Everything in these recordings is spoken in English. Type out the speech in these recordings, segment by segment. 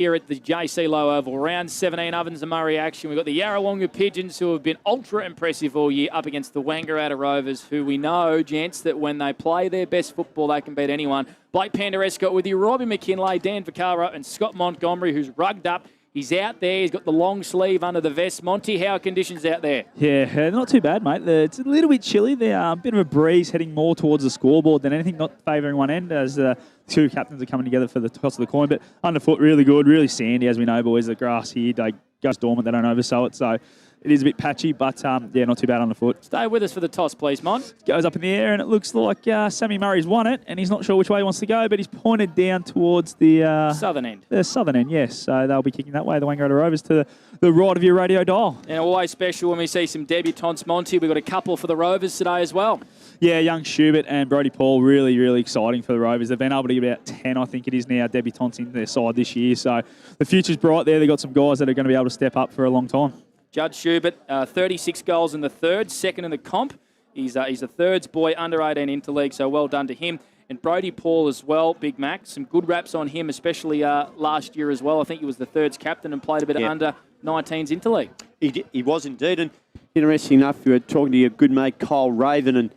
here at the JC Low Oval. Round 17, Ovens and Murray action. We've got the Yarrawonga Pigeons, who have been ultra impressive all year, up against the Wangaratta Rovers, who we know, gents, that when they play their best football, they can beat anyone. Blake Panderescott with you, Robbie McKinlay, Dan Vaccaro, and Scott Montgomery, who's rugged up. He's out there. He's got the long sleeve under the vest. Monty, how are conditions out there? Yeah, not too bad, mate. It's a little bit chilly. There's a bit of a breeze heading more towards the scoreboard than anything, not favouring one end as the two captains are coming together for the toss of the coin. But underfoot, really good, really sandy, as we know, boys. The grass here goes dormant. They don't oversow it, so it is a bit patchy, but yeah, not too bad underfoot. Stay with us for the toss, please, Mont. Goes up in the air, and it looks like Sammy Murray's won it, and he's not sure which way he wants to go, but he's pointed down towards the southern end. The southern end, yes. So they'll be kicking that way, the Wangaratta Rovers, to the right of your radio dial. And always special when we see some debutants, Monty. We've got a couple for the Rovers today as well. Yeah, young Schubert and Brodie Paul, really, really exciting for the Rovers. They've been able to get about 10, I think it is now, debutants in their side this year. So the future's bright there. They've got some guys that are going to be able to step up for a long time. Judge Schubert, 36 goals in the third, second in the comp. He's a thirds boy, under 18 interleague, so well done to him. And Brodie Paul as well, Big Mac. Some good raps on him, especially last year as well. I think he was the thirds captain and played a bit of under 19s interleague. He was indeed. And interesting enough, you were talking to your good mate Kyle Raven, and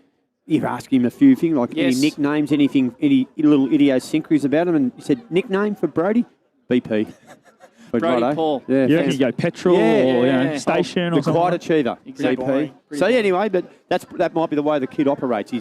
you asked him a few things, like any nicknames, anything, any little idiosyncrasies about him. And he said, nickname for Brodie? BP. Brodie Paul. Yeah, you reckon you go petrol or station or something? Quite achiever. Exactly. BP. So anyway, but that might be the way the kid operates.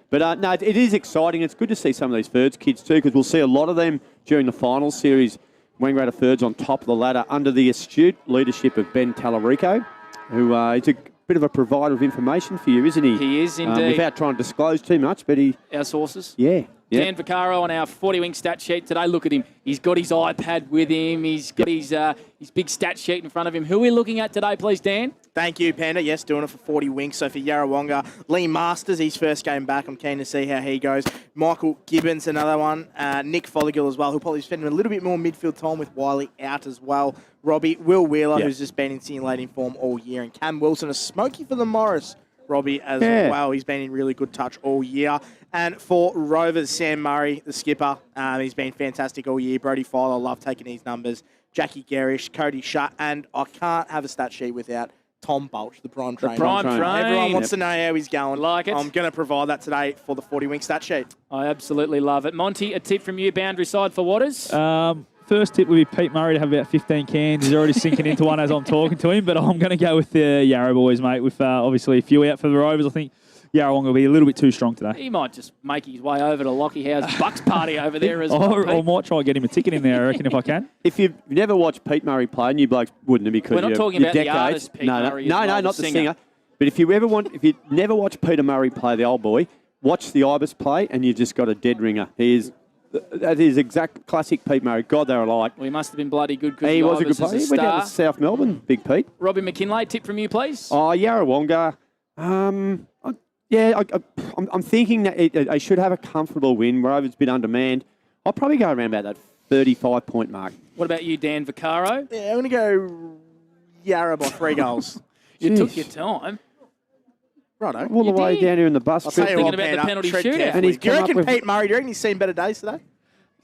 But no, it is exciting. It's good to see some of these thirds kids too, because we'll see a lot of them during the final series. Wangaratta thirds on top of the ladder under the astute leadership of Ben Tallarico, who is a bit of a provider of information for you, isn't he? He is indeed. Without trying to disclose too much, but our sources. Yeah. Dan Vaccaro on our 40-wing stat sheet today. Look at him. He's got his iPad with him. He's got his big stat sheet in front of him. Who are we looking at today, please, Dan? Thank you, Panda. Yes, doing it for 40 wings. So for Yarrawonga, Lee Masters, his first game back. I'm keen to see how he goes. Michael Gibbons, another one. Nick Fothergill as well, who'll probably spend a little bit more midfield time with Wiley out as well. Robbie, Will Wheeler, who's just been in scintillating form all year. And Cam Wilson, a smoky for the Morris. Robbie as well. He's been in really good touch all year. And for Rovers, Sam Murray, the skipper, he's been fantastic all year. Brodie Filer, love taking his numbers. Jackie Garish, Cody Shutt, and I can't have a stat sheet without Tom Bulch, the prime trainer. Everyone wants to know how he's going. Like it. I'm going to provide that today for the 40-wing stat sheet. I absolutely love it. Monty, a tip from you, boundary side for Waters? First tip would be Pete Murray to have about 15 cans. He's already sinking into one as I'm talking to him, but I'm going to go with the Yarra boys, mate, with obviously a few out for the Rovers. I think Yarrawonga will be a little bit too strong today. He might just make his way over to Lockie Howe's Bucks party over there as well. Or might try and get him a ticket in there, I reckon, if I can. If you've never watched Pete Murray play, and you blokes wouldn't, because we're not talking about decades. The artist Pete Murray. No, not the singer. But if you never watched Peter Murray play, the old boy, watch the Ibis play, and you just got a dead ringer. That is exact classic Pete Murray. God, they're alike. Well, he must have been bloody good because he was a good player. He went down to South Melbourne, Big Pete. Robbie McKinlay, tip from you, please. Oh, Yarrawonga. I'm thinking that they should have a comfortable win. Rovers a bit undermanned. I'll probably go around about that 35-point mark. What about you, Dan Vaccaro? Yeah, I'm going to go Yarra by 3 goals. You took your time. Righto. All the way down here in the bus. I'll tell you thinking what, about the penalty shootout. And he's do you reckon with... Pete Murray, do you reckon he's seen better days today?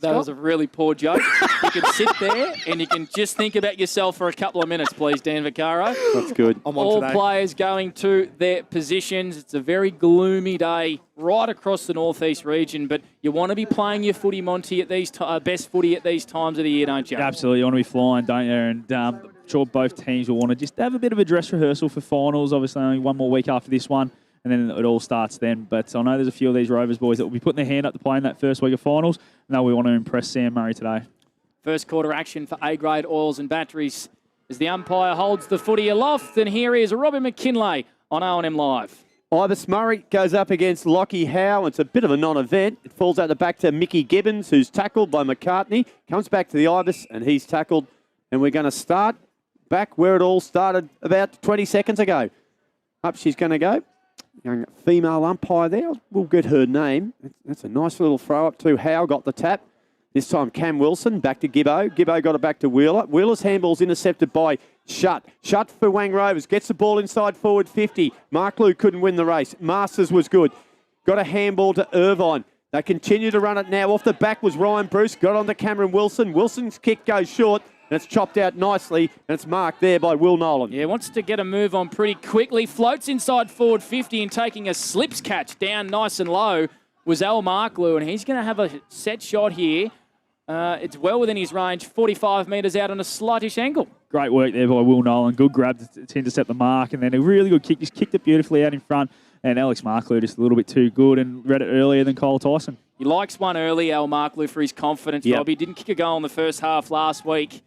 That was a really poor joke. You can sit there and you can just think about yourself for a couple of minutes, please, Dan Vaccaro. That's good. All players going to their positions. It's a very gloomy day right across the northeast region, but you want to be playing your footy, Monty, at these best footy at these times of the year, don't you? Absolutely. You want to be flying, don't you? And I'm sure both teams will want to just have a bit of a dress rehearsal for finals. Obviously, only one more week after this one. And then it all starts then. But I know there's a few of these Rovers boys that will be putting their hand up to play in that first week of finals. And we want to impress Sam Murray today. First quarter action for A-grade oils and batteries as the umpire holds the footy aloft. And here is Robbie McKinlay on O&M Live. Ibis Murray goes up against Lockie Howe. It's a bit of a non-event. It falls out the back to Mickey Gibbons, who's tackled by McCartney. Comes back to the Ibis, and he's tackled. And we're going to start back where it all started about 20 seconds ago. Up she's going to go. Young female umpire there. We'll get her name. That's a nice little throw up to Howe. Got the tap. This time Cam Wilson back to Gibbo. Gibbo got it back to Wheeler. Wheeler's handball's intercepted by Shutt. Shutt for Wang Rovers. Gets the ball inside forward 50. Mark Lou couldn't win the race. Masters was good. Got a handball to Irvine. They continue to run it now. Off the back was Ryan Bruce. Got on to Cameron Wilson. Wilson's kick goes short. And it's chopped out nicely. And it's marked there by Will Nolan. Yeah, wants to get a move on pretty quickly. Floats inside forward 50 and taking a slips catch down nice and low was Al Marklew. And he's going to have a set shot here. It's well within his range, 45 metres out on a slightish angle. Great work there by Will Nolan. Good grab to intercept the mark. And then a really good kick. Just kicked it beautifully out in front. And Alex Marklew just a little bit too good and read it earlier than Cole Tyson. He likes one early, Al Marklew, for his confidence. Yep. Robbie didn't kick a goal in the first half last week.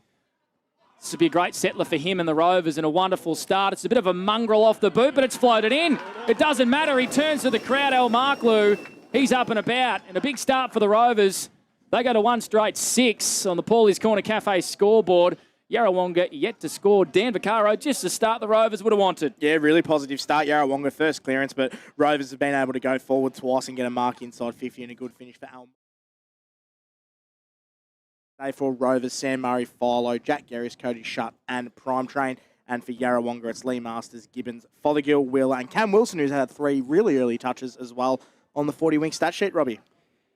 This would be a great settler for him and the Rovers and a wonderful start. It's a bit of a mongrel off the boot, but it's floated in. It doesn't matter. He turns to the crowd, Al Marklew. He's up and about. And a big start for the Rovers. They go to 1 straight 6 on the Paulie's Corner Cafe scoreboard. Yarrawonga yet to score. Dan Vaccaro just to start the Rovers would have wanted. Yeah, really positive start. Yarrawonga first clearance, but Rovers have been able to go forward twice and get a mark inside 50 and a good finish for Al. For Rovers, Sam Murray, Philo, Jack Garris, Cody Shutt and Prime Train. And for Yarrawonga, it's Lee Masters, Gibbons, Fothergill, Will and Cam Wilson, who's had 3 really early touches as well on the 40-wing stat sheet, Robbie.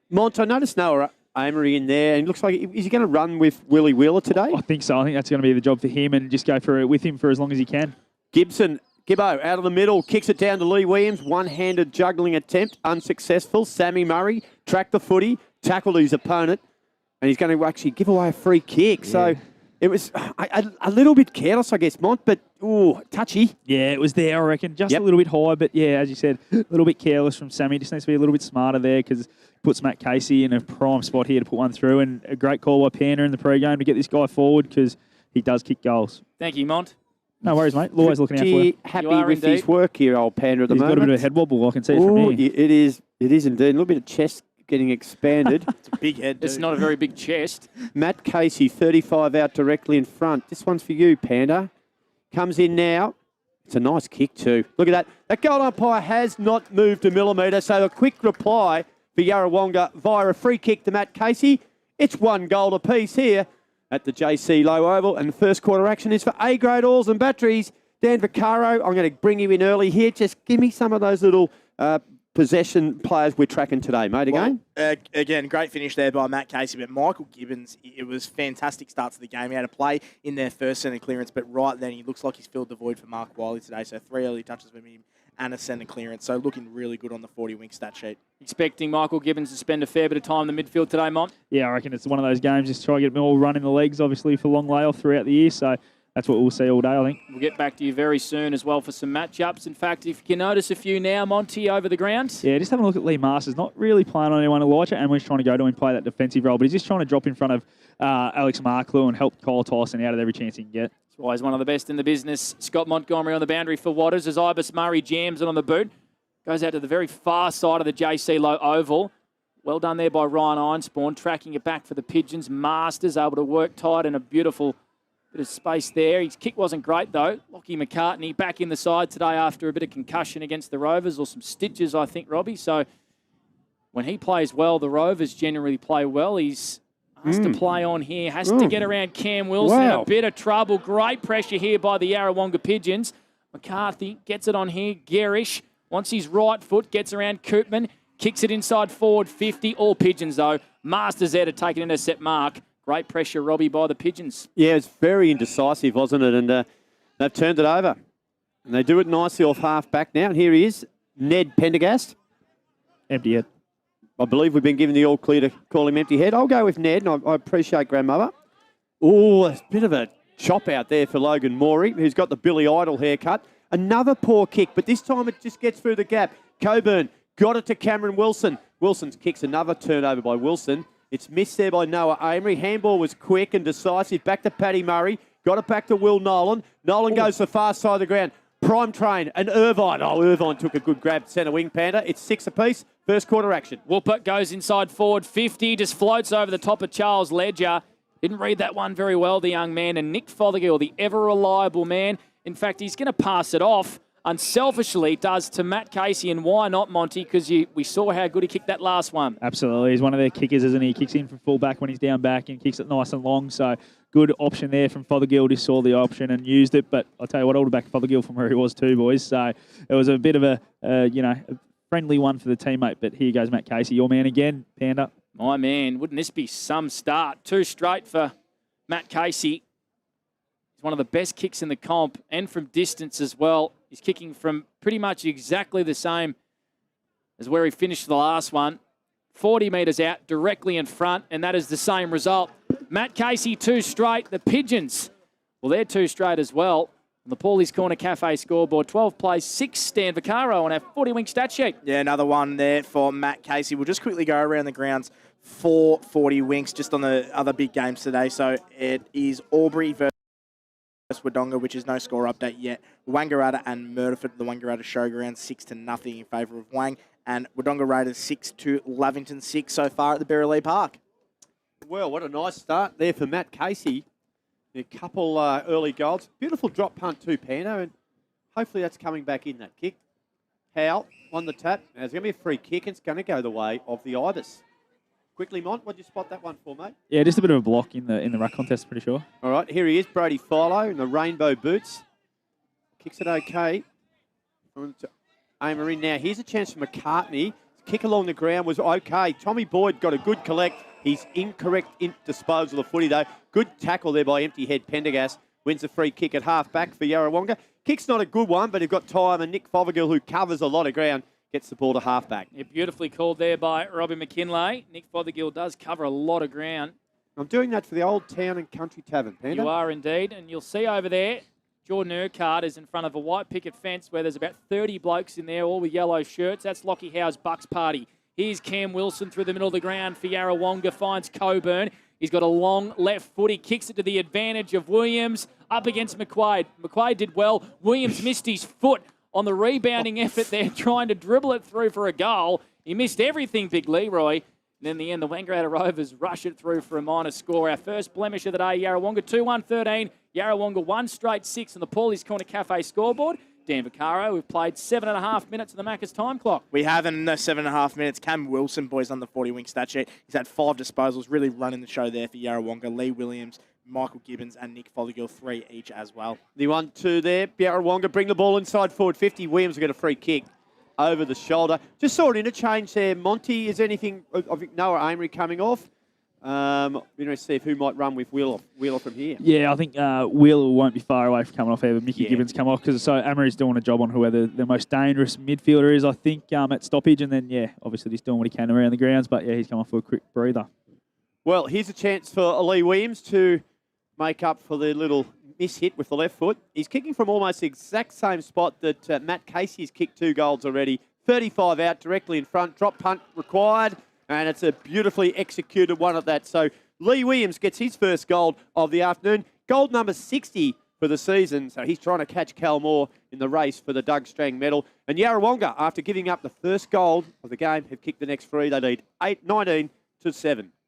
Mont, I noticed Noah Amory in there, and looks like, is he going to run with Willie Wheeler today? I think so. I think that's going to be the job for him and just go for it with him for as long as he can. Gibbo out of the middle, kicks it down to Lee Williams. One-handed juggling attempt, unsuccessful. Sammy Murray tracked the footy, tackled his opponent, and he's going to actually give away a free kick. Yeah. So it was a little bit careless, I guess, Mont, but touchy. Yeah, it was there, I reckon. Just a little bit high, but yeah, as you said, a little bit careless from Sammy. Just needs to be a little bit smarter there because puts Matt Casey in a prime spot here to put one through, and a great call by Panda in the pre-game to get this guy forward because he does kick goals. Thank you, Mont. No worries, mate. Always looking out for you. Happy with his work here, old Panda, at the moment. He's got a bit of a head wobble. I can see it from here. It is indeed. A little bit of chest getting expanded. It's a big head, It's not a very big chest. Matt Casey, 35 out directly in front. This one's for you, Panda. Comes in now. It's a nice kick too. Look at that. That goal umpire has not moved a millimetre, so a quick reply for Yarrawonga via a free kick to Matt Casey. It's 1 goal apiece here at the JC Low Oval, and the first quarter action is for A-grade oils and batteries. Dan Vaccaro, I'm going to bring you in early here. Just give me some of those little possession players we're tracking today, mate, again. Well, again, great finish there by Matt Casey, but Michael Gibbons, it was fantastic start to the game. He had a play in their first centre clearance, but right then he looks like he's filled the void for Mark Wiley today, so 3 early touches from him and a centre clearance, so looking really good on the 40-wing stat sheet. Expecting Michael Gibbons to spend a fair bit of time in the midfield today, Mont? Yeah, I reckon it's one of those games, just try to get them all running the legs, obviously, for long layoff throughout the year, so that's what we'll see all day, I think. We'll get back to you very soon as well for some matchups. In fact, if you can notice a few now, Monty, over the ground. Yeah, just having a look at Lee Masters. Not really playing on anyone. Elijah Amway's trying to go to him and play that defensive role, but he's just trying to drop in front of Alex Marklew and help Cole Tyson out of every chance he can get. That's why he's one of the best in the business. Scott Montgomery on the boundary for Waters as Ibis Murray jams it on the boot. Goes out to the very far side of the JC Low Oval. Well done there by Ryan Einspawn, tracking it back for the Pigeons. Masters able to work tight in a beautiful bit of space there. His kick wasn't great, though. Lockie McCartney back in the side today after a bit of concussion against the Rovers, or some stitches, I think, Robbie. So when he plays well, the Rovers generally play well. He's asked to play on here, has to get around Cam Wilson. Wow. A bit of trouble. Great pressure here by the Yarrawonga Pigeons. McCarthy gets it on here. Garish wants his right foot, gets around Koopman, kicks it inside forward 50. All Pigeons, though. Masters there to take an intercept mark. Great pressure, Robbie, by the Pigeons. Yeah, it's very indecisive, wasn't it? And they've turned it over. And they do it nicely off half back now. And here he is, Ned Pendergast. Empty head. I believe we've been given the all clear to call him empty head. I'll go with Ned, and I appreciate grandmother. Oh, a bit of a chop out there for Logan Morey, who's got the Billy Idol haircut. Another poor kick, but this time it just gets through the gap. Coburn got it to Cameron Wilson. Wilson's kicks another turnover by Wilson. It's missed there by Noah Amory. Handball was quick and decisive. Back to Paddy Murray. Got it back to Will Nolan. Nolan goes to the far side of the ground. Prime Train and Irvine. Oh, Irvine took a good grab. Centre wing, Panda. It's 6 apiece. First quarter action. Whoopert goes inside forward 50. Just floats over the top of Charles Ledger. Didn't read that one very well, the young man. And Nick Fothergill, the ever-reliable man. In fact, he's going to pass it off. Unselfishly does to Matt Casey, and why not, Monty? Because we saw how good he kicked that last one. Absolutely. He's one of their kickers, isn't he? He kicks in from full back when he's down back and kicks it nice and long. So good option there from Fothergill. Just saw the option and used it. But I'll tell you what, I would have backed Fothergill from where he was too, boys. So it was a bit of a friendly one for the teammate. But here goes Matt Casey, your man again, Panda. My man, wouldn't this be some start? 2 straight for Matt Casey. He's one of the best kicks in the comp and from distance as well. He's kicking from pretty much exactly the same as where he finished the last one. 40 metres out, directly in front, and that is the same result. Matt Casey, 2 straight. The Pigeons, well, they're 2 straight as well. On the Paulie's Corner Cafe scoreboard, 12 plays, 6 Stan Vaccaro on our 40-wing stat sheet. Yeah, another one there for Matt Casey. We'll just quickly go around the grounds for 40 winks just on the other big games today. So it is Albury versus Wodonga, which is no score update yet. Wangaratta and Murderford, the Wangaratta Showground, 6-0 in favour of Wang. And Wodonga Raiders 6 Lavington 6 so far at the Berrylea Park. Well, what a nice start there for Matt Casey. A couple early goals. Beautiful drop punt too, Pano, and hopefully that's coming back in, that kick. Howell on the tap. Now, there's going to be a free kick, and it's going to go the way of the Ibis. Quickly, Mont, what did you spot that one for, mate? Yeah, just a bit of a block in the ruck contest, pretty sure. All right, here he is, Brody Philo in the rainbow boots. Kicks it okay. Aimer in now. Here's a chance for McCartney. Kick along the ground was okay. Tommy Boyd got a good collect. He's incorrect in disposal of footy, though. Good tackle there by empty head Pendergast. Wins a free kick at half back for Yarrawonga. Kick's not a good one, but he's got time, and Nick Fothergill, who covers a lot of ground, gets the ball to half back. Yeah, beautifully called there by Robbie McKinlay. Nick Fothergill does cover a lot of ground. I'm doing that for the Old Town and Country Tavern, Panda. You are indeed, and you'll see over there, Jordan Urquhart is in front of a white picket fence where there's about 30 blokes in there, all with yellow shirts. That's Lockie Howe's Bucks party. Here's Cam Wilson through the middle of the ground for Yarrawonga, finds Coburn. He's got a long left foot. He kicks it to the advantage of Williams up against McQuaid. McQuaid did well. Williams missed his foot on the rebounding effort there, trying to dribble it through for a goal. He missed everything, Big Leroy. And in the end, the Wangaratta Rovers rush it through for a minor score. Our first blemish of the day, Yarrawonga 2-1-13. Yarrawonga 1 straight 6 on the Paulie's Corner Cafe scoreboard. Dan Vaccaro, we've played 7.5 minutes of the Macca's time clock. We have in the 7.5 minutes. Cam Wilson, boys, on the 40-wing stat sheet. He's had 5 disposals, really running the show there for Yarrawonga. Lee Williams, Michael Gibbons, and Nick Fothergill, 3 each as well. The 1-2 there. Yarrawonga bring the ball inside forward 50. Williams will get a free kick over the shoulder. Just saw an interchange there. Monty, is anything of Noah Amory coming off? We're going to see if who might run with Wheeler from here. Yeah, I think Wheeler won't be far away from coming off either. Mickey Gibbons come off because so Amory's doing a job on whoever the most dangerous midfielder is, I think, at stoppage. And then, yeah, obviously he's doing what he can around the grounds. But, yeah, he's come off for a quick breather. Well, here's a chance for Lee Williams to make up for the little miss hit with the left foot. He's kicking from almost the exact same spot that Matt Casey's kicked 2 goals already. 35 out, directly in front. Drop punt required. And it's a beautifully executed one at that. So Lee Williams gets his first goal of the afternoon. Goal number 60 for the season. So he's trying to catch Cal Moore in the race for the Doug Strang medal. And Yarrawonga, after giving up the first goal of the game, have kicked the next 3. They lead 19-7.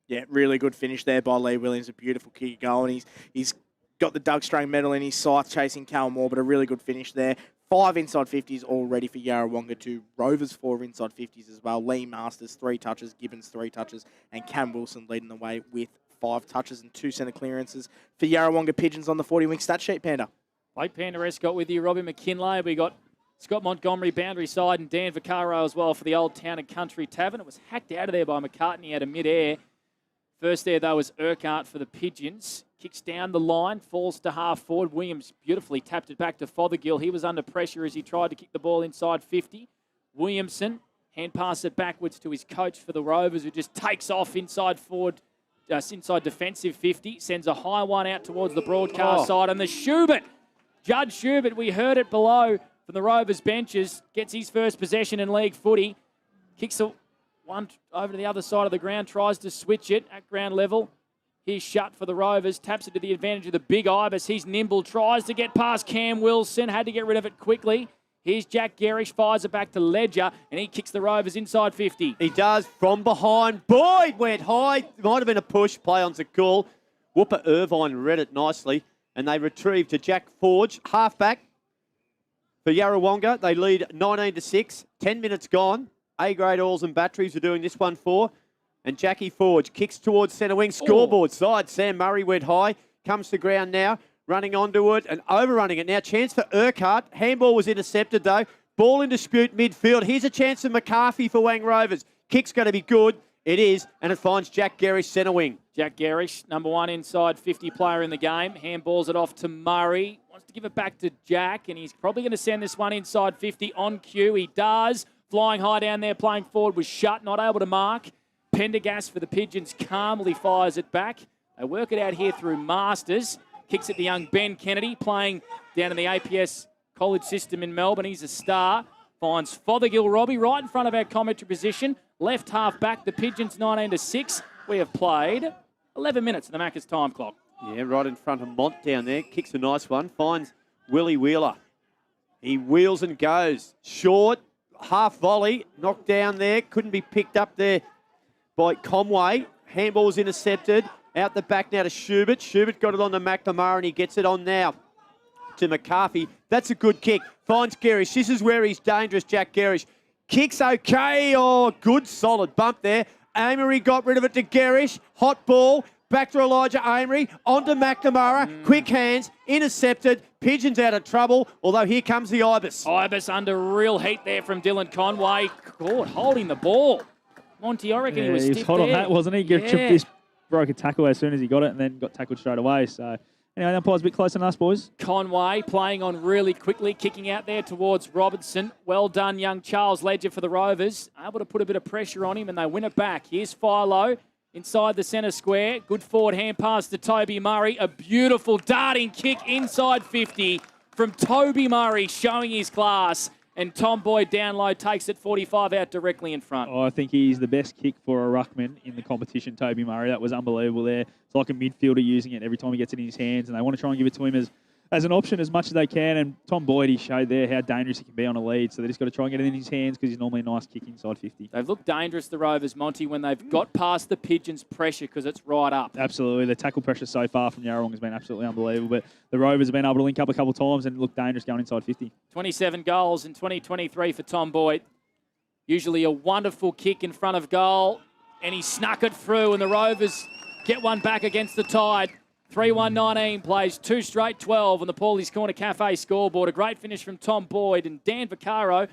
Yeah, really good finish there by Lee Williams. A beautiful kick goal. And he's got the Doug Strang medal in his sights chasing Cal Moore, but a really good finish there. 5 inside 50s already for Yarrawonga, 2 Rovers 4 inside 50s as well. Lee Masters 3 touches, Gibbons 3 touches, and Cam Wilson leading the way with 5 touches and 2 centre clearances for Yarrawonga Pigeons on the 40-wing stat sheet, Panda. Blake Penderecott with you, Robbie McKinlay. We got Scott Montgomery, boundary side, and Dan Vaccaro as well for the Old Town and Country Tavern. It was hacked out of there by McCartney out of mid-air. First there, though, was Urquhart for the Pigeons. Kicks down the line, falls to half forward. Williams beautifully tapped it back to Fothergill. He was under pressure as he tried to kick the ball inside 50. Williamson hand pass it backwards to his coach for the Rovers, who just takes off inside forward, inside defensive 50. Sends a high one out towards the broadcast side. And the Schubert, Judge Schubert, we heard it below from the Rovers benches, gets his first possession in league footy. Kicks one over to the other side of the ground, tries to switch it at ground level. He's shut for the Rovers, taps it to the advantage of the big Ibis. He's nimble, tries to get past Cam Wilson, had to get rid of it quickly. Here's Jack Garish, fires it back to Ledger, and he kicks the Rovers inside 50. He does from behind. Boyd went high. Might have been a push. Play on's a call. Whooper Irvine read it nicely, and they retrieve to Jack Forge. Halfback for Yarrawonga. They lead 19-6. 10 minutes gone. A-grade oils and batteries are doing this one for. And Jackie Forge kicks towards centre wing, scoreboard side. Sam Murray went high, comes to ground now, running onto it and overrunning it. Now chance for Urquhart. Handball was intercepted though. Ball in dispute midfield. Here's a chance of McCarthy for Wang Rovers. Kick's going to be good. It is, and it finds Jack Gerrish centre wing. Jack Gerrish, number 1 inside 50 player in the game. Handballs it off to Murray. Wants to give it back to Jack, and he's probably going to send this one inside 50 on cue. He does. Flying high down there, playing forward was shut, not able to mark. Pendergast for the Pigeons calmly fires it back. They work it out here through Masters. Kicks it to young Ben Kennedy, playing down in the APS college system in Melbourne. He's a star. Finds Fothergill Robbie right in front of our commentary position. Left half back, the Pigeons 19-6. We have played 11 minutes in the Macca's time clock. Yeah, right in front of Mont down there. Kicks a nice one. Finds Willie Wheeler. He wheels and goes. Short, half volley. Knocked down there. Couldn't be picked up there by Conway. Handball's intercepted. Out the back now to Schubert. Schubert got it on to McNamara and he gets it on now to McCarthy. That's a good kick. Finds Gerrish. This is where he's dangerous, Jack Gerrish. Kicks okay. Oh, good solid bump there. Amory got rid of it to Gerrish. Hot ball. Back to Elijah Amory. On to McNamara. Quick hands. Intercepted. Pigeons out of trouble. Although here comes the Ibis. Ibis under real heat there from Dylan Conway. Caught holding the ball. Monty, I reckon he was stiff hot there. on that, wasn't he? This broke a tackle as soon as he got it and then got tackled straight away. So anyway, the umpire's a bit closer than us, boys. Conway playing on really quickly, kicking out there towards Robertson. Well done, young Charles Ledger for the Rovers. Able to put a bit of pressure on him and they win it back. Here's Philo inside the centre square. Good forward hand pass to Toby Murray. A beautiful darting kick inside 50 from Toby Murray, showing his class. And Tom Boyd down low takes it 45 out directly in front. Oh, I think he's the best kick for a ruckman in the competition, Toby Murray. That was unbelievable there. It's like a midfielder using it every time he gets it in his hands, and they want to try and give it to him as an option as much as they can. And Tom Boyd, he showed there how dangerous he can be on a lead, so they just got to try and get it in his hands because he's normally a nice kick inside 50. They've looked dangerous, the Rovers, Monty, when they've got past the Pigeons' pressure because it's right up. Absolutely. The tackle pressure so far from Yarrawonga has been absolutely unbelievable, but the Rovers have been able to link up a couple of times and look dangerous going inside 50. 27 goals in 2023 for Tom Boyd. Usually a wonderful kick in front of goal, and he snuck it through, and the Rovers get one back against the Tide. 3-1-19 plays 2 straight 12 on the Paulie's Corner Cafe scoreboard. A great finish from Tom Boyd and Dan Vaccaro.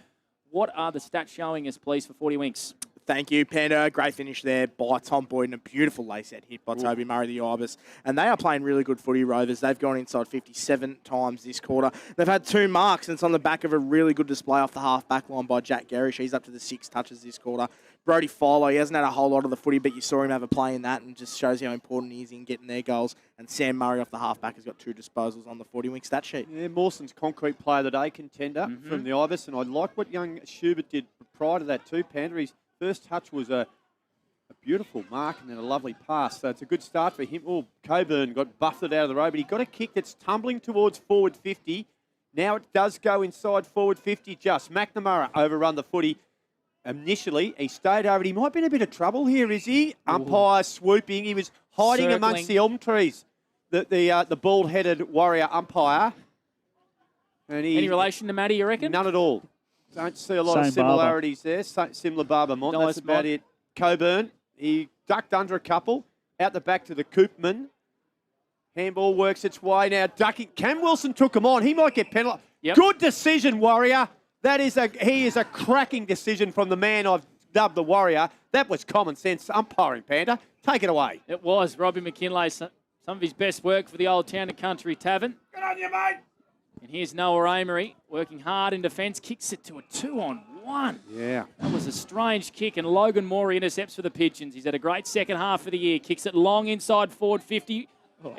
What are the stats showing us, please, for 40 Winks? Thank you, Panda. Great finish there by Tom Boyd and a beautiful lace-out hit by Toby Murray, the Ibis. And they are playing really good footy, Rovers. They've gone inside 57 times this quarter. They've had 2 marks, and it's on the back of a really good display off the half-back line by Jack Gerrish. He's up to the 6 touches this quarter. Brody Philo, he hasn't had a whole lot of the footy, but you saw him have a play in that and just shows how important he is in getting their goals. And Sam Murray off the half-back has got 2 disposals on the 40 Wink stat sheet. Yeah, Mawson's concrete player of the day contender from the Ibis. And I like what young Schubert did prior to that too, Panda. His first touch was a beautiful mark and then a lovely pass. So it's a good start for him. Oh, Coburn got buffeted out of the road, but he got a kick that's tumbling towards forward 50. Now it does go inside forward 50 just. McNamara overrun the footy. Initially, he stayed over it. He might be in a bit of trouble here, is he? Umpire swooping. He was hiding amongst the elm trees, the bald-headed Warrior umpire. And Any relation to Matty, you reckon? None at all. Don't see a lot of similarities there. Similar Barber Mont. Nice That's about it. Coburn, he ducked under a couple. Out the back to the Koopman. Handball works its way now. Ducking. Cam Wilson took him on. He might get penalised. Yep. Good decision, Warrior. He is a cracking decision from the man I've dubbed the Warrior. That was common sense umpiring, Panda. Take it away. It was. Robbie McKinlay, some of his best work for the Old Town and Country Tavern. Good on you, mate. And here's Noah Amory working hard in defence. Kicks it to a 2-on-1. Yeah. That was a strange kick, and Logan Morey intercepts for the Pigeons. He's had a great second half of the year. Kicks it long inside forward 50.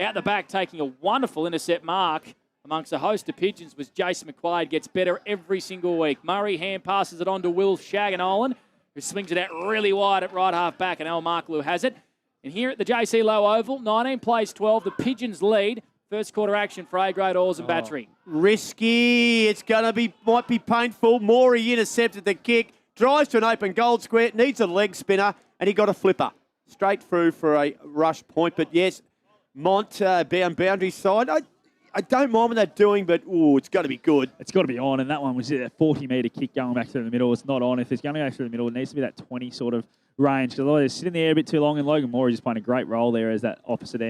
Out the back, taking a wonderful intercept mark amongst a host of Pigeons was Jason McQuaid. Gets better every single week. Murray hand passes it on to Will Shaganolan, who swings it out really wide at right half back, and Al Marklew has it. And here at the JC Low Oval, 19 plays 12. The Pigeons lead. First quarter action for A-grade Oars and Battery. Risky. It's might be painful. Morey intercepted the kick. Drives to an open goal square. Needs a leg spinner. And he got a flipper. Straight through for a rush point. But yes, Mont boundary side. I don't mind what they're doing, but it's got to be good. It's got to be on, and that one was a 40-metre kick going back through the middle. It's not on. If it's going to go through the middle, it needs to be that 20 sort of range. Because they're sitting there a bit too long, and Logan Morey is playing a great role there as that opposite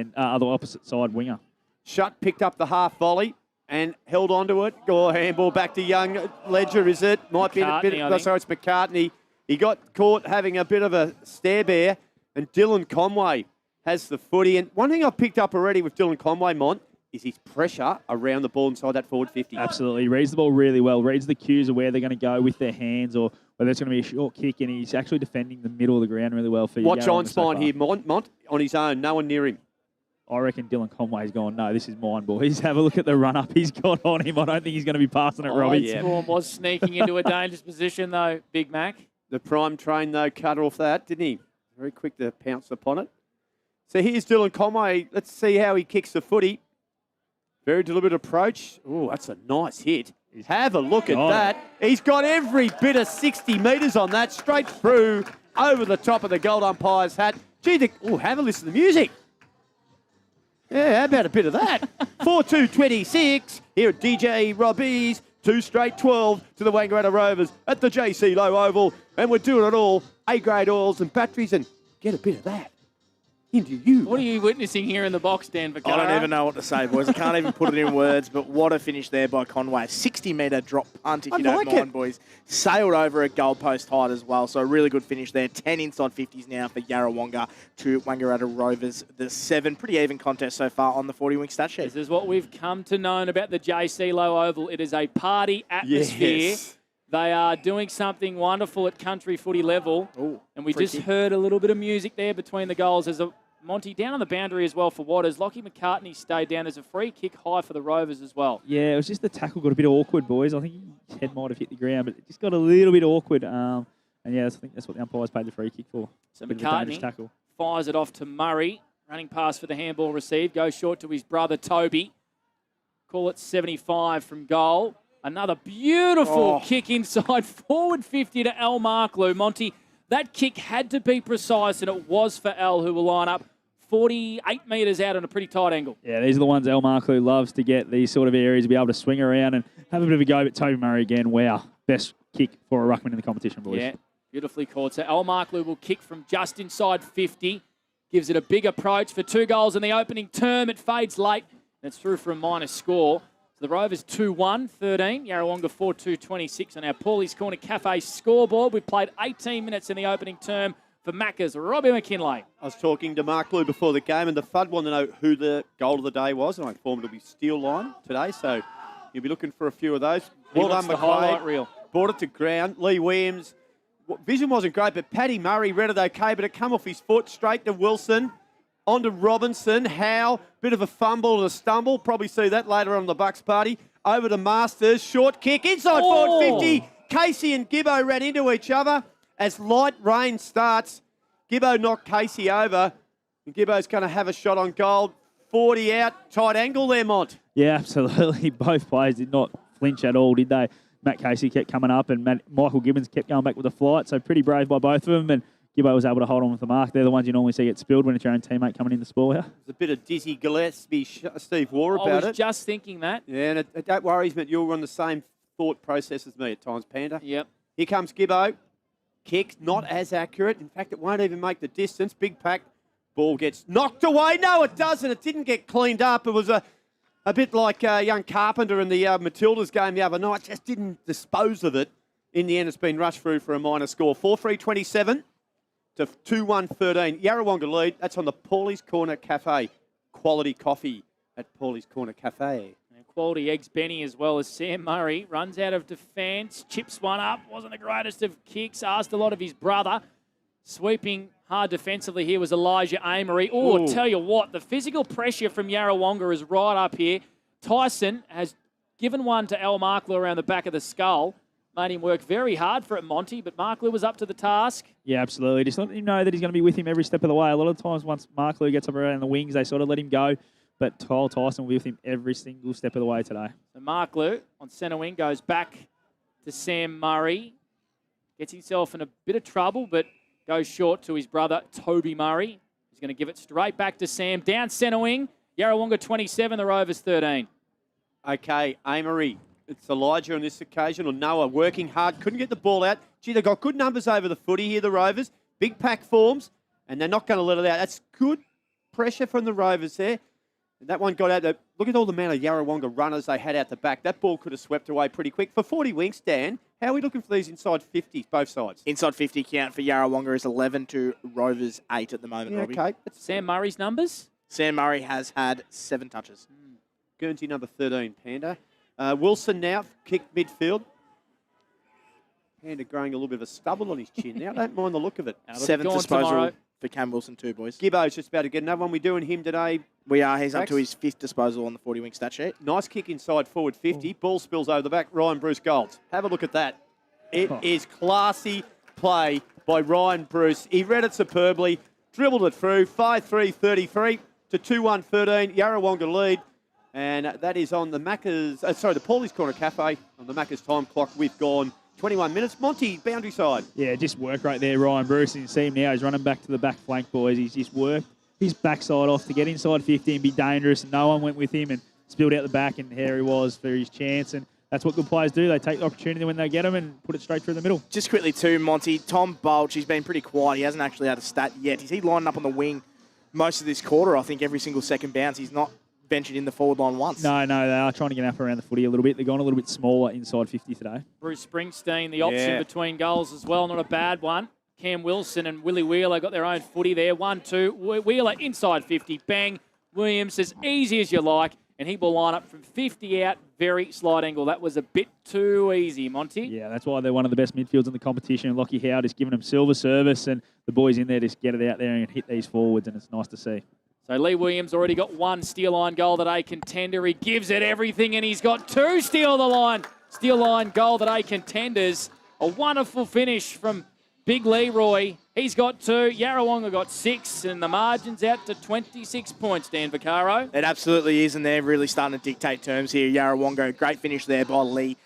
side winger. Shutt picked up the half volley. and held onto it. Go handball back to Young. Ledger, is it? Might be a bit. McCartney, I think. Sorry, it's McCartney. He got caught having a bit of a stare bear, and Dylan Conway has the footy. And one thing I've picked up already with Dylan Conway, Mont, is his pressure around the ball inside that forward 50. Absolutely. Reads the ball really well. Reads the cues of where they're going to go with their hands or whether it's going to be a short kick, and he's actually defending the middle of the ground really well for you. Watch on spine here, Mont, on his own. No one near him. I reckon Dylan Conway's gone, no, this is mine, boys. Have a look at the run-up he's got on him. I don't think he's going to be passing it, Robbie. yeah. Storm was sneaking into a dangerous position, though, Big Mac. The prime train, though, cut off that, didn't he? Very quick to pounce upon it. So here's Dylan Conway. Let's see how he kicks the footy. Very deliberate approach. Oh, that's a nice hit. Have a look at that. He's got every bit of 60 metres on that, straight through, over the top of the gold umpire's hat. Gee, have a listen to the music. Yeah, how about a bit of that? 4-2-26 here at DJ Robbie's. 2 straight 12 to the Wangaratta Rovers at the JC Low Oval. And we're doing it all. A-grade oils and batteries, and get a bit of that into you. What are you witnessing here in the box, Dan Vaccaro? I don't even know what to say, boys. I can't even put it in words, but what a finish there by Conway. 60-metre drop punt, if you don't mind, boys. Sailed over at goalpost height as well, so a really good finish there. 10 inside 50s now for Yarrawonga to Wangaratta Rovers. The 7. Pretty even contest so far on the 40-wing stat sheet. This is what we've come to know about the JC Low Oval. It is a party atmosphere. Yes. They are doing something wonderful at country footy level. Ooh, and we free just kick. heard a little bit of music there between the goals. There's a Monty down on the boundary as well for Waters. Lockie McCartney stayed down. There's a free kick high for the Rovers as well. Yeah, it was just the tackle got a bit awkward, boys. I think his head might have hit the ground, but it just got a little bit awkward. And yeah, I think that's what the umpires paid the free kick for. So Bit of a dangerous McCartney tackle. fires it off to Murray. Running pass for the handball received. Goes short to his brother Toby. Call it 75 from goal. Another beautiful kick inside forward 50 to Al Marklew. Monty, that kick had to be precise, and it was for Al, who will line up 48 metres out on a pretty tight angle. Yeah, these are the ones Al Marklew loves to get, these sort of areas, to be able to swing around and have a bit of a go. But Toby Murray again, wow, best kick for a ruckman in the competition, boys. Yeah, beautifully caught. So Al Marklew will kick from just inside 50. Gives it a big approach for 2 goals in the opening term. It fades late, and it's through for a minus score. So the Rovers 2-1, 13. Yarrawonga 4-2, 26 on our Paulie's Corner Cafe scoreboard. We played 18 minutes in the opening term for Macca's Robbie McKinlay. I was talking to Mark Lou before the game, and the FUD wanted to know who the goal of the day was, and I informed it'll be Steel Line today, so you'll be looking for a few of those. Well done, the highlight reel. Brought it to ground. Lee Williams. Vision wasn't great, but Paddy Murray read it okay, but it come off his foot straight to Wilson. On to Robinson. Howe. Bit of a fumble and a stumble. Probably see that later on in the Bucks party. Over to Masters. Short kick. Inside forward 50. Casey and Gibbo ran into each other. As light rain starts, Gibbo knocked Casey over. And Gibbo's going to have a shot on goal. 40 out. Tight angle there, Mont. Yeah, absolutely. Both players did not flinch at all, did they? Matt Casey kept coming up and Michael Gibbons kept going back with the flight. So pretty brave by both of them. And Gibbo was able to hold on with the mark. They're the ones you normally see get spilled when it's your own teammate coming in to spoil you. There's a bit of Dizzy Gillespie, Steve Waugh about it. I was just thinking that. Yeah, and that worries me. You're on the same thought process as me at times, Panda. Yep. Here comes Gibbo. Kick, not as accurate. In fact, it won't even make the distance. Big pack. Ball gets knocked away. No, it doesn't. It didn't get cleaned up. It was a bit like young Carpenter in the Matildas game the other night. Just didn't dispose of it. In the end, it's been rushed through for a minor score. 4-3-27 to 2-1-13. Yarrawonga lead. That's on the Paulie's Corner Cafe. Quality coffee at Paulie's Corner Cafe. And quality eggs Benny as well as Sam Murray. Runs out of defence. Chips one up. Wasn't the greatest of kicks. Asked a lot of his brother. Sweeping hard defensively here was Elijah Amory. Oh, tell you what, the physical pressure from Yarrawonga is right up here. Tyson has given one to Al Marklew around the back of the skull. Made him work very hard for it, Monty, but Marklew was up to the task. Yeah, absolutely. Just let him know that he's going to be with him every step of the way. A lot of times once Marklew gets up around the wings, they sort of let him go. But Kyle Tyson will be with him every single step of the way today. So Marklew on centre wing goes back to Sam Murray. Gets himself in a bit of trouble, but goes short to his brother, Toby Murray. He's going to give it straight back to Sam. Down centre wing. Yarrawonga 27, the Rovers 13. Okay, Amory. It's Elijah on this occasion, or Noah, working hard. Couldn't get the ball out. Gee, they've got good numbers over the footy here, the Rovers. Big pack forms, and they're not going to let it out. That's good pressure from the Rovers there. And that one got out there. Look at all the amount of Yarrawonga runners they had out the back. That ball could have swept away pretty quick. For 40 winks, Dan, how are we looking for these inside 50s, both sides? Inside 50 count for Yarrawonga is 11 to Rovers 8 at the moment, Yeah, Robbie. okay. Sam Murray's numbers? Sam Murray has had 7 touches. Guernsey number 13, Panda. Wilson now, kick midfield. Panda growing a little bit of a stubble on his chin now. Don't mind the look of it. 7th disposal tomorrow. for Cam Wilson too, boys. Gibbo's just about to get another one. We're doing him today. We are. He's up Max? to his 5th disposal on the 40-wing stat sheet. Nice kick inside forward 50. Ball spills over the back. Ryan Bruce Golds. Have a look at that. It is classy play by Ryan Bruce. He read it superbly, dribbled it through. 5-3-33 to 2-1-13. Yarrawonga lead. And that is on the Macca's, the Paulie's Corner Cafe on the Macca's time clock. We've gone 21 minutes. Monty, boundary side. Yeah, just work right there, Ryan Bruce. You can see him now. He's running back to the back flank, boys. He's just worked his backside off to get inside 50 and be dangerous. And no one went with him and spilled out the back, and there he was for his chance. And that's what good players do. They take the opportunity when they get them and put it straight through the middle. Just quickly too, Monty, Tom Bulch, he's been pretty quiet. He hasn't actually had a stat yet. Is he lining up on the wing most of this quarter? I think every single second bounce. He's not ventured in the forward line once. No, they are trying to get up around the footy a little bit. They're going a little bit smaller inside 50 today. Bruce Springsteen, the option between goals as well, not a bad one. Cam Wilson and Willie Wheeler got their own footy there. 1-2. Wheeler inside 50. Bang. Williams as easy as you like. And he will line up from 50 out. Very slight angle. That was a bit too easy, Monty. Yeah, that's why they're one of the best midfields in the competition. Lockie Howard is giving them silver service, and the boys in there just get it out there and hit these forwards, and it's nice to see. So Lee Williams already got 1 steal line goal today, contender. He gives it everything, and he's got 2 steal line goal today, contenders. A wonderful finish from Big Leroy. He's got 2. Yarrawonga got 6, and the margin's out to 26 points, Dan Vaccaro. It absolutely is, and they're really starting to dictate terms here. Yarrawonga, great finish there by Lee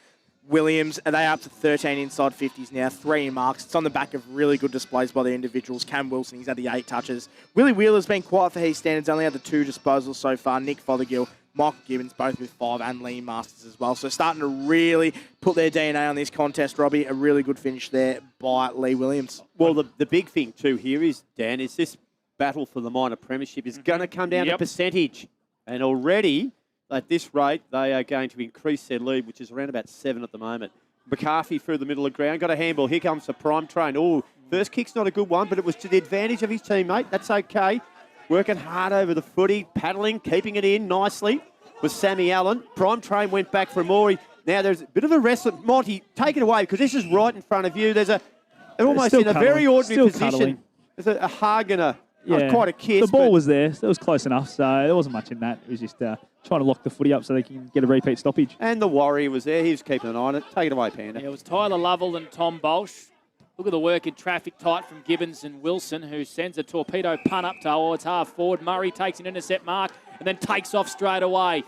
Williams. Are they up to 13 inside 50s now, 3 in marks? It's on the back of really good displays by the individuals. Cam Wilson, he's had the 8 touches. Willie Wheeler's been quiet for his standards, only had the 2 disposals so far. Nick Fothergill, Michael Gibbons, both with 5, and Liam Masters as well. So starting to really put their DNA on this contest, Robbie. A really good finish there by Lee Williams. Well, the big thing too here is, Dan, is this battle for the minor premiership is going to come down to percentage. And already, at this rate, they are going to increase their lead, which is around about 7 at the moment. McCarthy through the middle of the ground, got a handball. Here comes the prime train. Oh, first kick's not a good one, but it was to the advantage of his teammate. That's okay. Working hard over the footy, paddling, keeping it in nicely was Sammy Allen. Prime train went back for Maury. Now there's a bit of a wrestle. Monty, take it away, because this is right in front of you. They're almost in a very ordinary position. Cuddling. There's a hug and not quite a kiss. The ball was there. So it was close enough. So there wasn't much in that. It was just trying to lock the footy up so they can get a repeat stoppage. And the Warrior was there. He was keeping an eye on it. Take it away, Panda. Yeah, it was Tyler Lovell and Tom Bolsh. Look at the work in traffic tight from Gibbons and Wilson, who sends a torpedo punt up towards half forward. Murray takes an intercept mark and then takes off straight away.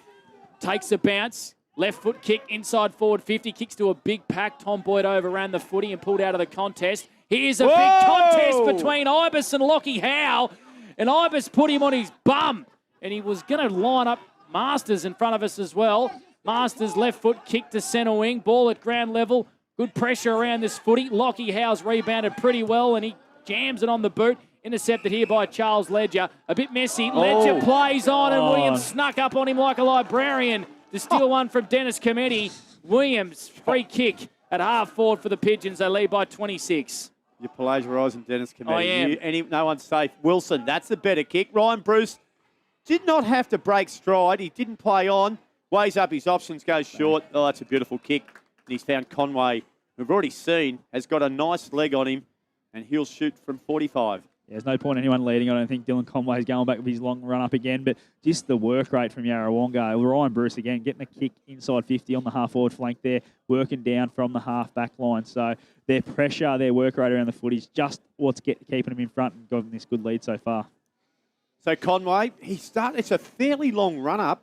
Takes a bounce. Left foot kick inside forward 50. Kicks to a big pack. Tom Boyd overran the footy and pulled out of the contest. Here's a big contest between Ibis and Lockie Howe. And Ibis put him on his bum. And he was going to line up Masters in front of us as well. Masters left foot kick to centre wing. Ball at ground level. Good pressure around this footy. Lockie Howe's rebounded pretty well, and he jams it on the boot. Intercepted here by Charles Ledger. A bit messy. Ledger plays on, and Williams snuck up on him like a librarian to steal one from Dennis Cometti. Williams, free kick at half forward for the Pigeons. They lead by 26. You're plagiarising Dennis Cometti. I am. No one's safe. Wilson, that's a better kick. Ryan Bruce did not have to break stride. He didn't play on. Weighs up his options, goes short. Oh, that's a beautiful kick. And he's found Conway, we've already seen, has got a nice leg on him, and he'll shoot from 45. Yeah, there's no point anyone leading. I don't think Dylan Conway's going back with his long run up again, but just the work rate from Yarrawonga. Ryan Bruce again getting a kick inside 50 on the half forward flank there, working down from the half back line. So their pressure, their work rate around the footy is just what's keeping them in front and giving this good lead so far. So Conway, it's a fairly long run up.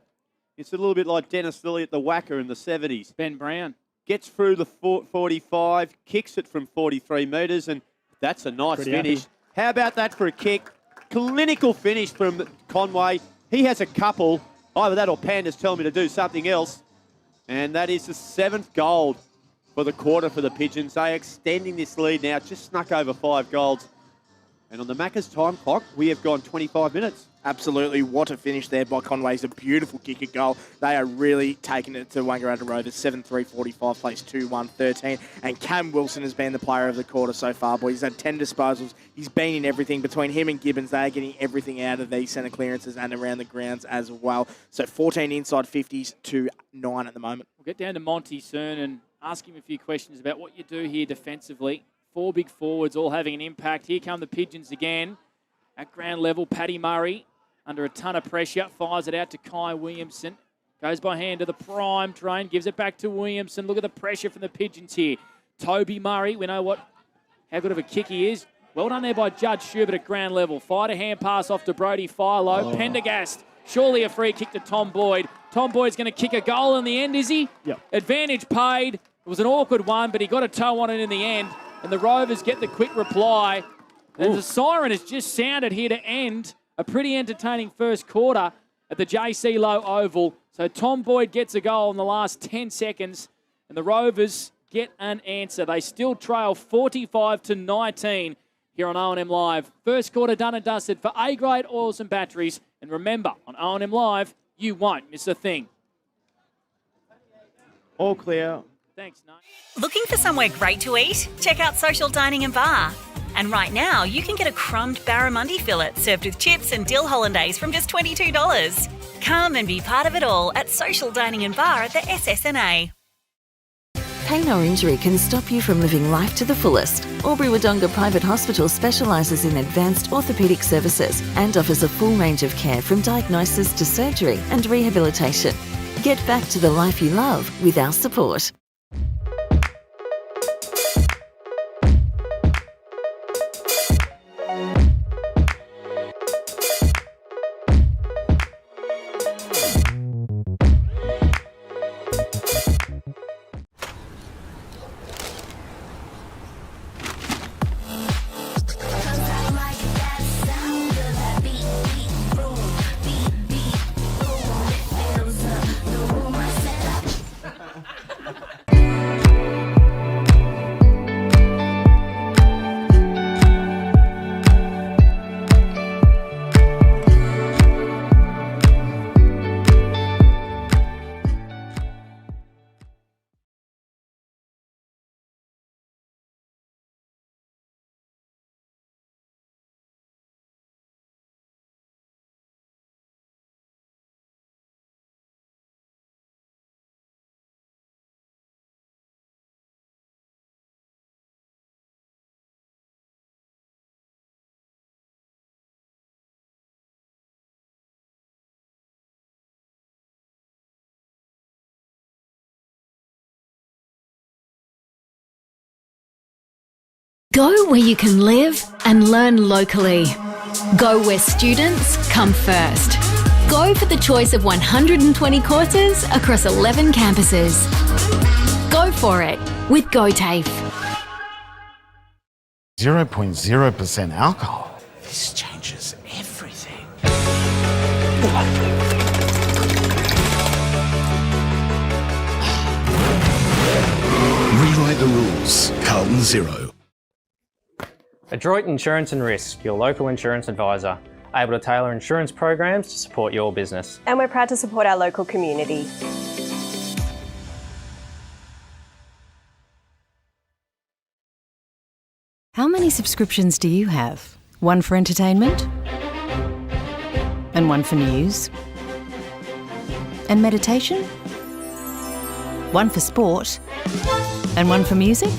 It's a little bit like Dennis Lilly at the Wacker in the 70s. Ben Brown. Gets through the 45, kicks it from 43 metres, and that's a nice finish. Happy. How about that for a kick? Clinical finish from Conway. He has a couple. Either that or Panda's telling me to do something else. And that is the 7th goal for the quarter for the Pigeons. They are extending this lead now, just snuck over 5 goals. And on the Macca's time clock, we have gone 25 minutes. Absolutely. What a finish there by Conway's a beautiful kick and goal. They are really taking it to Wangaratta Rovers. 7-3-45, plays 2-1-13. And Cam Wilson has been the player of the quarter so far, boys. He's had 10 disposals. He's been in everything. Between him and Gibbons, they are getting everything out of these centre clearances and around the grounds as well. So 14 inside 50s to 9 at the moment. We'll get down to Monty soon and ask him a few questions about what you do here defensively. 4 big forwards all having an impact. Here come the Pigeons again. At ground level, Paddy Murray under a ton of pressure, fires it out to Kai Williamson. Goes by hand to the prime train, gives it back to Williamson. Look at the pressure from the Pigeons here. Toby Murray, we know how good of a kick he is. Well done there by Judge Schubert at ground level. Fired a hand pass off to Brody Philo. Pendergast, surely a free kick to Tom Boyd. Tom Boyd's going to kick a goal in the end, is he? Yep. Advantage paid. It was an awkward one, but he got a toe on it in the end. And the Rovers get the quick reply. And the siren has just sounded here to end a pretty entertaining first quarter at the JC Lowe Oval. So Tom Boyd gets a goal in the last 10 seconds, and the Rovers get an answer. They still trail 45-19 here on O&M Live. First quarter done and dusted for A-grade oils and batteries. And remember, on O&M Live, you won't miss a thing. All clear. Thanks, Nate. Looking for somewhere great to eat? Check out Social Dining and Bar. And right now, you can get a crumbed barramundi fillet served with chips and dill hollandaise from just $22. Come and be part of it all at Social Dining and Bar at the SSNA. Pain or injury can stop you from living life to the fullest. Albury-Wodonga Private Hospital specialises in advanced orthopaedic services and offers a full range of care from diagnosis to surgery and rehabilitation. Get back to the life you love with our support. Go where you can live and learn locally. Go where students come first. Go for the choice of 120 courses across 11 campuses. Go for it with GoTAFE. 0.0% alcohol. This changes everything. Rewrite the rules. Carlton Zero. Adroit Insurance and Risk, your local insurance advisor, able to tailor insurance programs to support your business. And we're proud to support our local community. How many subscriptions do you have? One for entertainment? And one for news? And meditation? One for sport? And one for music?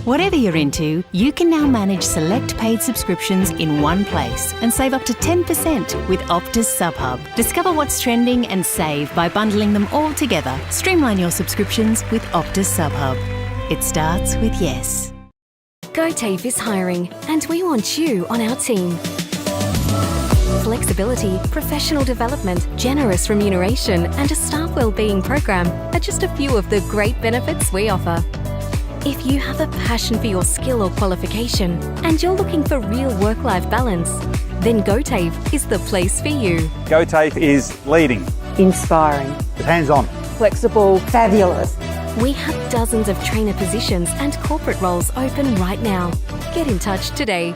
Whatever you're into, you can now manage select paid subscriptions in one place and save up to 10% with Optus SubHub. Discover what's trending and save by bundling them all together. Streamline your subscriptions with Optus SubHub. It starts with yes. GoTAFE is hiring, and we want you on our team. Flexibility, professional development, generous remuneration, and a staff wellbeing program are just a few of the great benefits we offer. If you have a passion for your skill or qualification and you're looking for real work-life balance, then GoTAFE is the place for you. GoTAFE is leading, inspiring, hands-on, flexible, fabulous. We have dozens of trainer positions and corporate roles open right now. Get in touch today.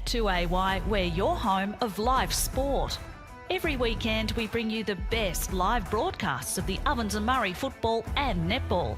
2AY, we're your home of live sport. Every weekend we bring you the best live broadcasts of the Ovens and Murray football and netball.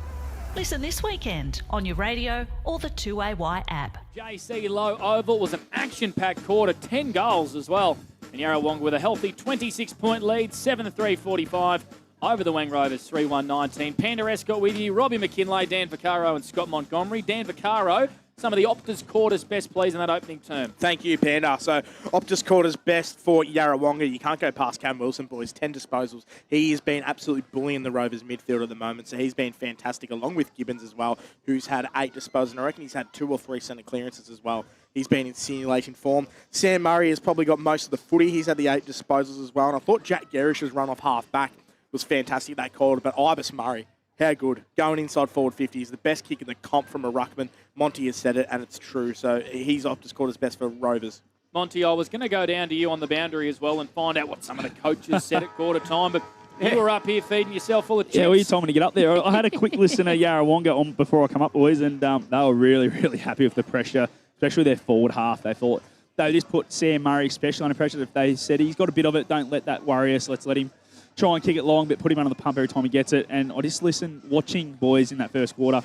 Listen this weekend on your radio or the 2AY app. JC Low Oval was an action-packed quarter, 10 goals as well. And Yarrawonga with a healthy 26-point lead, 7-3-45 over the Wang Rovers, 3-1-19. Panda Escott with you, Robbie McKinlay, Dan Vaccaro and Scott Montgomery. Dan Vaccaro, some of the Optus Quarter's best plays in that opening term. Thank you, Panda. So Optus Quarter's best for Yarrawonga. You can't go past Cam Wilson, boys. 10 disposals. He has been absolutely bullying the Rovers midfield at the moment, so he's been fantastic, along with Gibbons as well, who's had 8 disposals. And I reckon he's had 2 or 3 centre clearances as well. He's been in simulation form. Sam Murray has probably got most of the footy. He's had the 8 disposals as well. And I thought Jack Gerrish's run off half-back was fantastic, that called. But Ibis Murray, how good. Going inside forward 50. He's the best kick in the comp from a ruckman. Monty has said it, and it's true. So he's Optus Quarter's best for Rovers. Monty, I was going to go down to you on the boundary as well and find out what some of the coaches said at quarter time, but you were up here feeding yourself full of chips. Yeah, well, you told me to get up there. I had a quick listen to Yarrawonga on before I come up, boys, and they were really, really happy with the pressure, especially their forward half. They thought they just put Sam Murray especially under pressure. If they said he's got a bit of it, don't let that worry us. Let's let him try and kick it long, but put him under the pump every time he gets it. And I just listened, watching boys in that first quarter.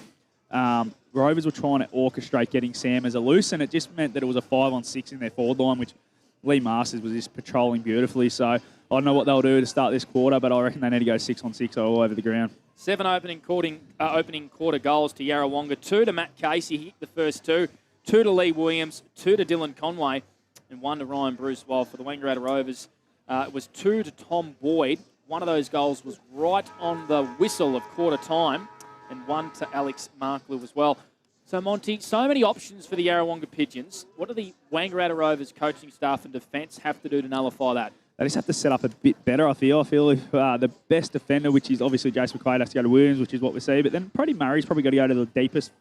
Rovers were trying to orchestrate getting Sam as a loose, and it just meant that it was a 5-on-6 in their forward line, which Lee Masters was just patrolling beautifully. So I don't know what they'll do to start this quarter, but I reckon they need to go 6-on-6 all over the ground. 7 opening quarter goals to Yarrawonga, 2 to Matt Casey. He hit the first 2. 2 to Lee Williams, 2 to Dylan Conway, and 1 to Ryan Bruce. While for the Wangaratta Rovers, it was 2 to Tom Boyd. One of those goals was right on the whistle of quarter time, and 1 to Alex Marklew as well. So, Monty, so many options for the Yarrawonga Pigeons. What do the Wangaratta Rovers coaching staff and defence have to do to nullify that? They just have to set up a bit better, I feel. I feel if the best defender, which is obviously Jason McQuaid, has to go to Williams, which is what we see. But then Brody Murray's probably got to go to the deepest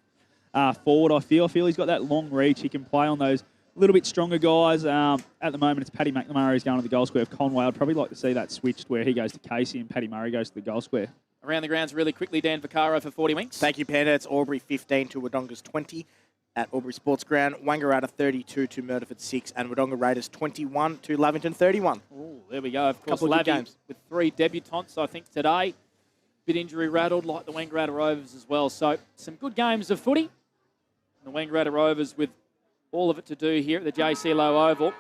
forward, I feel. He's got that long reach. He can play on those little bit stronger guys. At the moment, it's Paddy McNamara who's going to the goal square of Conway. I'd probably like to see that switched where he goes to Casey and Paddy Murray goes to the goal square. Around the grounds really quickly, Dan Vaccaro for 40 winks. Thank you, Panda. It's Albury 15 to Wodonga's 20 at Albury Sports Ground. Wangaratta 32 to Murderford 6, and Wodonga Raiders 21 to Lavington 31. Oh, there we go. Of course, Couple of good Lavy games with 3 debutants, I think, today. Bit injury rattled like the Wangaratta Rovers as well. So some good games of footy. And the Wangaratta Rovers with all of it to do here at the JC Low Oval.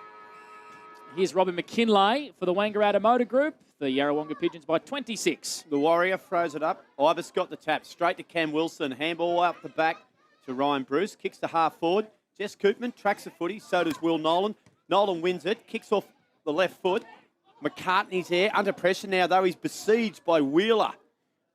Here's Robin McKinlay for the Wangaratta Motor Group. The Yarrawonga Pigeons by 26. The Warrior throws it up. Ibis got the tap. Straight to Cam Wilson. Handball out the back to Ryan Bruce. Kicks to half forward. Jess Koopman tracks the footy. So does Will Nolan. Nolan wins it. Kicks off the left foot. McCartney's there. Under pressure now, though. He's besieged by Wheeler.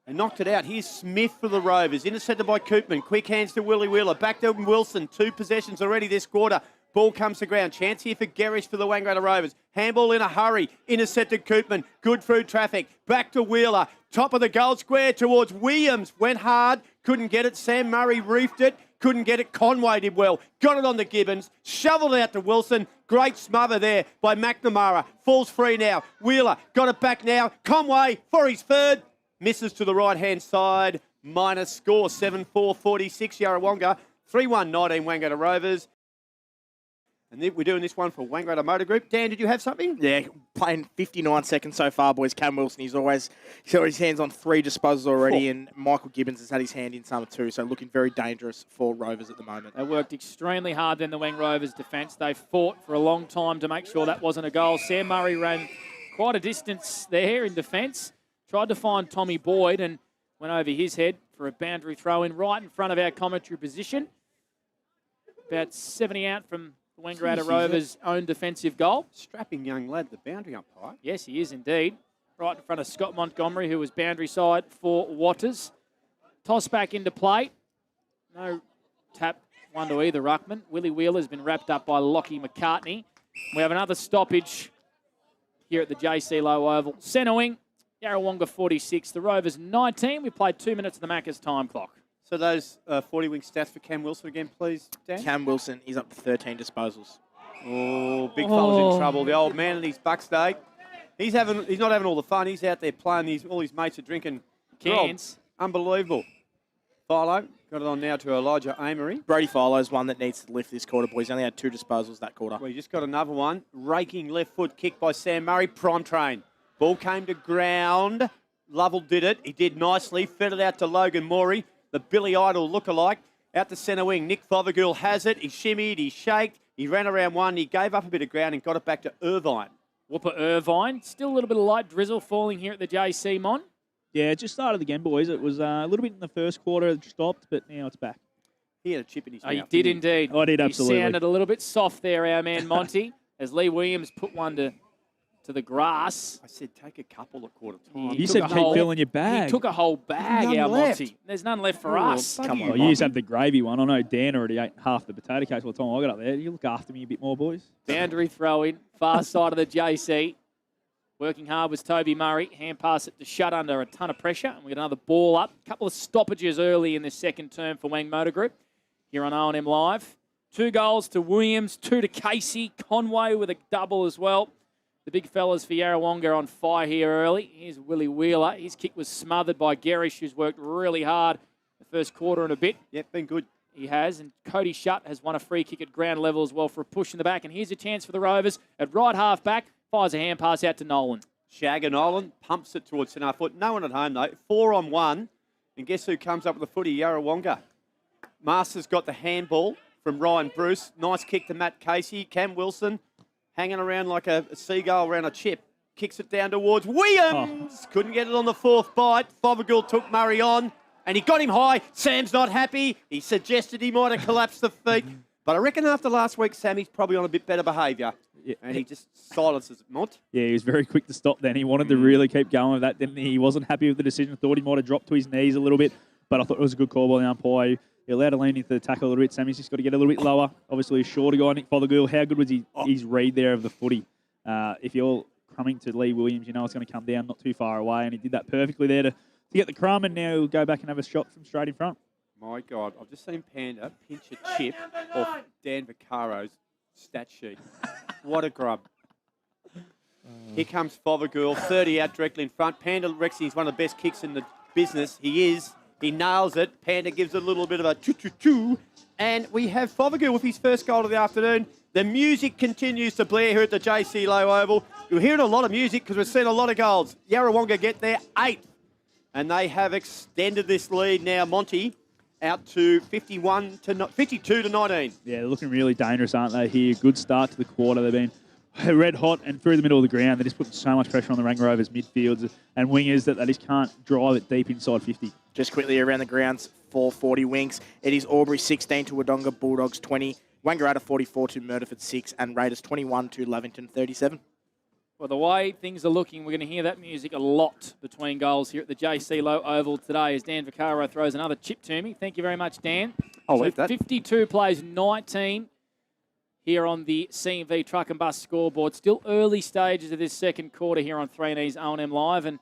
And knocked it out. Here's Smith for the Rovers. Intercepted by Koopman. Quick hands to Willie Wheeler. Back to Wilson. 2 possessions already this quarter. Ball comes to ground. Chance here for Gerrish for the Wangaratta Rovers. Handball in a hurry. Intercepted Koopman. Good through traffic. Back to Wheeler. Top of the goal square towards Williams. Went hard. Couldn't get it. Sam Murray reefed it. Couldn't get it. Conway did well. Got it on the Gibbons. Shoveled it out to Wilson. Great smother there by McNamara. Falls free now. Wheeler got it back now. Conway for his third. Misses to the right-hand side. Minus score. 7-4-46 Yarrawonga. 3-1-19 Wangaratta Rovers. And then we're doing this one for Wangaratta Motor Group. Dan, did you have something? Yeah, playing 59 seconds so far, boys. Cam Wilson, he's got his hands on 3 disposals already, and Michael Gibbons has had his hand in some too, so looking very dangerous for Rovers at the moment. They worked extremely hard then, the Wang Rovers defence. They fought for a long time to make sure that wasn't a goal. Sam Murray ran quite a distance there in defence. Tried to find Tommy Boyd and went over his head for a boundary throw-in right in front of our commentary position. About 70 out from the Wangaratta Rovers' own defensive goal. Strapping young lad, the boundary umpire. Yes, he is indeed. Right in front of Scott Montgomery, who was boundary side for Watters. Toss back into play. No tap one to either ruckman. Willie Wheeler has been wrapped up by Lockie McCartney. We have another stoppage here at the JC Low Oval. Centre wing, Yarrawonga 46, the Rovers 19. We played 2 minutes of the Macca's time clock. So those 40-wing stats for Cam Wilson again, please, Dan? Cam Wilson is up to 13 disposals. Oh, big fella's in trouble. The old man and his Buckstake. He's not having all the fun. He's out there playing. All his mates are drinking cans. Unbelievable. Philo, Got it on now to Elijah Amory. Brody Filo's one that needs to lift this quarter, boys. He only had 2 disposals that quarter. We just got another one. Raking left foot kick by Sam Murray. Prime train. Ball came to ground. Lovell did it. He did nicely. Fed it out to Logan Morey, the Billy Idol lookalike. Out to centre wing. Nick Fothergill has it. He shimmied. He shaked. He ran around one. He gave up a bit of ground and got it back to Irvine. Whooper Irvine. Still a little bit of light drizzle falling here at the JC, Mon. Yeah, it just started again, boys. It was a little bit in the first quarter. It stopped, but now it's back. He had a chip in his mouth. He did indeed. I did, absolutely. He sounded a little bit soft there, our man Monty, as Lee Williams put one to the grass. I said, take a couple at quarter time. You said keep filling your bag. He took a whole bag, our Monty. There's none left for us. Come on, you just have the gravy one. I know Dan already ate half the potato cakes by the time I got up there. You look after me a bit more, boys. Boundary throw in, far side of the JC. Working hard was Toby Murray. Hand pass it to Shut under a ton of pressure. And we got another ball up. A couple of stoppages early in the second term for Wang Motor Group here on O&M Live. 2 goals to Williams, 2 to Casey. Conway with a double as well. The big fellas for Yarrawonga on fire here early. Here's Willie Wheeler. His kick was smothered by Garish, who's worked really hard the first quarter and a bit. Yep, been good. He has. And Cody Shutt has won a free kick at ground level as well for a push in the back. And here's a chance for the Rovers at right half back. Fires a hand pass out to Nolan. Shagger Nolan pumps it towards centre foot. No one at home, though. 4 on 1. And guess who comes up with the footy? Yarrawonga. Masters got the handball from Ryan Bruce. Nice kick to Matt Casey. Cam Wilson hanging around like a seagull around a chip. Kicks it down towards Williams. Couldn't get it on the 4th bite. Fothergill took Murray on. And he got him high. Sam's not happy. He suggested he might have collapsed the feet. But I reckon after last week, Sammy's probably on a bit better behaviour. Yeah. And he just silences Mont. Yeah, he was very quick to stop then. He wanted to really keep going with that, didn't he? He wasn't happy with the decision. Thought he might have dropped to his knees a little bit. But I thought it was a good call by the umpire. He allowed to lean into the tackle a little bit. Sammy's just got to get a little bit lower. Obviously, a shorter guy, Nick Fothergill. How good was his read there of the footy? If you're coming to Lee Williams, you know it's going to come down not too far away. And he did that perfectly there to get the crumb. And now he'll go back and have a shot from straight in front. My God, I've just seen Panda pinch a chip off Dan Vaccaro's stat sheet. What a grub. Here comes Fothergill, 30 out directly in front. Panda reckons he's one of the best kicks in the business. He is. He nails it. Panda gives it a little bit of a choo-choo-choo. And we have Fothergill with his first goal of the afternoon. The music continues to blare here at the JC Low Oval. You're hearing a lot of music because we've seen a lot of goals. Yarrawonga get their 8th. And they have extended this lead now, Monty, out to 52 to 19. Yeah, they're looking really dangerous, aren't they, here? Good start to the quarter. They've been red hot and through the middle of the ground. They're just putting so much pressure on the Rank Rovers midfields and wingers that they just can't drive it deep inside 50. Just quickly around the grounds, 440 Winks. It is Albury 16 to Wodonga Bulldogs 20. Wangaratta 44 to Murderford 6. And Raiders 21 to Lavington 37. Well, the way things are looking, we're going to hear that music a lot between goals here at the JC Low Oval today as Dan Vaccaro throws another chip to me. Thank you very much, Dan. I'll leave that. 52 plays 19 here on the C&V Truck and Bus scoreboard. Still early stages of this second quarter here on 3Ds O&M Live, and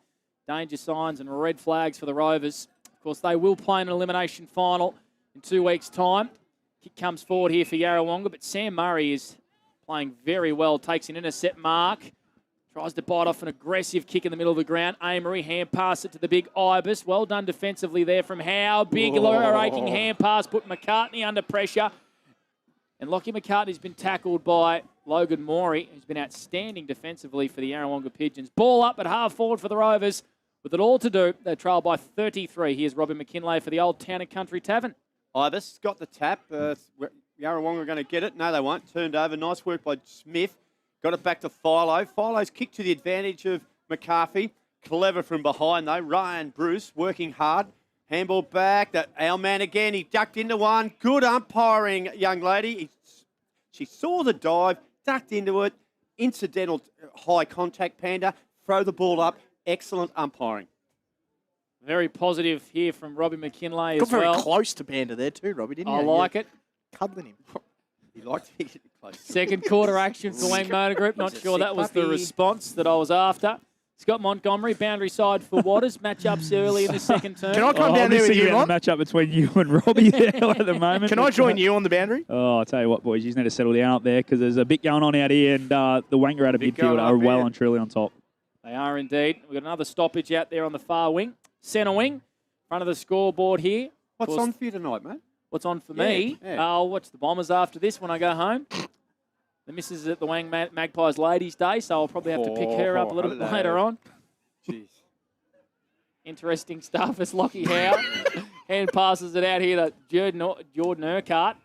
danger signs and red flags for the Rovers. Of course, they will play an elimination final in 2 weeks' time. Kick comes forward here for Yarrawonga, but Sam Murray is playing very well, takes an intercept mark. Tries to bite off an aggressive kick in the middle of the ground. Amory hand pass it to the big Ibis. Well done defensively there from Howe. Big raking hand pass put McCartney under pressure. And Lockie McCartney's been tackled by Logan Morey, who's been outstanding defensively for the Yarrawonga Pigeons. Ball up at half forward for the Rovers. With it all to do, they trail by 33. Here's Robin McKinlay for the Old Town and Country Tavern. Ibis got the tap. Yarrawonga are going to get it. No, they won't. Turned over. Nice work by Smith. Got it back to Philo. Philo's kick to the advantage of McCarthy. Clever from behind, though. Ryan Bruce working hard. Handball back. Our man again. He ducked into one. Good umpiring, young lady. She saw the dive, ducked into it. Incidental high contact, Panda. Throw the ball up. Excellent umpiring. Very positive here from Robbie McKinlay Got as well. very close to Panda there too, Robbie, didn't you? I like it. Cuddling him. He liked to get close. Second quarter action for Wang Motor Group. Not sure that was the response that I was after. Scott Montgomery, boundary side for Waters. Matchups early in the second term. Can I come down there with you, Mon? Matchup between you and Robbie there at the moment. Can I join you on the boundary? Oh, I'll tell you what, boys. You just need to settle down up there because there's a bit going on out here, and the Wangaratta midfield are well and truly on top. They are indeed. We've got another stoppage out there on the far wing. Centre wing. Front of the scoreboard here. What's on for you tonight, mate? What's on for me? Yeah. I'll watch the Bombers after this when I go home. The missus is at the Wang Magpies Ladies' Day, so I'll probably have to pick her up a little bit later on. Jeez. Interesting stuff as Lockie Howe hand passes it out here to Jordan Urquhart.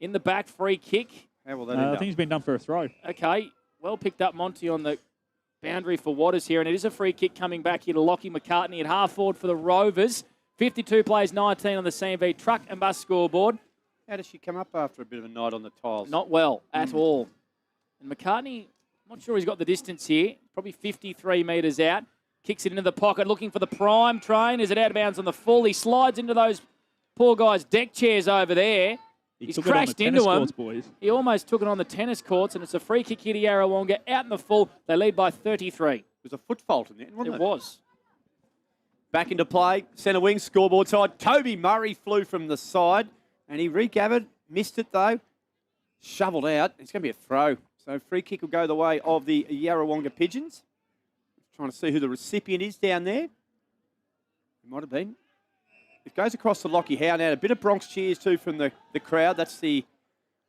In the back, free kick. How will that end I up? think he's been done for a throw. Okay, well picked up Monty on the boundary for Waters here, and it is a free kick coming back here to Lockie McCartney at half forward for the Rovers. 52 plays 19 on the CMV truck and bus scoreboard. How does she come up after a bit of a night on the tiles? Not well at all. And McCartney, I'm not sure he's got the distance here. Probably 53 metres out. Kicks it into the pocket, looking for the prime train. Is it out of bounds on the full? He slides into those poor guys' deck chairs over there. He's crashed into him. Boys. He almost took it on the tennis courts, and it's a free kick here to Yarrawonga. Out in the full. They lead by 33. There's a foot fault in there, wasn't It there? was. Back into play, centre wing, scoreboard side. Toby Murray flew from the side, and he regathered, missed it though, shoveled out. It's going to be a throw. So free kick will go the way of the Yarrawonga Pigeons. Trying to see who the recipient is down there. It might have been. It goes across to Lockie Howe now. A bit of Bronx cheers too from the crowd. That's the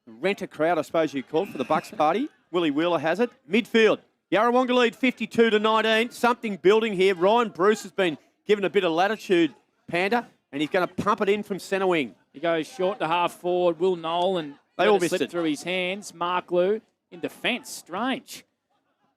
renter crowd, I suppose you call it, for the Bucks party. Willie Wheeler has it. Midfield. Yarrawonga lead 52-19. Something building here. Ryan Bruce has been given a bit of latitude, Panda, and he's going to pump it in from centre wing. He goes short to half forward. Will Nolan They all missed slip it. through his hands. Mark Lou in defence. Strange.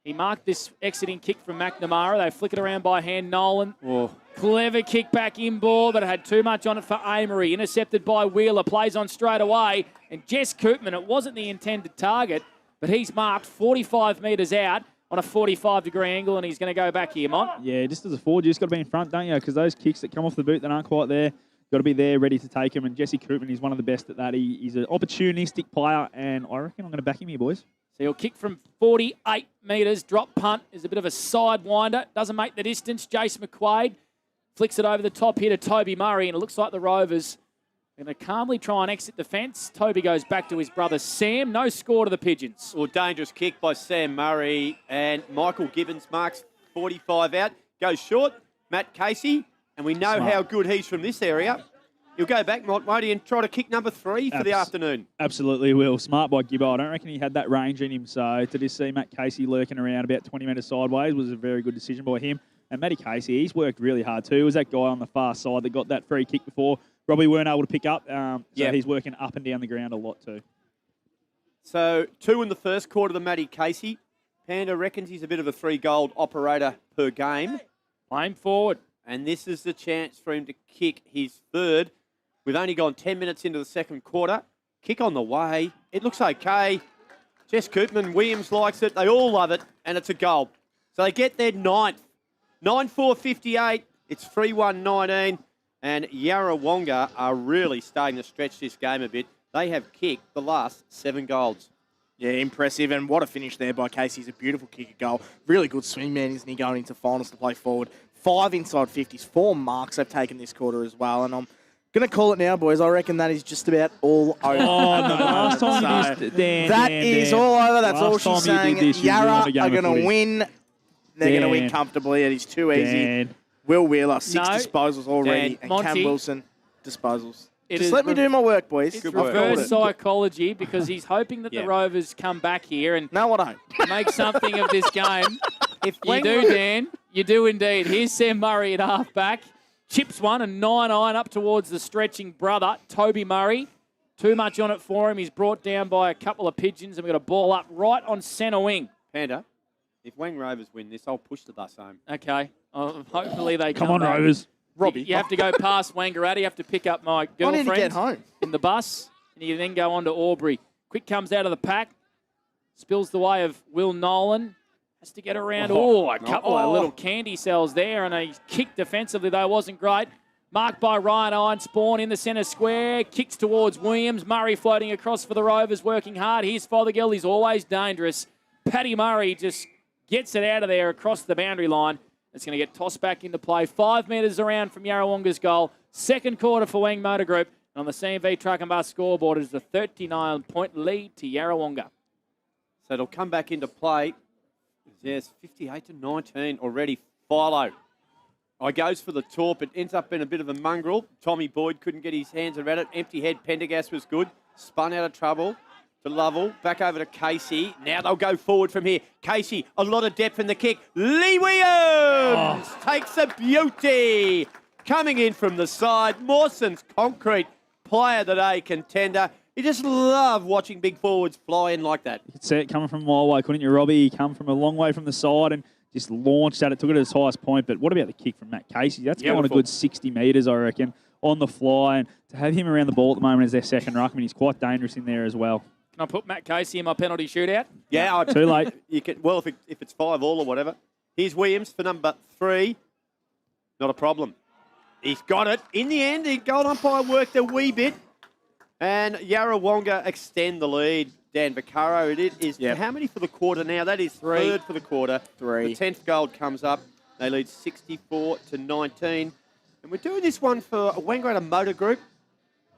He marked this exiting kick from McNamara. They flick it around by hand. Nolan. Oh. Clever kick back in ball, but it had too much on it for Amory. Intercepted by Wheeler. Plays on straight away. And Jess Koopman, it wasn't the intended target, but he's marked 45 metres out on a 45-degree angle, and he's going to go back here, Mont. Yeah, just as a forward, you just got to be in front, don't you? Because those kicks that come off the boot that aren't quite there, got to be there, ready to take them. And Jesse Koopman is one of the best at that. He's an opportunistic player, and I reckon I'm going to back him here, boys. So he'll kick from 48 metres. Drop punt is a bit of a sidewinder. Doesn't make the distance. Jace McQuaid flicks it over the top here to Toby Murray, and it looks like the Rovers are going to calmly try and exit the fence. Toby goes back to his brother Sam. No score to the Pigeons. Well, dangerous kick by Sam Murray, and Michael Gibbons marks 45 out. Goes short. Matt Casey, and we know how good he's from this area. He'll go back, won't he, and try to kick number 3 for the afternoon. Absolutely will. Smart by Gibbo. I don't reckon he had that range in him, so to just see Matt Casey lurking around about 20 metres sideways was a very good decision by him. And Matty Casey, he's worked really hard too. He was that guy on the far side that got that free kick before. Probably weren't able to pick up, so he's working up and down the ground a lot too. So 2 in the first quarter to Matty Casey. Panda reckons he's a bit of a 3-goal operator per game. Playing forward. And this is the chance for him to kick his third. We've only gone 10 minutes into the second quarter. Kick on the way. It looks okay. Jess Koopman, Williams likes it. They all love it, and it's a goal. So they get their 9th. 9-4-58. It's 3-1-19. And Yarrawonga are really starting to stretch this game a bit. They have kicked the last 7 goals. Yeah, impressive. And what a finish there by Casey. He's a beautiful kick and goal. Really good swing, man, isn't he, going into finals to play forward. 5 inside 50s. 4 marks they've taken this quarter as well. And I'm going to call it now, boys. I reckon that is just about all over. Oh, no. Last time you did this, That is all over. That's all she's saying. Yarra are going to win. They're going to win comfortably. It is too easy. Will Wheeler, 6 disposals already. And Monty, Cam Wilson, disposals. It Just is let me do my work, boys. It's reverse psychology because he's hoping that the Rovers come back here and make something of this game. If you do, Dan, you do indeed. Here's Sam Murray at half-back. Chips one and 9-iron up towards the stretching brother, Toby Murray. Too much on it for him. He's brought down by a couple of Pigeons, and we've got a ball up right on centre wing. Panda, if Wang Rovers win this, I'll push the bus home. Okay. Hopefully they come on, back. Rovers. Robbie. You have to go past Wangaratta. You have to pick up my girlfriend I need to get home. in the bus, and you then go on to Albury. Quick comes out of the pack, spills the way of Will Nolan. Has to get around. A couple of little candy cells there, and a kick defensively, though, wasn't great. Marked by Ryan Iron. Spawn in the centre square. Kicks towards Williams. Murray floating across for the Rovers, working hard. Here's Fothergill. He's always dangerous. Paddy Murray just gets it out of there across the boundary line. It's going to get tossed back into play. 5 metres around from Yarrawonga's goal. Second quarter for Wang Motor Group. And on the CMV Truck and Bus scoreboard, it is a 39-point lead to Yarrawonga. So it'll come back into play. Yes, 58-19 already. Philo Goes for the torp. It ends up being a bit of a mongrel. Tommy Boyd couldn't get his hands around it. Empty head. Pendergast was good. Spun out of trouble to Lovell. Back over to Casey. Now they'll go forward from here. Casey, a lot of depth in the kick. Lee Williams takes a beauty. Coming in from the side. Mawson's concrete player of the day contender. You just love watching big forwards fly in like that. You could see it coming from a mile away, couldn't you, Robbie? He come from a long way from the side and just launched at it, took it to its highest point. But what about the kick from Matt Casey? That's going a good 60 metres, I reckon, on the fly. And to have him around the ball at the moment as their second ruckman, he's quite dangerous in there as well. Can I put Matt Casey in my penalty shootout? Yeah. Too late. You can, well, if it's 5 all or whatever. Here's Williams for number 3. Not a problem. He's got it. In the end, the goal umpire worked a wee bit. And Yarrawonga extend the lead. Dan Vaccaro, it is how many for the quarter now? That is 3. Third for the quarter. 3. The 10th goal comes up. They lead 64-19. And we're doing this one for Wangaratta Motor Group.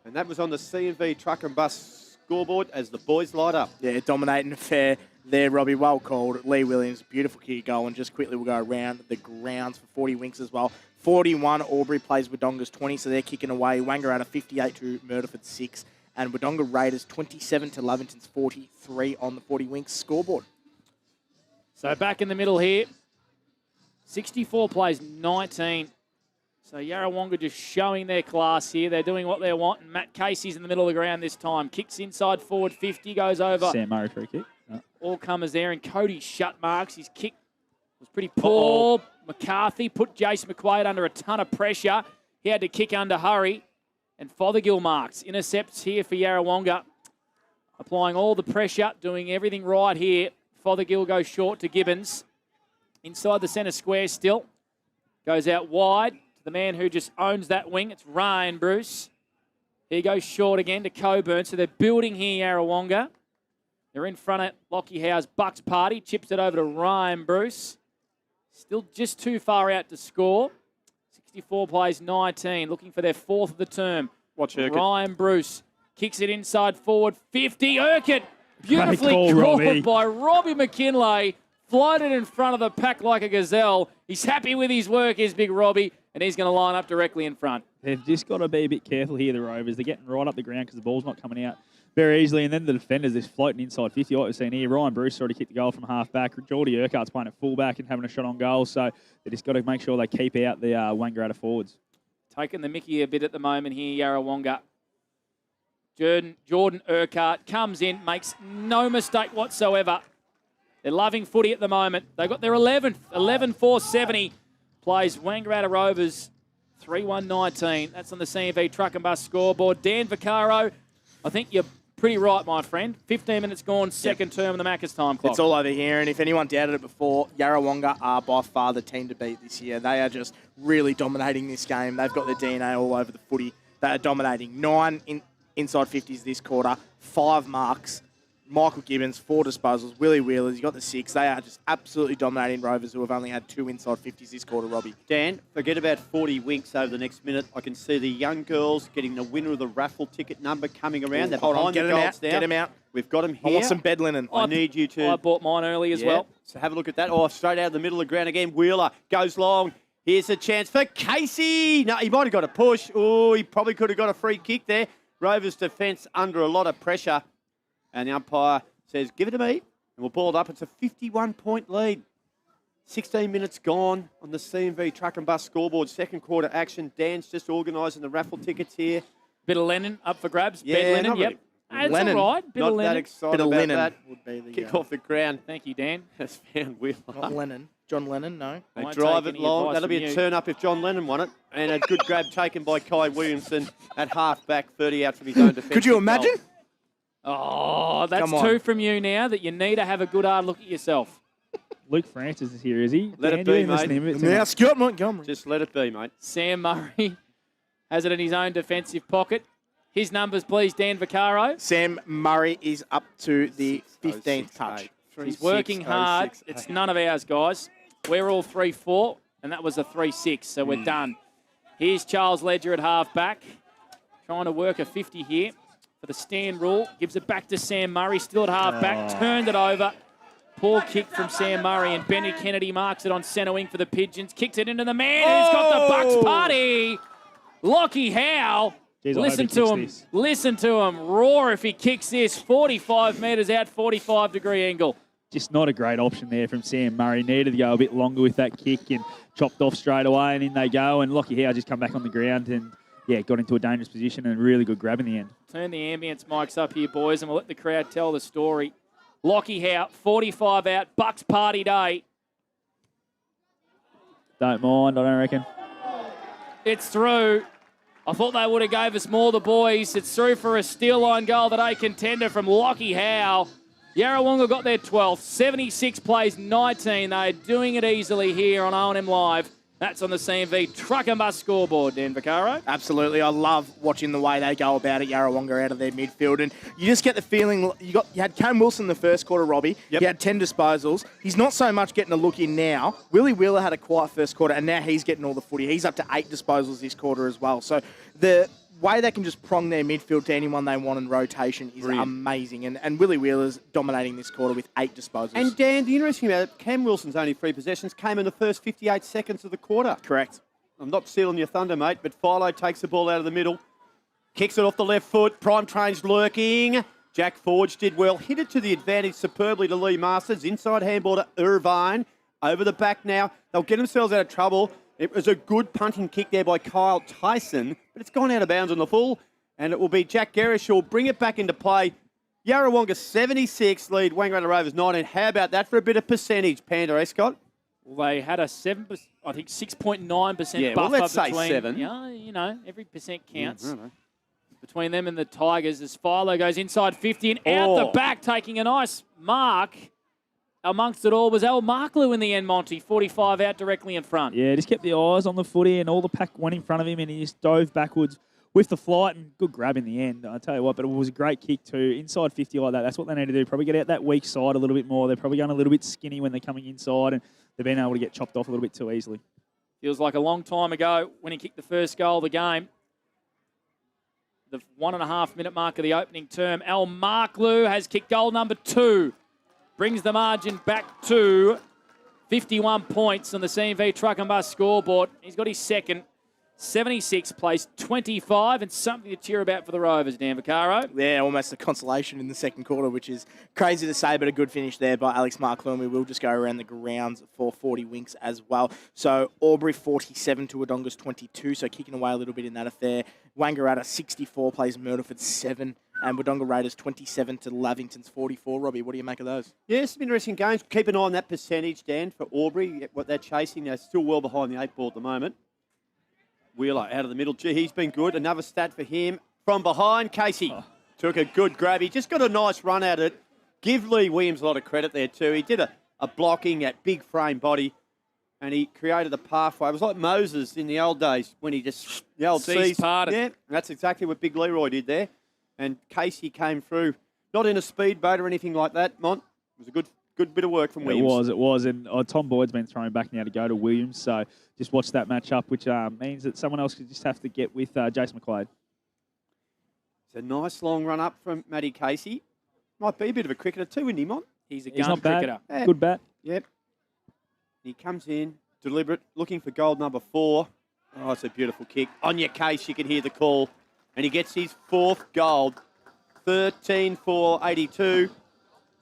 And that was on the C&V Truck and Bus scoreboard as the boys light up. Yeah, dominating affair there, Robbie. Well called. Lee Williams, beautiful kick goal. And just quickly, we'll go around the grounds for 40 winks as well. 41, Albury plays Wodonga's 20, so they're kicking away. Wangaratta 58 to Murderford 6. And Wodonga Raiders 27 to Lovington's 43 on the 40 winks scoreboard. So back in the middle here. 64 plays 19. So Yarrawonga just showing their class here. They're doing what they want. And Matt Casey's in the middle of the ground this time. Kicks inside forward 50, goes over. Sam Murray free kick. All comers there. And Cody shut marks. His kick was pretty poor. McCarthy put Jason McQuaid under a ton of pressure. He had to kick under hurry. And Fothergill marks. Intercepts here for Yarrawonga. Applying all the pressure, doing everything right here. Fothergill goes short to Gibbons. Inside the centre square still. Goes out wide to the man who just owns that wing. It's Ryan Bruce. He goes short again to Coburn. So they're building here, Yarrawonga. They're in front of Lockie Howe's Bucks party. Chips it over to Ryan Bruce. Still just too far out to score. 64 plays 19, looking for their 4th of the term. Watch Urquhart. Ryan Bruce kicks it inside forward, 50. Urquhart, beautifully call, caught Robbie. by Robbie McKinlay. Floated in front of the pack like a gazelle. He's happy with his work, is Big Robbie, and he's going to line up directly in front. They've just got to be a bit careful here, the Rovers. They're getting right up the ground because the ball's not coming out very easily. And then the defenders is floating inside 50. Like we've seen here, Ryan Bruce already kicked the goal from half back. Geordie Urquhart's playing at full back and having a shot on goal. So they just got to make sure they keep out the Wangaratta forwards. Taking the mickey a bit at the moment here, Yarrawonga. Jordan Urquhart comes in, makes no mistake whatsoever. They're loving footy at the moment. They got their 11th, 11-4-70. Plays Wangaratta Rovers 3-1-19. That's on the C&V Truck and Bus scoreboard. Dan Vaccaro, I think you're pretty right, my friend. 15 minutes gone, second term of the Macca's time clock. It's all over here, and if anyone doubted it before, Yarrawonga are by far the team to beat this year. They are just really dominating this game. They've got their DNA all over the footy. They are dominating. 9 inside 50s this quarter, 5 marks. Michael Gibbons, 4 disposals. Willie Wheelers, you got the 6. They are just absolutely dominating Rovers, who have only had 2 inside 50s this quarter, Robbie. Dan, forget about 40 winks over the next minute. I can see the young girls getting the winner of the raffle ticket number coming around. They're Hold on, behind get the them goals out. now. Get them out. We've got them here. I want some bed linen. I need you to... I bought mine early as well. So have a look at that. Oh, straight out of the middle of the ground again. Wheeler goes long. Here's a chance for Casey. No, he might have got a push. Oh, he probably could have got a free kick there. Rovers defence under a lot of pressure. And the umpire says, give it to me. And we'll ball it up. It's a 51-point lead. 16 minutes gone on the C&V Truck and Bus scoreboard. Second quarter action. Dan's just organising the raffle tickets here. Bit of Lennon up for grabs. Yeah, Bed linen, not yep. really. That's Lennon. all right. Bit Not of that linen. excited Bit of about linen that. would be the Kick off the ground. Thank you, Dan. That's found Wheeler. Not Lennon. John Lennon, no. They Won't drive take it any long. advice That'll be from a you. turn up if John Lennon won it. And a good grab taken by Kai Williamson at half back, 30 out from his own defence. Could you imagine? Oh, that's Come on. 2 from you now that you need to have a good hard look at yourself. Luke Francis is here, is he? Let Dan, it you be, didn't listen to him a bit too Now, much. Stuart Montgomery. Just let it be, mate. Sam Murray has it in his own defensive pocket. His numbers, please, Dan Vaccaro. Sam Murray is up to the 15th touch. He's working hard. It's none of ours, guys. We're all 3-4, and that was a 3-6, so we're done. Here's Charles Ledger at half-back, trying to work a 50 here for the stand rule. Gives it back to Sam Murray, still at half-back, turned it over. Poor kick from Sam Murray, and Benny Kennedy marks it on centre wing for the Pigeons. Kicks it into the man who's got the Bucks party. Lockie Howe. Jeez, Listen to him. Listen to him roar if he kicks this. 45 metres out, 45-degree angle. Just not a great option there from Sam Murray. Needed to go a bit longer with that kick and chopped off straight away, and in they go. And Lockie Howe just come back on the ground and, yeah, got into a dangerous position and a really good grab in the end. Turn the ambience mics up here, boys, and we'll let the crowd tell the story. Lockie Howe, 45 out, Bucks party day. Don't mind, I don't reckon. It's through. I thought they would have gave us more, the boys. It's through for a steal line goal that A contender from Lockie Howe. Yarrawonga got their 12th. 76 plays 19. They're doing it easily here on O&M Live. That's on the CMV Truck and Bus scoreboard, Dan Vaccaro. Absolutely. I love watching the way they go about it, Yarrawonga out of their midfield. And you just get the feeling, you had Cam Wilson in the first quarter, Robbie. Yep. He had 10 disposals. He's not so much getting a look in now. Willie Wheeler had a quiet first quarter, and now he's getting all the footy. He's up to 8 disposals this quarter as well. So the way they can just prong their midfield to anyone they want in rotation is amazing. And Willie Wheeler's dominating this quarter with 8 disposals. And Dan, the interesting about it, Cam Wilson's only 3 possessions came in the first 58 seconds of the quarter. Correct. I'm not stealing your thunder, mate, but Philo takes the ball out of the middle, kicks it off the left foot, Prime Train's lurking. Jack Forge did well, hit it to the advantage superbly to Lee Masters, inside handball to Irvine, over the back now. They'll get themselves out of trouble. It was a good punting kick there by Kyle Tyson, but it's gone out of bounds on the full, and it will be Jack Gerrish who will bring it back into play. Yarrawonga 76 lead, Wangaratta Rovers 19. How about that for a bit of percentage, Panda Escott? Well, they had a 7%, I think 6.9% yeah, buffer well, let's between. say 7. Yeah, you know, every percent counts. Between them and the Tigers as Philo goes inside 50 and out the back, taking a nice mark. Amongst it all was Al Marklew in the end, Monty. 45 out directly in front. Yeah, just kept the eyes on the footy and all the pack went in front of him and he just dove backwards with the flight and good grab in the end. I tell you what, but it was a great kick too. Inside 50 like that, that's what they need to do. Probably get out that weak side a little bit more. They're probably going a little bit skinny when they're coming inside and they've been able to get chopped off a little bit too easily. Feels like a long time ago when he kicked the first goal of the game. The 1.5 minute mark of the opening term. Al Marklew has kicked goal number 2. Brings the margin back to 51 points on the CMV Truck and Bus scoreboard. He's got his second. 76 plays 25 and something to cheer about for the Rovers, Dan Vaccaro. Yeah, almost a consolation in the second quarter, which is crazy to say, but a good finish there by Alex Marklew, and we will just go around the grounds for 40 winks as well. So Albury 47 to Wodonga's 22, so kicking away a little bit in that affair. Wangaratta 64 plays Murderford 7, and Wodonga Raiders 27 to Lavington's 44. Robbie, what do you make of those? Yeah, some interesting games. Keep an eye on that percentage, Dan, for Albury, what they're chasing. They're still well behind the 8 ball at the moment. Wheeler out of the middle. Gee, he's been good. Another stat for him. From behind, Casey took a good grab. He just got a nice run at it. Give Lee Williams a lot of credit there too. He did a blocking at big frame body and he created a pathway. It was like Moses in the old days when he just, the old seas parted. Yeah, that's exactly what Big Leroy did there. And Casey came through, not in a speedboat or anything like that, Mont. It was a good bit of work from Williams. It was. And Tom Boyd's been thrown back now to go to Williams. So just watch that match up, which means that someone else could just have to get with Jason McQuaid. It's a nice long run up from Matty Casey. Might be a bit of a cricketer too, isn't he, Mont? He's a gun cricketer. Yeah. Good bat. Yep. He comes in, deliberate, looking for goal number 4. Oh, it's a beautiful kick. On your case, you can hear the call. And he gets his 4th goal. 13 for 82.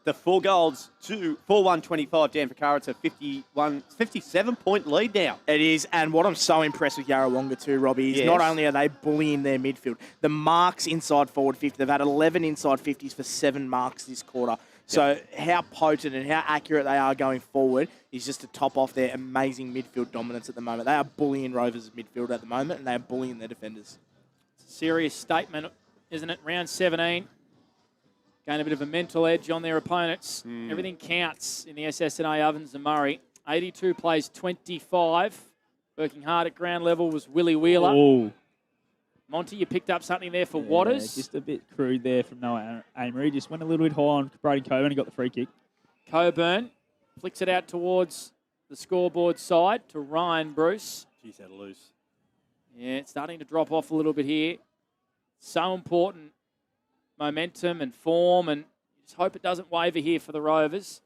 The 4 goals to 4-1-25 Dan Vaccaro. It's a 57-point lead now. It is, and what I'm so impressed with Yarrawonga too, Robbie, is not only are they bullying their midfield, the marks inside forward 50, they've had 11 inside 50s for 7 marks this quarter. So how potent and how accurate they are going forward is just to top off their amazing midfield dominance at the moment. They are bullying Rovers' midfield at the moment, and they are bullying their defenders. It's a serious statement, isn't it? Round 17. Gain a bit of a mental edge on their opponents. Everything counts in the SSNA Ovens and Murray. 82 plays 25. Working hard at ground level was Willie Wheeler. Oh. Monty, you picked up something there for Waters. Just a bit crude there from Noah Amory. Just went a little bit high on Brady Coburn. He got the free kick. Coburn flicks it out towards the scoreboard side to Ryan Bruce. Jeez, that loose. Yeah, it's starting to drop off a little bit here. So important. Momentum and form, and just hope it doesn't waver here for the Rovers.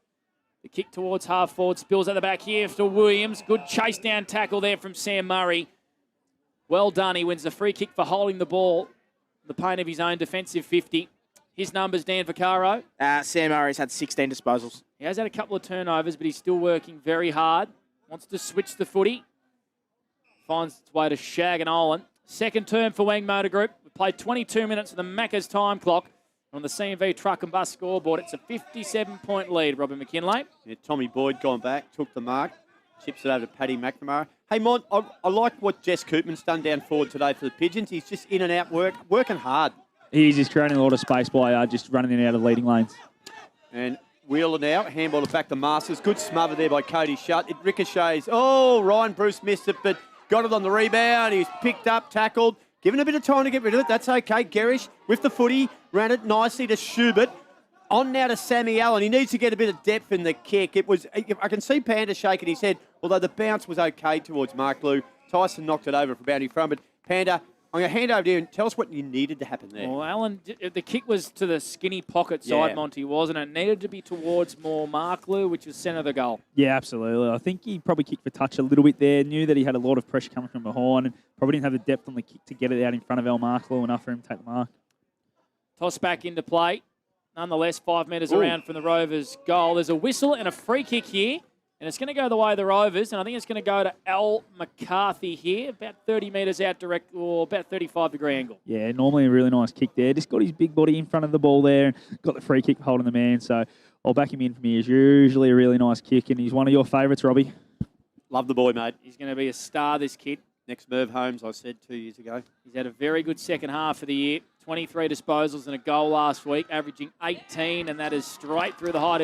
The kick towards half forward spills at the back here to Williams. Good chase down tackle there from Sam Murray. Well done. He wins the free kick for holding the ball. The pain of his own defensive 50. His numbers, Dan Vaccaro. Sam Murray's had 16 disposals. He has had a couple of turnovers, but he's still working very hard. Wants to switch the footy. Finds its way to Shag-and-Olin. Second term for Wang Motor Group. We played 22 minutes of the Macca's time clock. On the CMV truck and bus scoreboard, it's a 57-point lead, Robin McKinlay. Yeah, Tommy Boyd gone back, took the mark, chips it over to Paddy McNamara. Hey, Mont, I like what Jess Koopman's done down forward today for the Pigeons. He's just in and out working hard. He's just creating a lot of space by just running in and out of leading lanes. And Wheeler now, handball it back to Masters. Good smother there by Cody Shutt. It ricochets. Oh, Ryan Bruce missed it, but got it on the rebound. He's picked up, tackled. Given a bit of time to get rid of it, that's okay. Gerish with the footy, ran it nicely to Schubert. On now to Sammy Allen. He needs to get a bit of depth in the kick. I can see Panda shaking his head, although the bounce was okay towards Mark Blue. Tyson knocked it over for boundary front, but Panda, I'm going to hand over to you and tell us what you needed to happen there. Well, Allen, the kick was to the skinny pocket side, Monty, wasn't it? It needed to be towards more Mark Lou, which was centre of the goal. Yeah, absolutely. I think he probably kicked for touch a little bit there. Knew that he had a lot of pressure coming from behind and probably didn't have the depth on the kick to get it out in front of El Marklu enough for him to take the mark. Toss back into play. Nonetheless, 5 metres around from the Rovers' goal. There's a whistle and a free kick here. And it's going to go the way of the Rovers, and I think it's going to go to Al McCarthy here, about 30 metres out direct, or about 35-degree angle. Yeah, normally a really nice kick there. Just got his big body in front of the ball there and got the free kick for holding the man. So I'll back him in from here. It's usually a really nice kick, and he's one of your favourites, Robbie. Love the boy, mate. He's going to be a star, this kid. Next Merv Holmes, I said 2 years ago. He's had a very good second half of the year. 23 disposals and a goal last week, averaging 18, and that is straight through the height.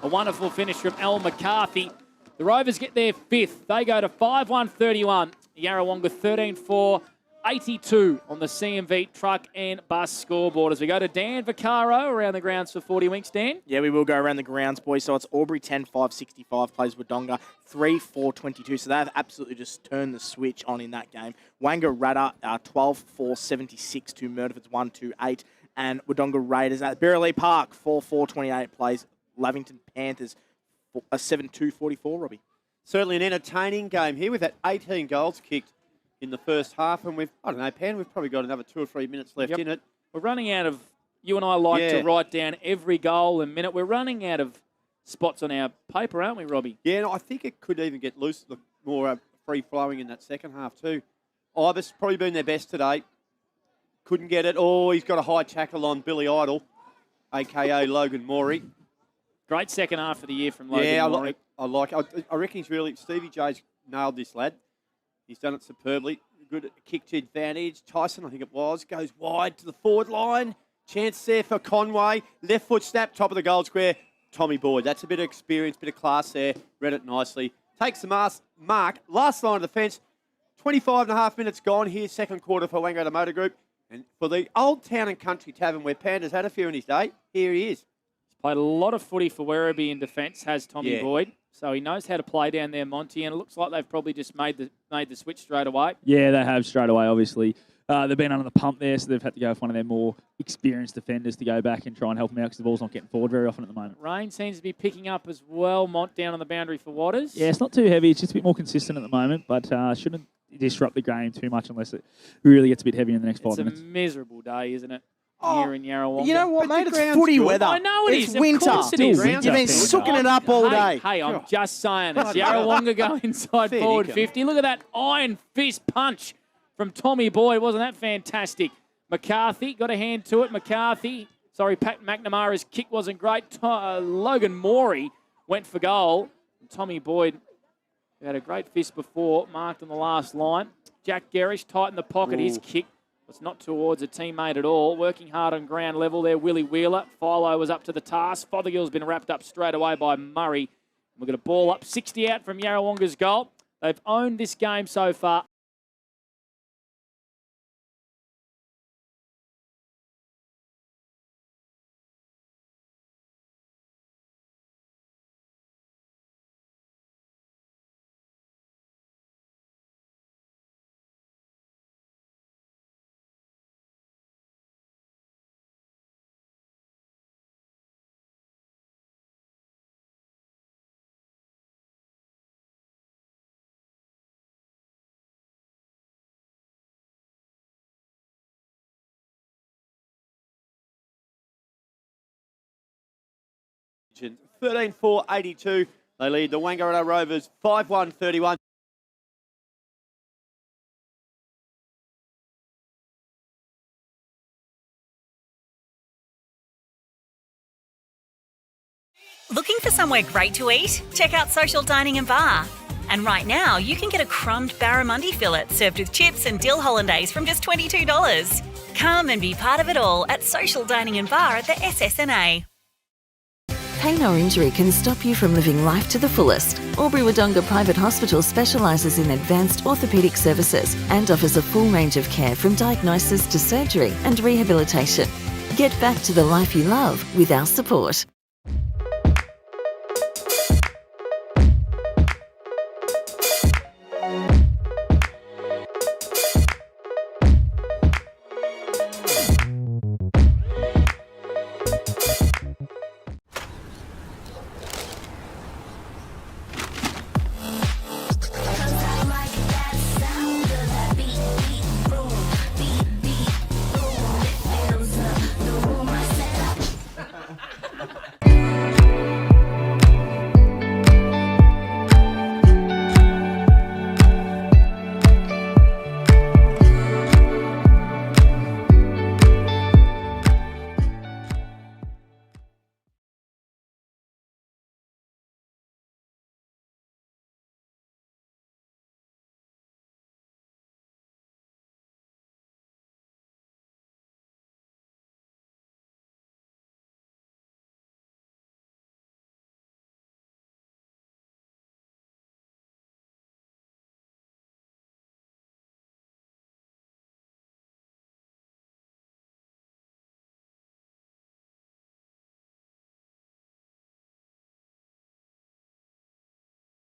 A wonderful finish from Al McCarthy. The Rovers get their fifth. They go to 5-1-31. Yarrawonga 13-4, 82 on the CMV truck and bus scoreboard. As we go to Dan Vaccaro around the grounds for 40 winks. Dan? Yeah, we will go around the grounds, boys. So it's Albury 10-5-65, plays Wodonga 3-4-22. So they've absolutely just turned the switch on in that game. Wangaratta 12-4-76 to Murderford's 1-2-8. And Wodonga Raiders at Berrily Park 4-4-28, plays Lavington Panthers a 7-2-44, Robbie. Certainly an entertaining game here. We've had 18 goals kicked in the first half, and we've probably got another 2 or 3 minutes left in it. We're running out of, you and I like to write down every goal and minute. We're running out of spots on our paper, aren't we, Robbie? Yeah, and I think it could even get loose, look more free-flowing in that second half too. Ibis probably been their best today. Couldn't get it. Oh, he's got a high tackle on Billy Idle, a.k.a. Logan Morey. Great second half of the year from Logan Morey. I reckon he's really, Stevie J's nailed this lad. He's done it superbly. Good kick to advantage. Tyson, I think it was, goes wide to the forward line. Chance there for Conway. Left foot snap, top of the goal square. Tommy Boyd. That's a bit of experience, bit of class there. Read it nicely. Takes the mark. Last line of defence. 25 and a half minutes gone here, second quarter for Wangaratta Motor Group. And for the Old Town and Country Tavern, where Panda's had a few in his day, here he is. Played a lot of footy for Werribee in defence, has Tommy Boyd. So he knows how to play down there, Monty, and it looks like they've probably just made the switch straight away. Yeah, they have straight away, obviously. They've been under the pump there, so they've had to go with one of their more experienced defenders to go back and try and help them out because the ball's not getting forward very often at the moment. Rain seems to be picking up as well, Mont, down on the boundary for Waters. Yeah, it's not too heavy. It's just a bit more consistent at the moment, but shouldn't disrupt the game too much unless it really gets a bit heavy in the next 5 minutes. It's a miserable day, isn't it? Here in Yarrawonga. You know what, mate? It's footy weather. I know it is. It's winter. You've been sooking it up all day. Hey, I'm just saying. It's Yarrawonga going inside forward 50. Look at that iron fist punch from Tommy Boyd. Wasn't that fantastic? McCarthy got a hand to it. Pat McNamara's kick wasn't great. Logan Morey went for goal. And Tommy Boyd, who had a great fist before, marked on the last line. Jack Gerish tightened the pocket. His kick was not towards a teammate at all. Working hard on ground level there, Willie Wheeler. Philo was up to the task. Fothergill's been wrapped up straight away by Murray. We're going to ball up 60 out from Yarrawonga's goal. They've owned this game so far. Pigeons. 13-4-82. They lead the Wangaratta Rovers 5-1-31. Looking for somewhere great to eat? Check out Social Dining and Bar. And right now, you can get a crumbed barramundi fillet served with chips and dill hollandaise from just $22. Come and be part of it all at Social Dining and Bar at the SSNA. Pain or injury can stop you from living life to the fullest. Wodonga Private Hospital specialises in advanced orthopaedic services and offers a full range of care from diagnosis to surgery and rehabilitation. Get back to the life you love with our support.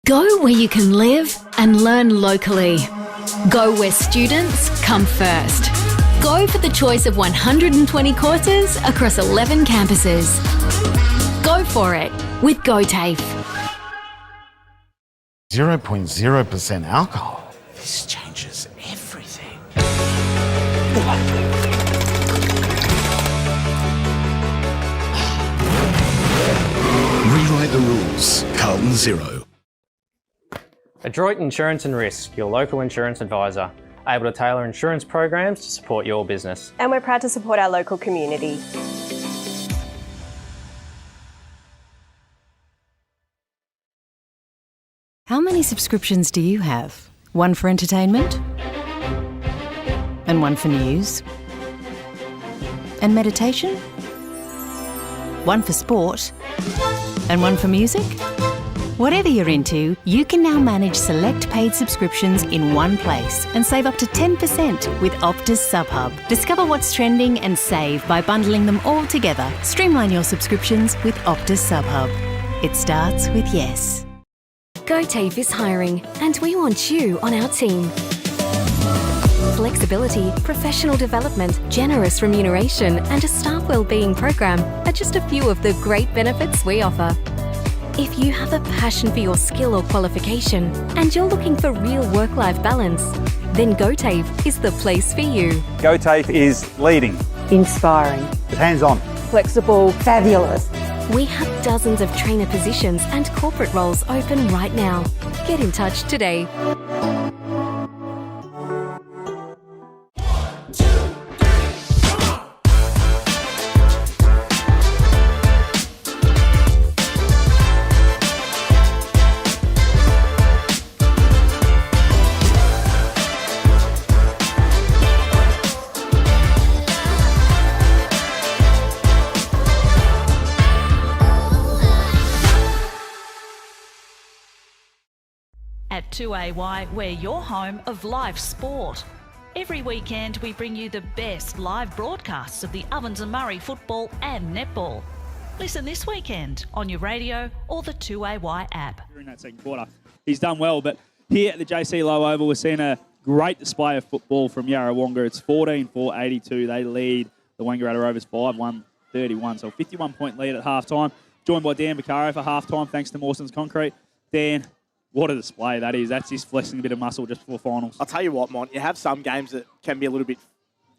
Go where you can live and learn locally. Go where students come first. Go for the choice of 120 courses across 11 campuses. Go for it with GoTAFE. 0.0% alcohol. This changes everything. Rewrite the rules. Carlton Zero. Adroit Insurance and Risk, your local insurance advisor, able to tailor insurance programs to support your business. And we're proud to support our local community. How many subscriptions do you have? One for entertainment? And one for news? And meditation? One for sport? And one for music? Whatever you're into, you can now manage select paid subscriptions in one place and save up to 10% with Optus SubHub. Discover what's trending and save by bundling them all together. Streamline your subscriptions with Optus SubHub. It starts with yes. GoTAFE is hiring, and we want you on our team. Flexibility, professional development, generous remuneration, and a staff wellbeing program are just a few of the great benefits we offer. If you have a passion for your skill or qualification and you're looking for real work-life balance, then GoTAFE is the place for you. GoTAFE is leading, Inspiring. hands-on, Flexible. Fabulous. We have dozens of trainer positions and corporate roles open right now. Get in touch today. At 2AY, we're your home of live sport. Every weekend, we bring you the best live broadcasts of the Ovens and Murray football and netball. Listen this weekend on your radio or the 2AY app. During that second quarter, he's done well, but here at the JC Low Oval, we're seeing a great display of football from Yarrawonga. It's 14-4-82. They lead the Wangaratta Rovers 5-1-31, so a 51-point lead at halftime. Joined by Dan Vaccaro for halftime, thanks to Mawson's Concrete. Dan, what a display that is. That's just flexing a bit of muscle just before finals. I'll tell you what, Mont, you have some games that can be a little bit,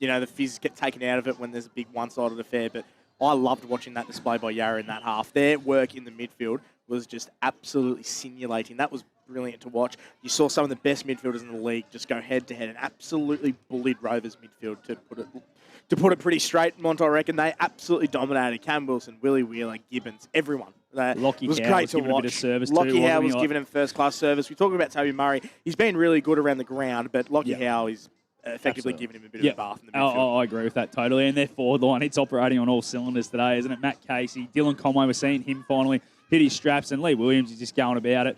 the fizz get taken out of it when there's a big one-sided affair. But I loved watching that display by Yarra in that half. Their work in the midfield was just absolutely simulating. That was brilliant to watch. You saw some of the best midfielders in the league just go head-to-head and absolutely bullied Rovers midfield, to put it pretty straight, Mont. I reckon they absolutely dominated. Cam Wilson, Willie Wheeler, Gibbons, everyone. Lockie was Howe great was to giving watch. a bit of service Lockie too, Howe wasn't he? was giving him first-class service. We talked about Toby Murray. He's been really good around the ground, but Lockie Howe is effectively giving him a bit of a bath in the midfield. I agree with that totally. And their forward line, it's operating on all cylinders today, isn't it? Matt Casey, Dylan Conway, we're seeing him finally hit his straps, and Lee Williams is just going about it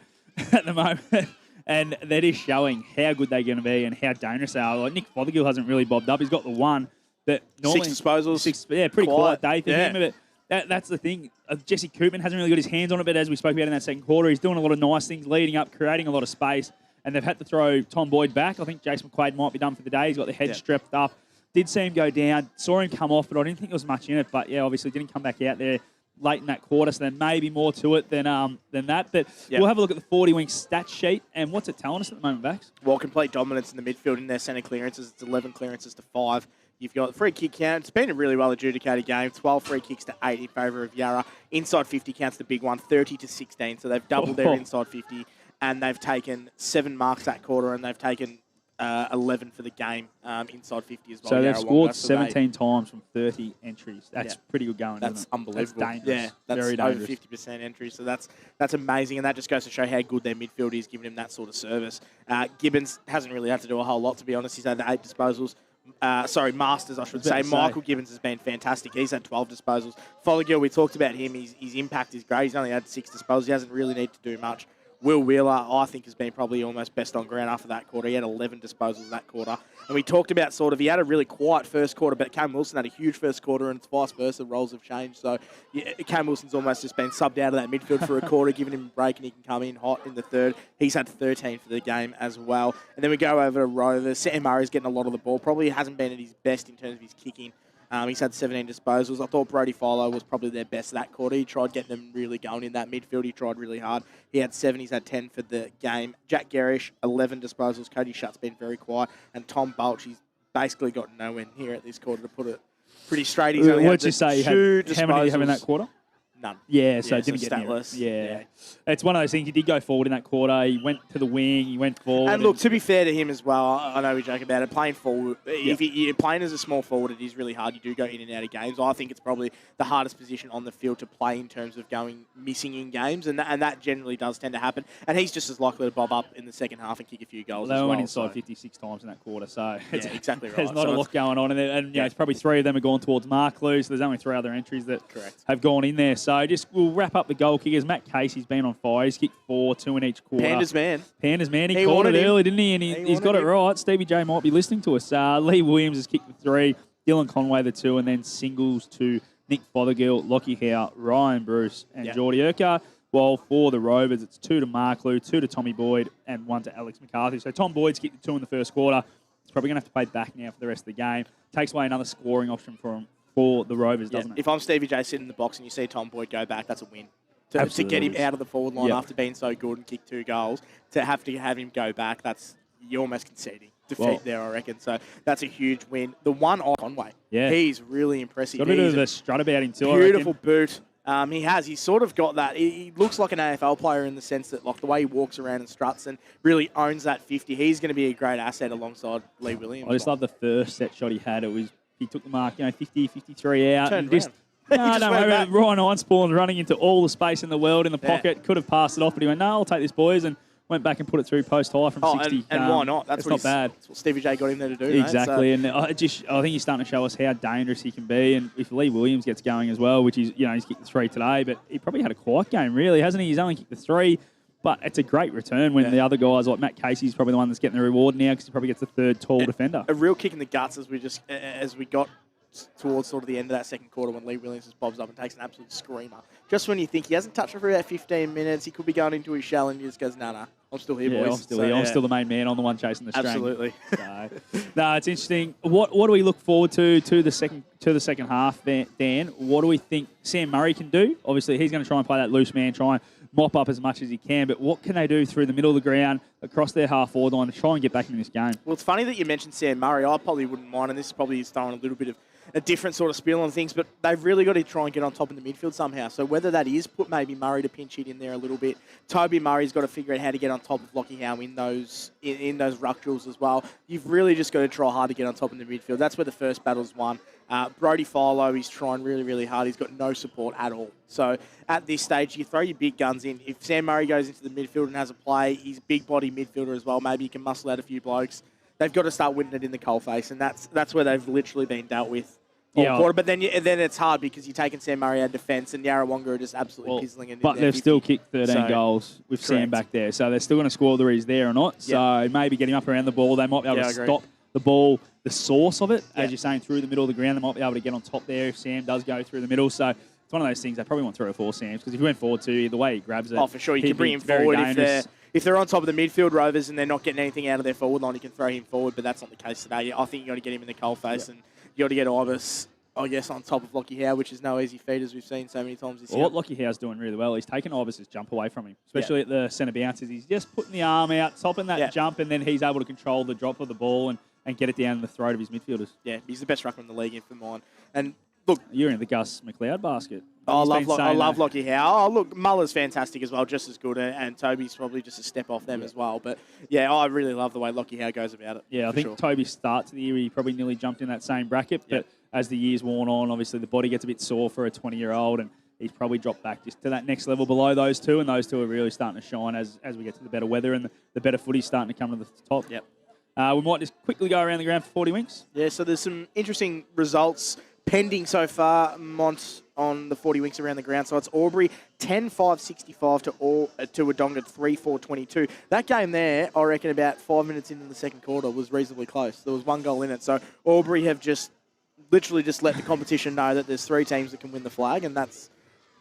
at the moment. And that is showing how good they're going to be and how dangerous they are. Like Nick Fothergill hasn't really bobbed up. He's got the one. But normally, 6 disposals. Pretty quiet day for him. But that's the thing. Jesse Koopman hasn't really got his hands on it, but as we spoke about in that second quarter, he's doing a lot of nice things, leading up, creating a lot of space. And they've had to throw Tom Boyd back. I think Jason McQuaid might be done for the day. He's got the head strapped up. Did see him go down. Saw him come off, but I didn't think there was much in it. But, yeah, obviously didn't come back out there late in that quarter, so there may be more to it than that. But we'll have a look at the 40 Wing stat sheet. And what's it telling us at the moment, Bax? Well, complete dominance in the midfield in their centre clearances. It's 11 clearances to 5. You've got free kick count. It's been a really well adjudicated game. 12 free kicks to 8 in favour of Yarra. Inside 50 counts the big one, 30 to 16. So they've doubled their inside 50. And they've taken 7 marks that quarter, and they've taken 11 for the game inside 50 as well. So they've scored 17 times from 30 entries. That's pretty good going. That's unbelievable. That's dangerous. Yeah, that's very dangerous. over 50% entry. So that's amazing, and that just goes to show how good their midfield is, giving him that sort of service. Gibbons hasn't really had to do a whole lot, to be honest. He's had the 8 disposals. Masters, I should say. Michael Gibbons has been fantastic. He's had 12 disposals. Fothergill, we talked about him. His impact is great. He's only had 6 disposals. He hasn't really needed to do much. Will Wheeler, I think, has been probably almost best on ground after that quarter. He had 11 disposals that quarter. And we talked about he had a really quiet first quarter, but Cam Wilson had a huge first quarter, and it's vice versa. Roles have changed. So Cam Wilson's almost just been subbed out of that midfield for a quarter, giving him a break, and he can come in hot in the third. He's had 13 for the game as well. And then we go over to Rovers. Sam Murray's getting a lot of the ball. Probably hasn't been at his best in terms of his kicking. He's had 17 disposals. I thought Brody Philo was probably their best that quarter. He tried getting them really going in that midfield. He tried really hard. He had 7. He's had 10 for the game. Jack Garish, 11 disposals. Cody Shutt's been very quiet. And Tom Bulch, he's basically got nowhere here at this quarter, to put it pretty straight. He's only what did you say? How many did you have in that quarter? None. Yeah, so it didn't get statless. Yeah. It's one of those things. He did go forward in that quarter. He went to the wing. He went forward. And look, to be fair to him as well, I know we joke about it, playing forward, if you're playing as a small forward, it is really hard. You do go in and out of games. I think it's probably the hardest position on the field to play in terms of going missing in games, and that generally does tend to happen. And he's just as likely to bob up in the second half and kick a few goals They as well. went inside 56 times in that quarter, so exactly right. There's not a lot going on in there. And it's probably 3 of them are going towards Mark Lou, so there's only 3 other entries that have gone in there. So we'll wrap up the goal kickers. Matt Casey's been on fire. He's kicked 4, 2 in each quarter. Panda's man. He called it early, didn't he? And he's got it right. Stevie J might be listening to us. Lee Williams has kicked the 3, Dylan Conway the 2, and then singles to Nick Fothergill, Lockie Howe, Ryan Bruce, and Geordie Urquhart. While for the Rovers, it's 2 to Mark Lou, 2 to Tommy Boyd, and 1 to Alex McCarthy. So Tom Boyd's kicked the 2 in the first quarter. He's probably going to have to play back now for the rest of the game. Takes away another scoring option for the Rovers, doesn't it? If I'm Stevie J sitting in the box and you see Tom Boyd go back, that's a win. To get him out of the forward line after being so good and kick 2 goals, to have him go back, you're almost conceding defeat there, I reckon. So that's a huge win. The one on Conway, he's really impressive. Got a bit of a strut about him too. Beautiful boot. He's sort of got that. He looks like an AFL player in the sense that, like, the way he walks around and struts and really owns that 50. He's going to be a great asset alongside Lee Williams. I just love the first set shot he had. He took the mark, 50, 53 out. Turned and around. Ryan Einspawn running into all the space in the world in the pocket. Could have passed it off, but he went, no, I'll take this, boys, and went back and put it through post high from 60. And why not? That's not bad. That's what Stevie J got him there to do. Exactly, mate, and I think he's starting to show us how dangerous he can be. And if Lee Williams gets going as well, which he's kicked the 3 today, but he probably had a quiet game, really, hasn't he? He's only kicked the 3. But it's a great return when the other guys, like Matt Casey's probably the one that's getting the reward now because he probably gets the 3rd tall defender. A real kick in the guts as we got towards sort of the end of that second quarter when Lee Williams just bobs up and takes an absolute screamer. Just when you think he hasn't touched it for about 15 minutes, he could be going into his shell, and he just goes, nah, I'm still here, boys. I'm still here. I'm still the main man. I'm the one chasing the string. Absolutely. No, it's interesting. What do we look forward to the second half, Dan? What do we think Sam Murray can do? Obviously, he's going to try and play that loose man, try and mop up as much as he can, but what can they do through the middle of the ground? across their half-forward line to try and get back in this game. Well, it's funny that you mentioned Sam Murray. I probably wouldn't mind, and this probably is throwing a little bit of a different sort of spiel on things, but they've really got to try and get on top in the midfield somehow. So whether that is put maybe Murray to pinch hit in there a little bit, Toby Murray's got to figure out how to get on top of Lockie Howe in those ruck drills as well. You've really just got to try hard to get on top in the midfield. That's where the first battle's won. Brodie Philo, he's trying really, really hard. He's got no support at all. So at this stage, you throw your big guns in. If Sam Murray goes into the midfield and has a play, he's a big body midfielder as well. Maybe he can muscle out a few blokes. They've got to start winning it in the coalface, and that's where they've literally been dealt with. Quarter. But then it's hard because you're taking Sam Murray out of defence, and Yarrawonga are just absolutely pizzling in. But they've still kicked 13 goals with Sam back there, so they're still going to score whether he's there or not. So maybe get him up around the ball. They might be able to stop the ball, the source of it, as you're saying, through the middle of the ground. They might be able to get on top there if Sam does go through the middle. So it's one of those things. They probably want 3 or 4 Sams, because if you went forward to the way he grabs it. Oh, for sure. You can bring him forward if they're on top of the midfield, Rovers, and they're not getting anything out of their forward line. You can throw him forward, but that's not the case today. I think you got to get him in the coalface, and you got to get Ibis, I guess, on top of Lockie Howe, which is no easy feat, as we've seen so many times this year. What Lockie Howe's doing really well, he's taken Ibis' jump away from him, especially at the centre bounces. He's just putting the arm out, topping that jump, and then he's able to control the drop of the ball and get it down the throat of his midfielders. Yeah, he's the best rucker in the league for mine. And look, you're in the Gus McLeod basket. I love Lockie Howe. Oh, look, Muller's fantastic as well, just as good, and Toby's probably just a step off them as well. But yeah, I really love the way Lockie Howe goes about it. Yeah, I think Toby's start to the year, he probably nearly jumped in that same bracket, but as the year's worn on, obviously the body gets a bit sore for a 20-year-old, and he's probably dropped back just to that next level below those two, and those two are really starting to shine as we get to the better weather, and the better footy's starting to come to the top. Yep. We might just quickly go around the ground for 40 winks. Yeah, so there's some interesting results pending so far, Mont, on the 40 winks around the ground. So it's Albury 10-5-65 to Wodonga 3-4-22. That game there, I reckon about 5 minutes into the second quarter, was reasonably close. There was 1 goal in it. So Albury have literally just let the competition know that there's 3 teams that can win the flag, and that's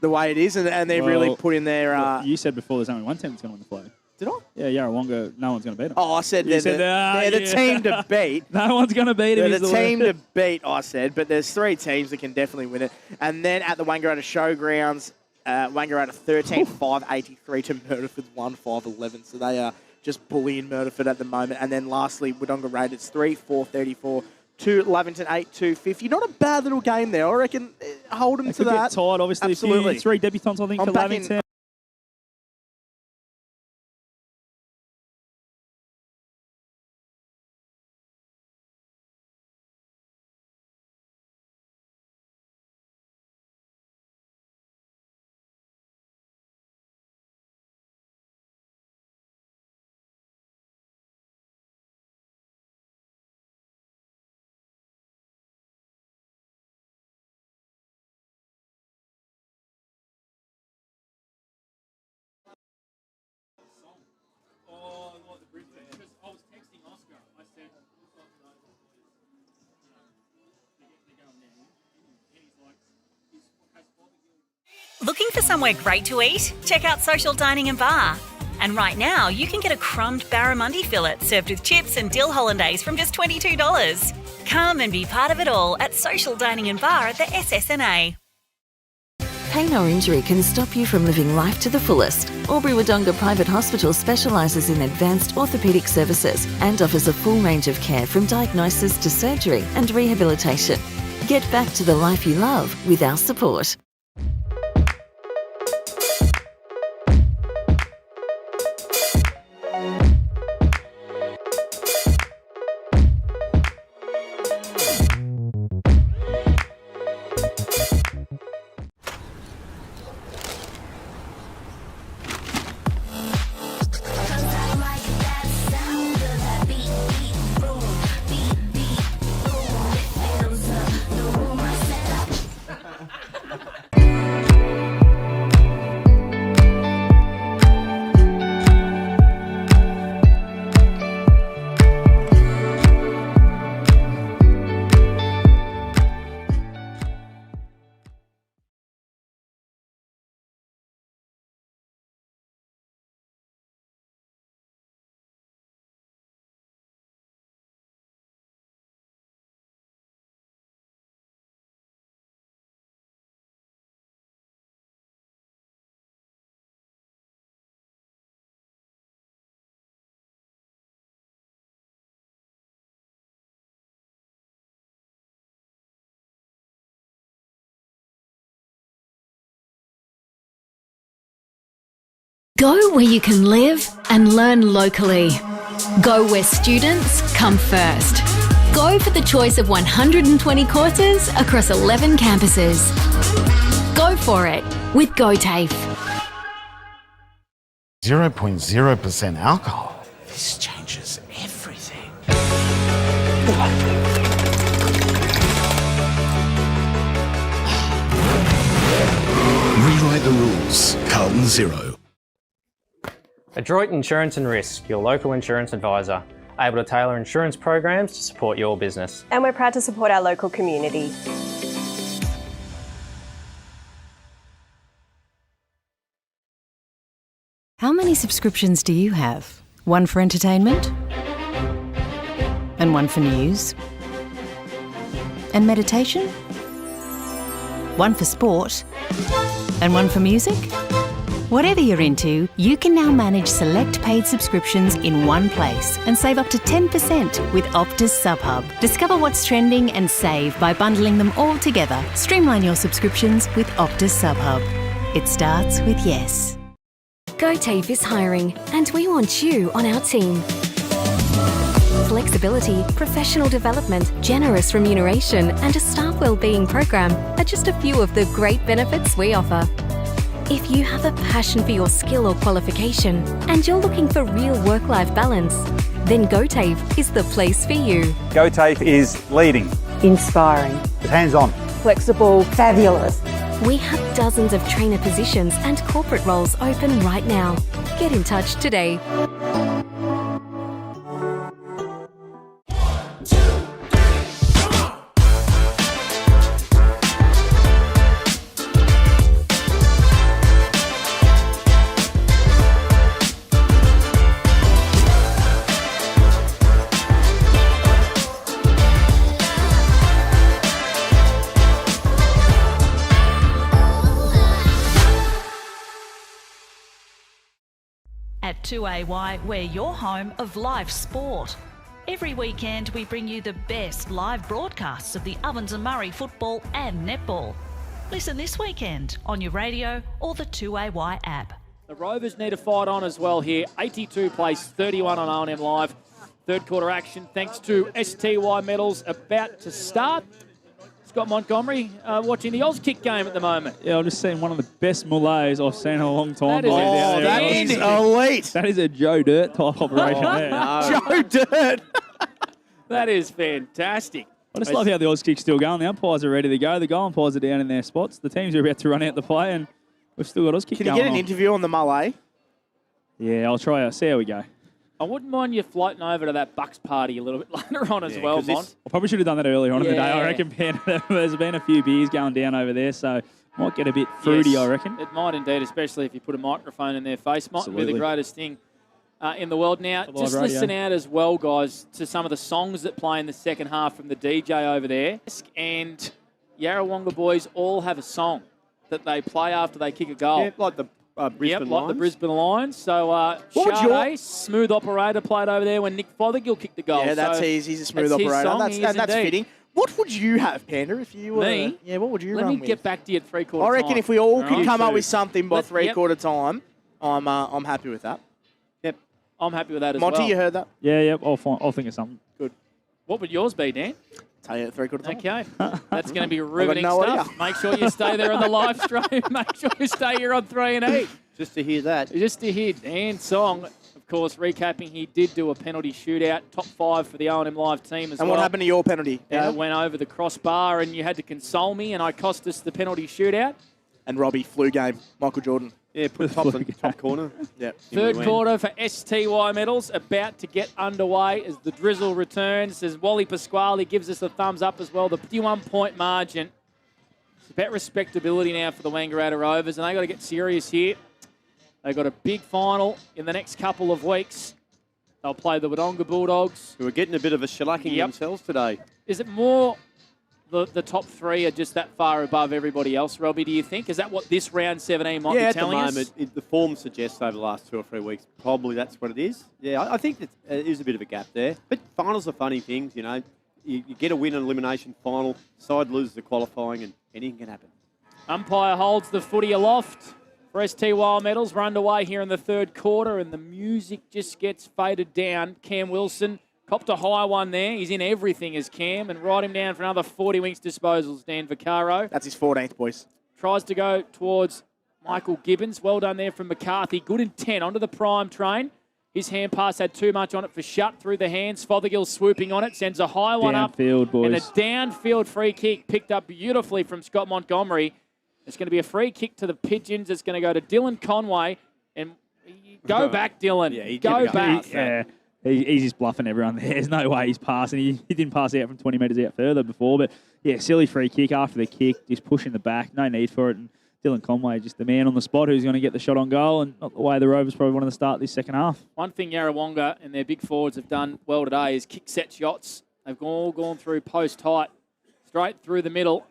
the way it is. And they really put in their... you said before there's only one team that's going to win the flag. Did I? Yeah, Yarrawonga, no one's going to beat them. Oh, I said they're the team to beat. No one's going to beat them. They're the team to beat, I said, but there's 3 teams that can definitely win it. And then at the Wangaratta Showgrounds, Wangaratta 13-5-83 to Murderford's 1-5-11. So they are just bullying Murderford at the moment. And then lastly, Wodonga Raiders 3-4-34 to Lavington 8-2-50. Not a bad little game there. I reckon hold them to that. Get tired, obviously. Absolutely. 3 debutants, I think, for Lavington. Looking for somewhere great to eat? Check out Social Dining and Bar. And right now, you can get a crumbed barramundi fillet served with chips and dill hollandaise from just $22. Come and be part of it all at Social Dining and Bar at the SSNA. Pain or injury can stop you from living life to the fullest. Albury Wodonga Private Hospital specialises in advanced orthopaedic services and offers a full range of care from diagnosis to surgery and rehabilitation. Get back to the life you love with our support. Go where you can live and learn locally. Go where students come first. Go for the choice of 120 courses across 11 campuses. Go for it with GoTAFE. 0.0% alcohol. This changes everything. Rewrite the rules. Carlton Zero. Adroit Insurance and Risk, your local insurance advisor, able to tailor insurance programs to support your business. And we're proud to support our local community. How many subscriptions do you have? One for entertainment? And one for news? And meditation? One for sport? And one for music? Whatever you're into, you can now manage select paid subscriptions in one place and save up to 10% with Optus SubHub. Discover what's trending and save by bundling them all together. Streamline your subscriptions with Optus SubHub. It starts with yes. GoTAFE is hiring, and we want you on our team. Flexibility, professional development, generous remuneration, and a staff wellbeing program are just a few of the great benefits we offer. If you have a passion for your skill or qualification and you're looking for real work-life balance, then GoTAFE is the place for you. GoTAFE is leading, Inspiring. hands-on, Flexible. Fabulous. We have dozens of trainer positions and corporate roles open right now. Get in touch today. At 2AY, we're your home of live sport. Every weekend, we bring you the best live broadcasts of the Ovens and Murray football and netball. Listen this weekend on your radio or the 2AY app. The Rovers need to fight on as well here. 82 plays 31 on O&M Live. Third quarter action thanks to STY medals about to start. Scott Montgomery watching the Auskick game at the moment. Yeah, I've just seen one of the best mullets I've seen in a long time. That is elite. That is a Joe Dirt type operation there. Joe Dirt. That is fantastic. I just love how the Auskick's still going. The umpires are ready to go. The goal umpires are down in their spots. The teams are about to run out the play, and we've still got Auskick going on. Can you get an interview on the mullet? Yeah, I'll try it. See how we go. I wouldn't mind you floating over to that Bucks party a little bit later on as well, Mont. I probably should have done that earlier on in the day. I reckon, Ben. There's been a few beers going down over there, so might get a bit fruity, I reckon. It might indeed, especially if you put a microphone in their face. Might be the greatest thing in the world. Now, just listen out as well, guys, to some of the songs that play in the second half from the DJ over there. And Yarrawonga boys all have a song that they play after they kick a goal. Yeah, like the Brisbane Lions. Like the Brisbane Lions. So, Sade, smooth operator, played over there when Nick Fothergill kicked the goal. Yeah, that's easy. He's a smooth operator. That's fitting. What would you have, Panda, if you were... Me? Yeah, what would you Let run me with? get back to you at three-quarter time. I reckon if we all could come up You with too. something by three-quarter time, I'm happy with that. Yep. I'm happy with that as Monty, well. you heard that? Yeah, I'll think of something. Good. What would yours be, Dan? Tell you at three-quarter time. Okay. That's going to be riveting no stuff. idea. Make sure you stay there on the live stream. Make sure you stay here on 3 and E. Just to hear that. Just to hear Dan's song. Of course, recapping, he did do a penalty shootout. Top 5 for the O&M Live team as well. And what happened to your penalty? Went over the crossbar and you had to console me and I cost us the penalty shootout. And Robbie, flu game. Michael Jordan. Yeah, put top corner. Yeah. Third quarter for STY medals about to get underway as the drizzle returns. As Wally Pasquale gives us a thumbs up as well. The 51-point margin. It's about respectability now for the Wangaratta Rovers, and they got to get serious here. They've got a big final in the next couple of weeks. They'll play the Wodonga Bulldogs. Who are getting a bit of a shellacking themselves today. Is it more the top 3 are just that far above everybody else, Robbie, do you think? Is that what this round 17 might be telling us? Yeah, at the moment, the form suggests over the last 2 or 3 weeks, probably that's what it is. Yeah, I think that there is a bit of a gap there. But finals are funny things, you know. You get a win in elimination final, side loses the qualifying, and anything can happen. Umpire holds the footy aloft. for ST Wild Medals. We're underway here in the third quarter, and the music just gets faded down. Cam Wilson copped a high one there. He's in everything as Cam, and ride him down for another 40 winks disposals, Dan Vaccaro. That's his 14th, boys. Tries to go towards Michael Gibbons. Well done there from McCarthy. Good intent onto the prime train. His hand pass had too much on it for shut through the hands. Fothergill swooping on it, sends a high one up. Downfield, boys. And a downfield free kick picked up beautifully from Scott Montgomery. It's going to be a free kick to the Pigeons. It's going to go to Dylan Conway. And go back, Dylan. Yeah, go back. Yeah, he's just bluffing everyone there. There's no way he's passing. He didn't pass out from 20 metres out further before. But, yeah, silly free kick after the kick. Just pushing the back. No need for it. And Dylan Conway, just the man on the spot who's going to get the shot on goal, and not the way the Rovers probably wanted to start this second half. One thing Yarrawonga and their big forwards have done well today is kick set shots. They've all gone through post height, straight through the middle.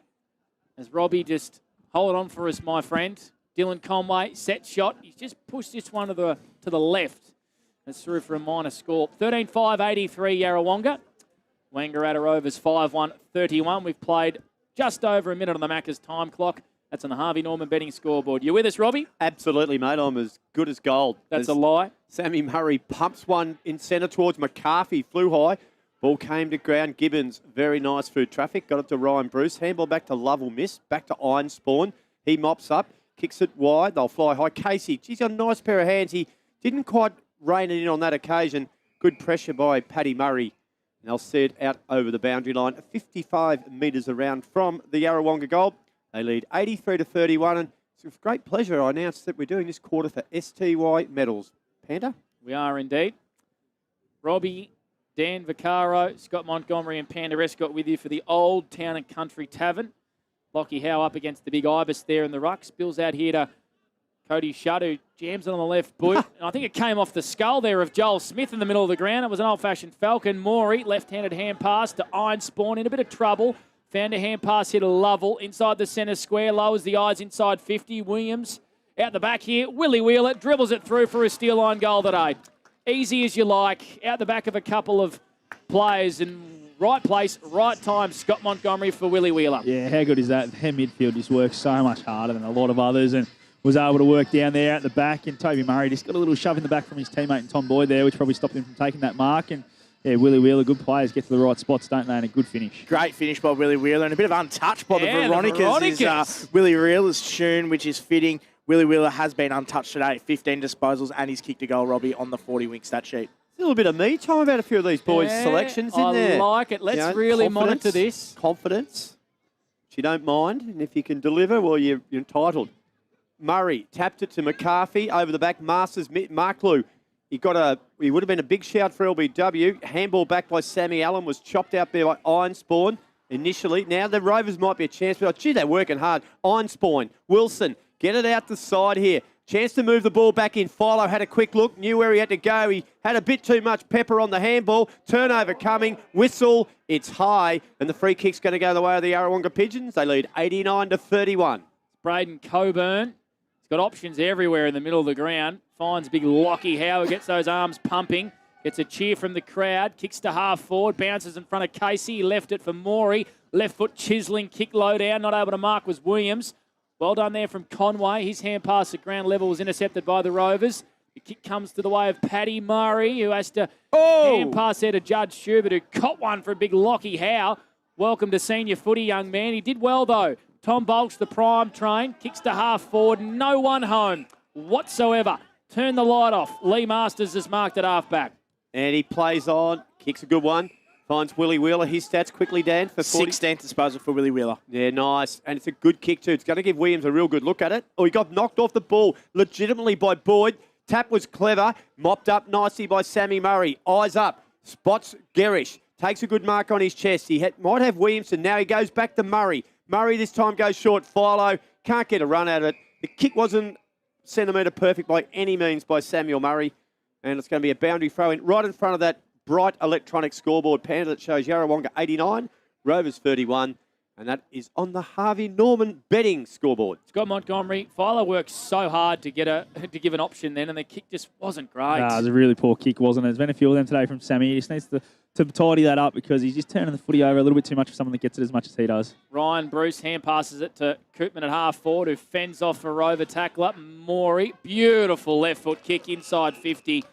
As Robbie just hold on for us, my friend. Dylan Conway, set shot. He's just pushed this one to the left. It's through for a minor score. 13-5-83 Yarrawonga. Wangaratta Rovers 5-1-31. We've played just over a minute on the Macca's time clock. That's on the Harvey Norman betting scoreboard. You with us, Robbie? Absolutely, mate. I'm as good as gold. That's a lie. Sammy Murray pumps one in centre towards McCarthy. Flew high. Ball came to ground. Gibbons, very nice through traffic. Got it to Ryan Bruce. Handball back to Lovell Miss. Back to Iron Spawn. He mops up. Kicks it wide. They'll fly high. Casey, she's got a nice pair of hands. He didn't quite rein it in on that occasion. Good pressure by Paddy Murray. And they'll see it out over the boundary line. 55 metres around from the Yarrawonga goal. They lead 83-31, and it's with great pleasure I announce that we're doing this quarter for STY Medals. Panda? We are indeed. Robbie, Dan Vaccaro, Scott Montgomery and Panda Escott with you for the Old Town and Country Tavern. Lockie Howe up against the big Ibis there in the ruck. Spills out here to Cody Shutt, who jams it on the left boot. And I think it came off the skull there of Joel Smith in the middle of the ground. It was an old-fashioned Falcon. Morey, left-handed hand pass to Iron Spawn in a bit of trouble. Found a hand pass here to Lovell inside the centre square. Lowers the eyes inside 50. Williams out the back here. Willie Wheeler dribbles it through for a steel line goal today. Easy as you like. Out the back of a couple of players. And right place, right time. Scott Montgomery for Willie Wheeler. Yeah, how good is that? Their midfield just works so much harder than a lot of others. And was able to work down there at the back. And Toby Murray just got a little shove in the back from his teammate and Tom Boyd there, which probably stopped him from taking that mark. And yeah, Willie Wheeler, good players, get to the right spots, don't they, and a good finish. Great finish by Willie Wheeler, and a bit of untouched by the Veronicas. Is Willie Wheeler's tune, which is fitting. Willie Wheeler has been untouched today, 15 disposals, and he's kicked a goal, Robbie, on the 40-wink stat sheet. A little bit of me time about a few of these boys' selections in there. I like it. Let's really monitor this. Confidence. If you don't mind, and if you can deliver, well, you're entitled. Murray tapped it to McCarthy over the back. Masters, Mark Lou. He would have been a big shout for LBW. Handball back by Sammy Allen was chopped out there by Iron Spawn initially. Now the Rovers might be a chance, but gee, they're working hard. Iron Spawn, Wilson, get it out the side here. Chance to move the ball back in. Philo had a quick look, knew where he had to go. He had a bit too much pepper on the handball. Turnover coming, whistle, it's high, and the free kick's going to go the way of the Yarrawonga Pigeons. They lead 89-31. Braden Coburn. He's got options everywhere in the middle of the ground. Finds big Lockie Howe, who gets those arms pumping. Gets a cheer from the crowd. Kicks to half forward. Bounces in front of Casey. He left it for Morey. Left foot chiseling. Kick low down. Not able to mark was Williams. Well done there from Conway. His hand pass at ground level was intercepted by the Rovers. The kick comes to the way of Paddy Murray, who has to hand pass there to Judge Schubert, who caught one for a big Lockie Howe. Welcome to senior footy, young man. He did well, though. Tom Bolch, the prime train. Kicks to half forward. No one home whatsoever. Turn the light off. Lee Masters is marked at halfback. And he plays on. Kicks a good one. Finds Willie Wheeler. His stats quickly, Dan, for 40. 16th disposal for Willie Wheeler. Yeah, nice. And it's a good kick, too. It's going to give Williams a real good look at it. Oh, he got knocked off the ball legitimately by Boyd. Tap was clever. Mopped up nicely by Sammy Murray. Eyes up. Spots Gerish. Takes a good mark on his chest. He might have Williamson. Now he goes back to Murray. Murray this time goes short. Philo can't get a run out of it. The kick wasn't centimetre perfect by any means by Samuel Murray. And it's going to be a boundary throw in right in front of that bright electronic scoreboard Panda that shows Yarrawonga 89, Rovers 31. And that is on the Harvey Norman betting scoreboard. Scott Montgomery, Philo worked so hard to give an option then, and the kick just wasn't great. It was a really poor kick, wasn't it? There's been a few of them today from Sammy. He just needs to to tidy that up because he's just turning the footy over a little bit too much for someone that gets it as much as he does. Ryan Bruce hand passes it to Koopman at half forward, who fends off a Rover tackle up. Morey, beautiful left foot kick inside 50.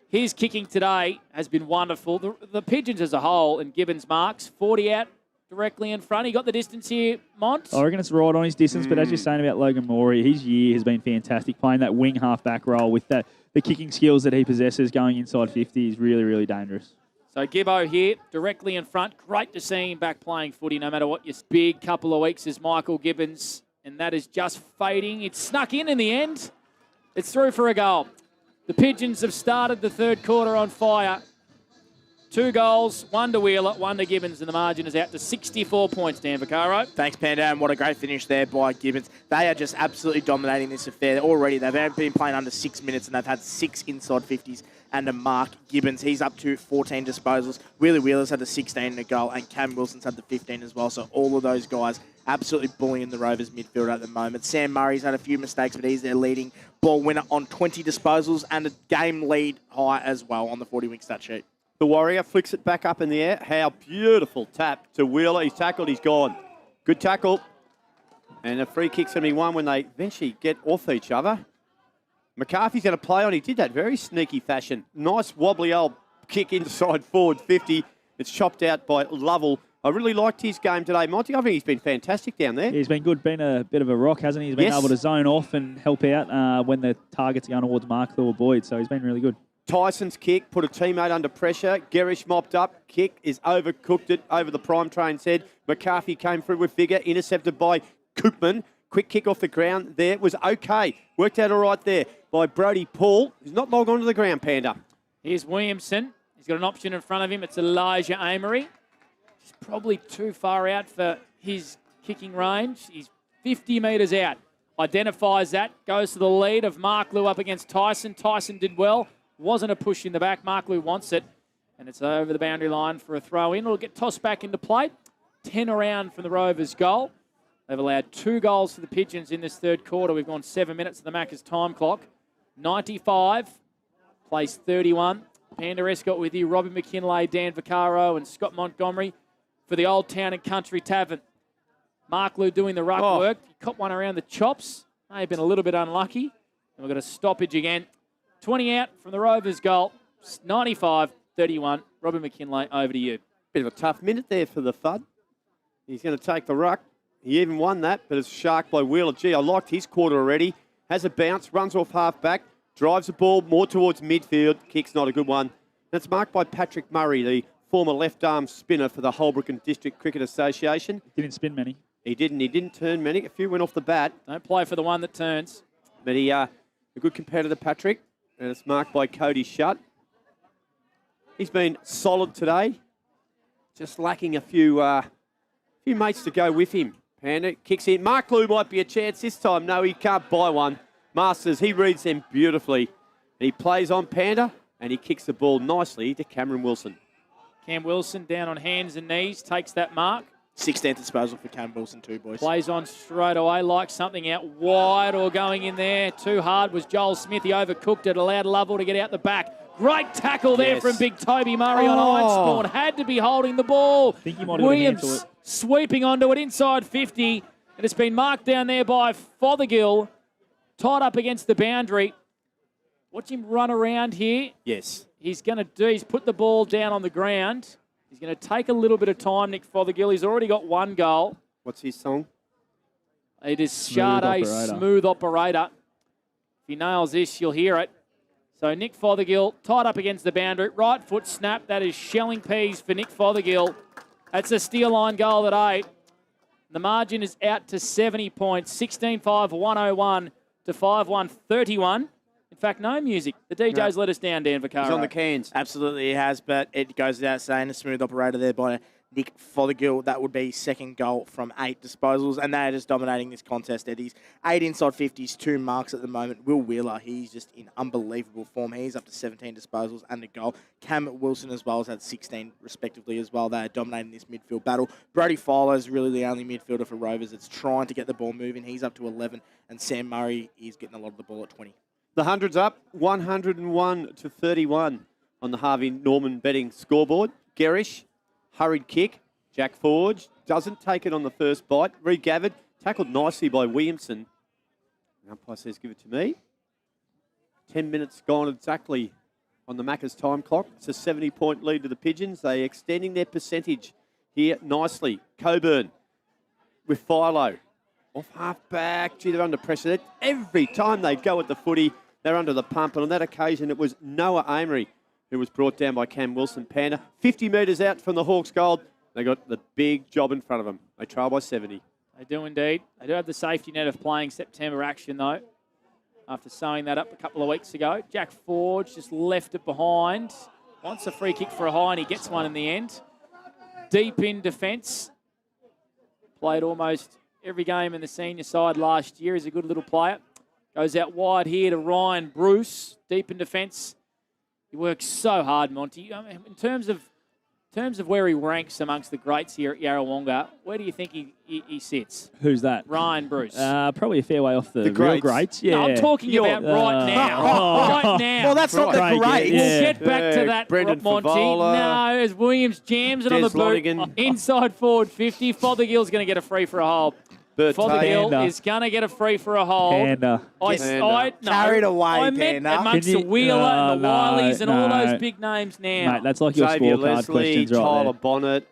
His kicking today has been wonderful. The Pigeons as a whole, and Gibbons marks, 40 out directly in front. He got the distance here, Mont. I reckon it's right on his distance, but as you're saying about Logan Morey, his year has been fantastic. Playing that wing half-back role with the kicking skills that he possesses going inside 50 is really, really dangerous. So Gibbo here, directly in front. Great to see him back playing footy, no matter what your big couple of weeks is Michael Gibbons. And that is just fading. It's snuck in the end. It's through for a goal. The Pigeons have started the third quarter on fire. 2 goals, 1 to Wheeler, 1 to Gibbons, and the margin is out to 64 points, Dan Vaccaro. Thanks, Panda, and what a great finish there by Gibbons. They are just absolutely dominating this affair already. They've been playing under 6 minutes, and they've had 6 inside 50s and a mark. Gibbons, he's up to 14 disposals. Wheeler's had the 16 and a goal, and Cam Wilson's had the 15 as well. So all of those guys absolutely bullying the Rovers midfield at the moment. Sam Murray's had a few mistakes, but he's their leading ball winner on 20 disposals and a game lead high as well on the 40-wing stat sheet. The Warrior flicks it back up in the air. How beautiful tap to Wheeler. He's tackled, he's gone. Good tackle. And a free kick's going to be won when they eventually get off each other. McCarthy's going to play on. He did that very sneaky fashion. Nice wobbly old kick inside forward 50. It's chopped out by Lovell. I really liked his game today, Monty. I think he's been fantastic down there. He's been good, been a bit of a rock, hasn't he? He's been able to zone off and help out when the target's going towards Marklew or Boyd. So he's been really good. Tyson's kick put a teammate under pressure. Gerish mopped up. Kick is overcooked it over the prime train's head. McCarthy came through with vigour, intercepted by Koopman. Quick kick off the ground there. It was okay. Worked out all right there by Brodie Paul. He's not long onto the ground, Panda. Here's Williamson. He's got an option in front of him. It's Elijah Amory. He's probably too far out for his kicking range. He's 50 metres out. Identifies that. Goes to the lead of Marklew up against Tyson. Tyson did well. Wasn't a push in the back. Marklew wants it. And it's over the boundary line for a throw in. It'll get tossed back into play. 10 around from the Rovers' goal. They've allowed 2 goals for the Pigeons in this third quarter. We've gone 7 minutes to the Macca's time clock. 95, place 31. Panda Escott with you. Robbie McKinlay, Dan Vaccaro and Scott Montgomery for the Old Town and Country Tavern. Marklew doing the ruck work. He caught one around the chops. May have been a little bit unlucky. And we've got a stoppage again. 20 out from the Rovers' goal. 95-31. Robbie McKinlay, over to you. Bit of a tough minute there for the Fud. He's going to take the ruck. He even won that, but it's sharked by Wheeler. Gee, I liked his quarter already. Has a bounce, runs off half-back, drives the ball more towards midfield. Kick's not a good one. That's marked by Patrick Murray, the former left-arm spinner for the Holbrook and District Cricket Association. Didn't spin many. He didn't turn many. A few went off the bat. Don't play for the one that turns. But he, a good competitor, Patrick. And it's marked by Cody Shutt. He's been solid today. Just lacking a few mates to go with him. Panda kicks in. Marklew might be a chance this time. No, he can't buy one. Masters, he reads them beautifully. And he plays on Panda, and he kicks the ball nicely to Cameron Wilson. Cam Wilson down on hands and knees, takes that mark. 16th disposal for Cam Wilson too, boys. Plays on straight away, like something out wide or going in there. Too hard was Joel Smith. He overcooked it, allowed Lovell to get out the back. Great tackle there from big Toby Murray on Einspawn. Had to be holding the ball. I think he might have Williams sweeping onto it inside 50. And it's been marked down there by Fothergill. Tied up against the boundary. Watch him run around here. Yes. He's put the ball down on the ground. He's going to take a little bit of time, Nick Fothergill. He's already got 1 goal. What's his song? It is Sade, Smooth Operator. If he nails this, you'll hear it. So Nick Fothergill tied up against the boundary. Right foot snap. That is shelling peas for Nick Fothergill. That's a steel line goal at 8. The margin is out to 70 points. 16-5-101 to 5-1-31. In fact, no music. The DJ's let us down, Dan Vaccaro. He's on the cans. Absolutely, he has, but it goes without saying, a smooth operator there by Nick Fothergill. That would be his 2nd goal from 8 disposals, and they're just dominating this contest, Eddie's 8 inside 50s, 2 marks at the moment. Will Wheeler, he's just in unbelievable form. He's up to 17 disposals and a goal. Cam Wilson as well has had 16 respectively as well. They're dominating this midfield battle. Brodie Fowler is really the only midfielder for Rovers that's trying to get the ball moving. He's up to 11, and Sam Murray is getting a lot of the ball at 20. The 100's up, 101 to 31 on the Harvey Norman betting scoreboard. Gerish, hurried kick. Jack Forge doesn't take it on the first bite. Regathered, tackled nicely by Williamson. The umpire says, give it to me. 10 minutes gone exactly on the Macca's time clock. It's a 70-point lead to the Pigeons. They're extending their percentage here nicely. Coburn with Philo. Off half-back. Gee, they're under pressure. Every time they go at the footy, they're under the pump. And on that occasion, it was Noah Amory who was brought down by Cam Wilson. Panda, 50 metres out from the Hawks' goal. They got the big job in front of them. They trail by 70. They do indeed. They do have the safety net of playing September action, though, after sewing that up a couple of weeks ago. Jack Forge just left it behind. Wants a free kick for a high, and he gets one in the end. Deep in defence. Played almost every game in the senior side last year. He's a good little player. Goes out wide here to Ryan Bruce. Deep in defence. He works so hard, Monty. I mean, in terms of where he ranks amongst the greats here at Yarrawonga, where do you think he sits? Who's that? Ryan Bruce. Probably a fair way off the real greats. greats. Yeah. No, I'm talking about right now. Right now. Well, that's not the greats. We'll get back to that, Brendan Monty. Favola. No, as Williams jams it on the Des boot. Lonigan. Inside forward 50. Fothergill's going to get a free for a hole. Bert Fothergill Panda. is going to get a free for a hole. Panda. Carried away, I meant Panda. amongst Can you- the Wheeler and the No, Wileys and all no. those big names now. Mate, that's like your Xavier scorecard Leslie, questions right Tyler there. Bonnet.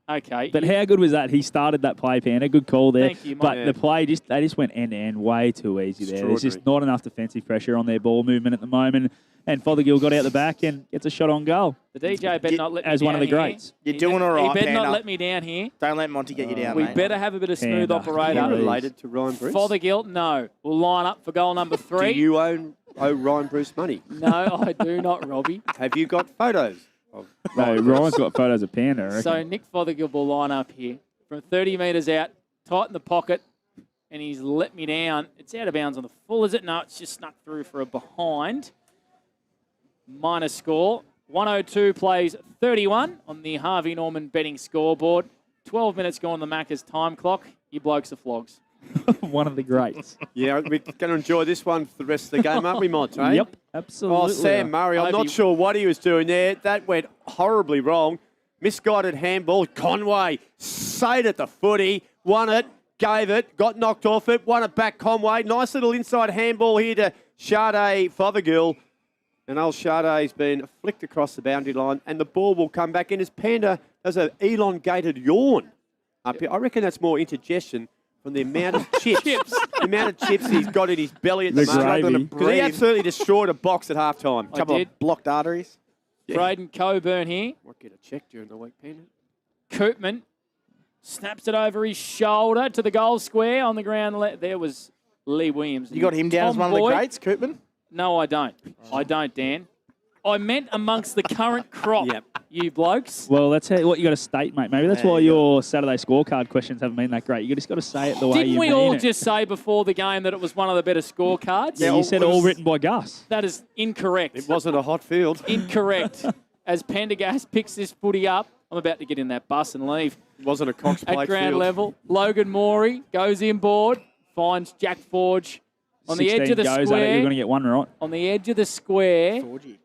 Okay. But how good was that? He started that play, Panda. Good call there. Thank you, but mate. the play, they just went end-to-end way too easy there. There's just not enough defensive pressure on their ball movement at the moment. And Fothergill got out the back and gets a shot on goal. The DJ better not let me As down one of the here. greats. You're doing all right, He better Panda. not let me down here. Don't let Monty get you down, We mate. better have a bit of smooth Panda. operator. Yeah. Related to Ryan Bruce. Fothergill, no. We'll line up for goal number 3. Do you owe Ryan Bruce money? No, I do not, Robbie. Have you got photos of No, Ryan's got photos of Panda, I reckon. So Nick Fothergill will line up here from 30 metres out, tight in the pocket, and he's let me down. It's out of bounds on the full, is it? No, it's just snuck through for a behind. Minor score. 102 plays 31 on the Harvey Norman betting scoreboard. 12 minutes gone on the Macca's time clock. You blokes are flogs. One of the greats. Yeah, we're going to enjoy this one for the rest of the game, aren't we, Monty? Yep, absolutely. Oh, Sam Murray, I'm not sure what he was doing there. That went horribly wrong. Misguided handball. Conway stayed at the footy, won it, gave it, got knocked off it, won it back Conway. Nice little inside handball here to Sade Fothergill. And old Sade's been flicked across the boundary line, and the ball will come back in as Panda does an elongated yawn up here. I reckon that's more indigestion from the amount of chips. The amount of chips he's got in his belly at the moment. Because he absolutely destroyed a box at halftime. I did. Blocked arteries. Yeah. Braden Coburn here. Might get a check during the week, Panda. Koopman snaps it over his shoulder to the goal square on the ground. There was Lee Williams. You got him down as one of the greats, Koopman? No, I don't. I don't, Dan. I meant amongst the current crop, you blokes. Well, that's what you got to state, mate. Maybe that's why your Saturday scorecard questions haven't been that great. You just got to say it the way Didn't you we mean all it. just say before the game that it was one of the better scorecards? Yeah, you said all written by Gus. That is incorrect. It wasn't a hot field. Incorrect. As Pendergast picks this footy up, I'm about to get in that bus and leave. It wasn't a Cox Plate At ground field. level, Logan Morey goes inboard, finds Jack Forge on the edge of the goes at it, square. you're going to get one right. On the edge of the square. Forgy.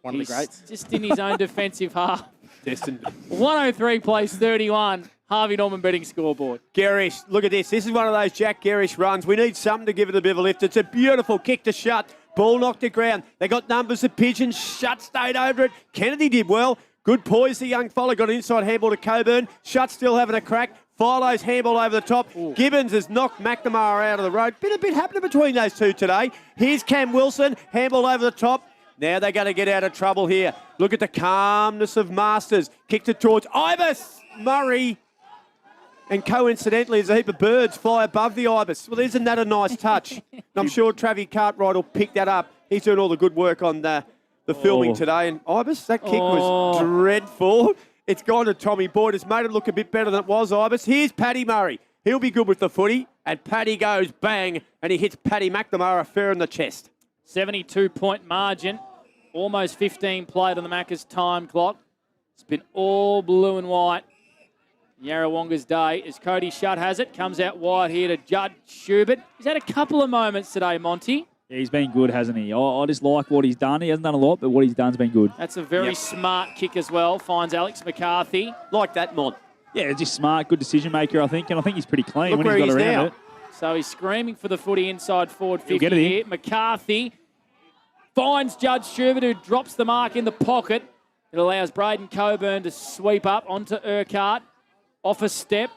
One of He's the greats. just in his own defensive half. Destined. 103 plays 31. Harvey Norman betting scoreboard. Gerish, look at this. This is one of those Jack Gerish runs. We need something to give it a bit of a lift. It's a beautiful kick to Shut. Ball knocked to ground. They got numbers of Pigeons. Shut stayed over it. Kennedy did well. Good poise. The young fella got an inside handball to Coburn. Shut still having a crack. Philo's handball over the top. Ooh. Gibbons has knocked McNamara out of the road. Been a bit happening between those two today. Here's Cam Wilson. Handball over the top. Now they're going to get out of trouble here. Look at the calmness of Masters. Kicked it towards Ibis. Murray. And coincidentally, there's a heap of birds fly above the Ibis. Well, isn't that a nice touch? And I'm sure Travis Cartwright will pick that up. He's doing all the good work on the filming today. And Ibis, that kick was dreadful. It's gone to Tommy Boyd. It's made it look a bit better than it was, Ibis. Here's Paddy Murray. He'll be good with the footy. And Paddy goes bang. And he hits Paddy McNamara fair in the chest. 72-point margin. Almost 15 played on the Macca's time clock. It's been all blue and white. Yarrawonga's day as Cody Shutt has it. Comes out wide here to Judd Schubert. He's had a couple of moments today, Monty. Yeah, he's been good, hasn't he? I just like what he's done. He hasn't done a lot, but what he's done's been good. That's a very smart kick as well. Finds Alex McCarthy. Like that, Mon. Yeah, just smart, good decision maker, I think, and I think he's pretty clean Look when he's got around now. it. So he's screaming for the footy inside forward 50 get it here. McCarthy finds Judge Schubert, who drops the mark in the pocket. It allows Braden Coburn to sweep up onto Urquhart. Off a step.